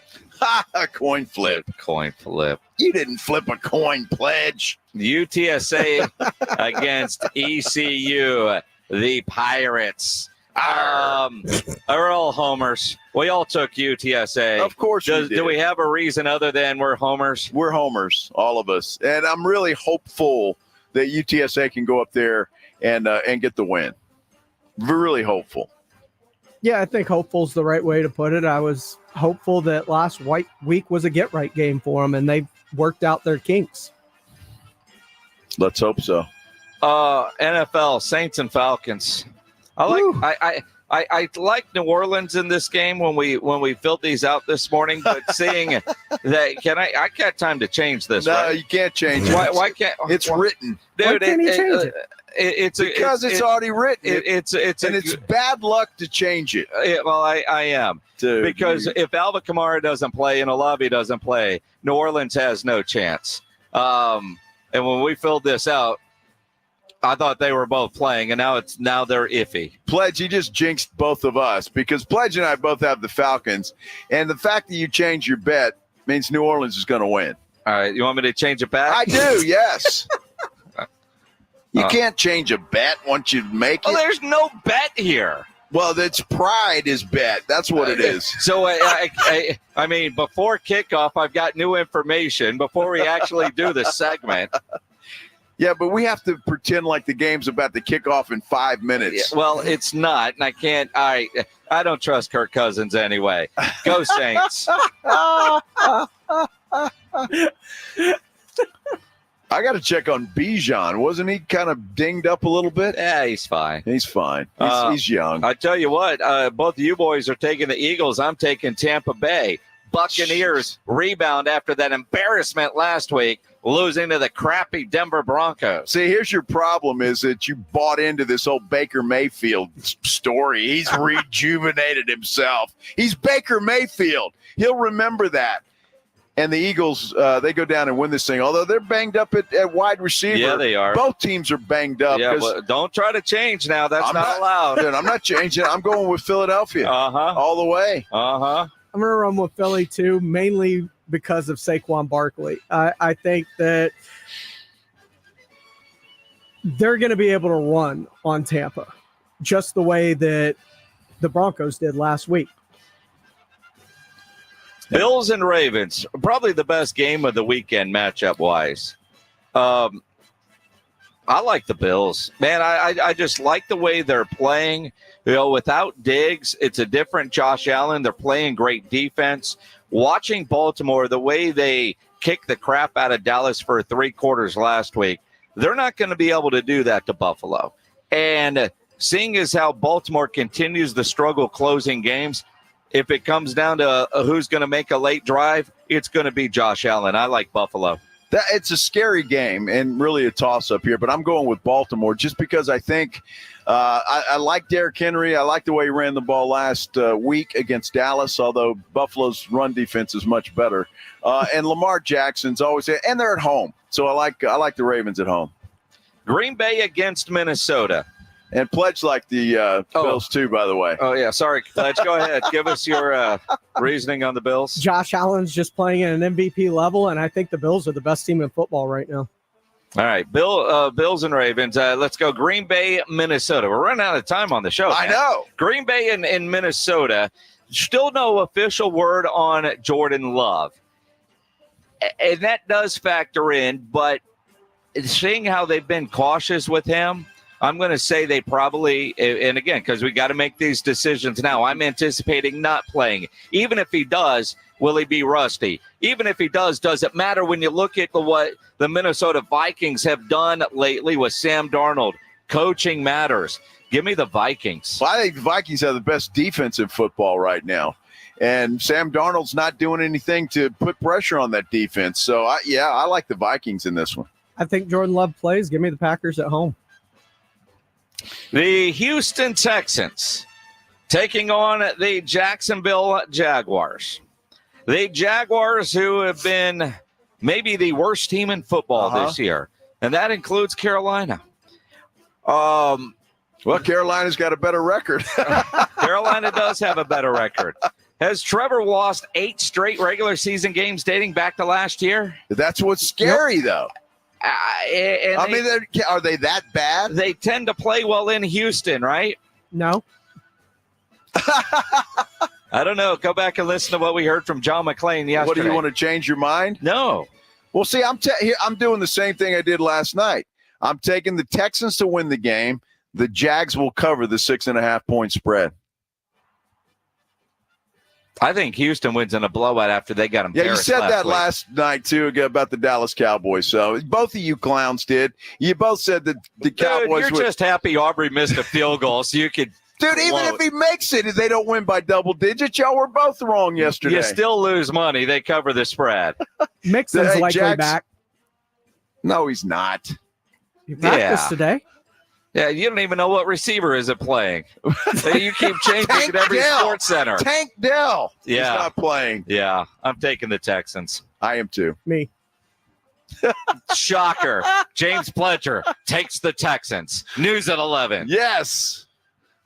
coin flip. Coin flip. You didn't flip a coin, Pledge. UTSA against ECU, the Pirates. Are all homers. We all took UTSA. Of course we did. Do we have a reason other than we're homers? We're homers, all of us. And I'm really hopeful that UTSA can go up there and get the win. We're really hopeful. Yeah, I think hopeful is the right way to put it. I was hopeful that last week was a get-right game for them, and they've worked out their kinks. Let's hope so. NFL, Saints and Falcons. I like New Orleans in this game when we filled these out this morning, but seeing that I got time to change this. No, right? You can't change it. Why can't it's written? Dude, why can't he change it? It's already written. It's bad luck to change it. I am. Because if Alvin Kamara doesn't play and Olave doesn't play, New Orleans has no chance. And when we filled this out, I thought they were both playing, and now they're iffy. Pledge, you just jinxed both of us because Pledge and I both have the Falcons, and the fact that you change your bet means New Orleans is going to win. All right, you want me to change it back? I do, yes. You can't change a bet once you make it. Well, there's no bet here. Well, that's pride is bet. That's what it is. So, I mean, before kickoff, I've got new information before we actually do the segment. Yeah, but we have to pretend like the game's about to kick off in 5 minutes. Yeah, well, it's not, and I can't. I don't trust Kirk Cousins anyway. Go Saints. I got to check on Bijan. Wasn't he kind of dinged up a little bit? Yeah, he's fine. He's fine. He's young. I tell you what, both of you boys are taking the Eagles. I'm taking Tampa Bay. Buccaneers rebound after that embarrassment last week, losing to the crappy Denver Broncos. See, here's your problem is that you bought into this whole Baker Mayfield story. He's rejuvenated himself. He's Baker Mayfield. He'll remember that. And the Eagles, they go down and win this thing, although they're banged up at wide receiver. Yeah, they are. Both teams are banged up. Yeah, well, don't try to change now. That's not allowed. Dude, I'm not changing. I'm going with Philadelphia all the way. I'm going to run with Philly, too, mainly because of Saquon Barkley. I think that they're going to be able to run on Tampa just the way that the Broncos did last week. Bills and Ravens, probably the best game of the weekend matchup-wise. I like the Bills. Man, I just like the way they're playing. You know, without Diggs, it's a different Josh Allen. They're playing great defense. Watching Baltimore, the way they kicked the crap out of Dallas for 3 quarters last week, they're not going to be able to do that to Buffalo. And seeing as how Baltimore continues the struggle closing games, if it comes down to who's going to make a late drive, it's going to be Josh Allen. I like Buffalo. It's a scary game and really a toss-up here, but I'm going with Baltimore just because I think I like Derrick Henry. I like the way he ran the ball last week against Dallas, although Buffalo's run defense is much better. And Lamar Jackson's always there, and they're at home. So I like the Ravens at home. Green Bay against Minnesota. And Pledge like the Bills too, by the way. Oh, yeah. Sorry, Pledge. Go ahead. Give us your reasoning on the Bills. Josh Allen's just playing at an MVP level, and I think the Bills are the best team in football right now. All right, Bills and Ravens. Let's go Green Bay, Minnesota. We're running out of time on the show. I know. Green Bay and Minnesota. Still no official word on Jordan Love. And that does factor in, but seeing how they've been cautious with him, I'm going to say they probably, and again, because we got to make these decisions now, I'm anticipating not playing. Even if he does, will he be rusty? Even if he does it matter when you look at what the Minnesota Vikings have done lately with Sam Darnold? Coaching matters. Give me the Vikings. Well, I think the Vikings have the best defense in football right now. And Sam Darnold's not doing anything to put pressure on that defense. So, I like the Vikings in this one. I think Jordan Love plays. Give me the Packers at home. The Houston Texans taking on the Jacksonville Jaguars. The Jaguars, who have been maybe the worst team in football this year, and that includes Carolina. Well, Carolina's got a better record. Carolina does have a better record. Has Trevor lost 8 straight regular season games dating back to last year? That's what's scary, though. Are they that bad? They tend to play well in Houston, right? No. I don't know. Go back and listen to what we heard from John McClain yesterday. What, do you want to change your mind? No. Well, see, I'm doing the same thing I did last night. I'm taking the Texans to win the game. The Jags will cover the 6.5-point spread. I think Houston wins in a blowout after they got embarrassed. Yeah, you said that week. last night, too, about the Dallas Cowboys. So both of you clowns did. You both said that the Cowboys You're just happy Aubrey missed a field goal so you could. Dude, even if he makes it, if they don't win by double digits, y'all were both wrong yesterday. You still lose money. They cover the spread. Mixon's likely back. No, he's not. He practiced today. Yeah, you don't even know what receiver is it playing. You keep changing at every Sports Center. Tank Dell. Yeah. He's not playing. Yeah, I'm taking the Texans. I am too. Me. Shocker. James Pledger takes the Texans. News at 11. Yes.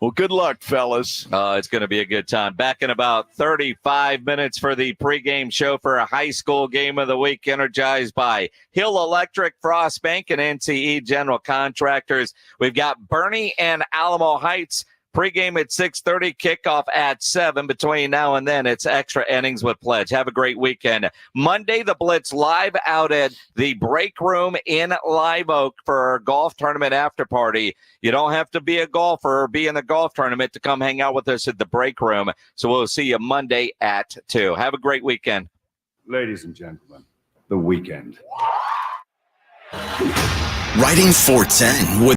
Well, good luck, fellas. It's going to be a good time. Back in about 35 minutes for the pregame show for a high school game of the week, energized by Hill Electric, Frost Bank, and NCE General Contractors. We've got Bernie and Alamo Heights Pregame at 6:30, kickoff at 7. Between now and then, it's extra innings with Pledge. Have a great weekend. Monday, the Blitz live out at the Break Room in Live Oak for our golf tournament after party. You don't have to be a golfer or be in the golf tournament to come hang out with us at the Break Room. So we'll see you Monday at 2. Have a great weekend. Ladies and gentlemen, the weekend. Riding 410 with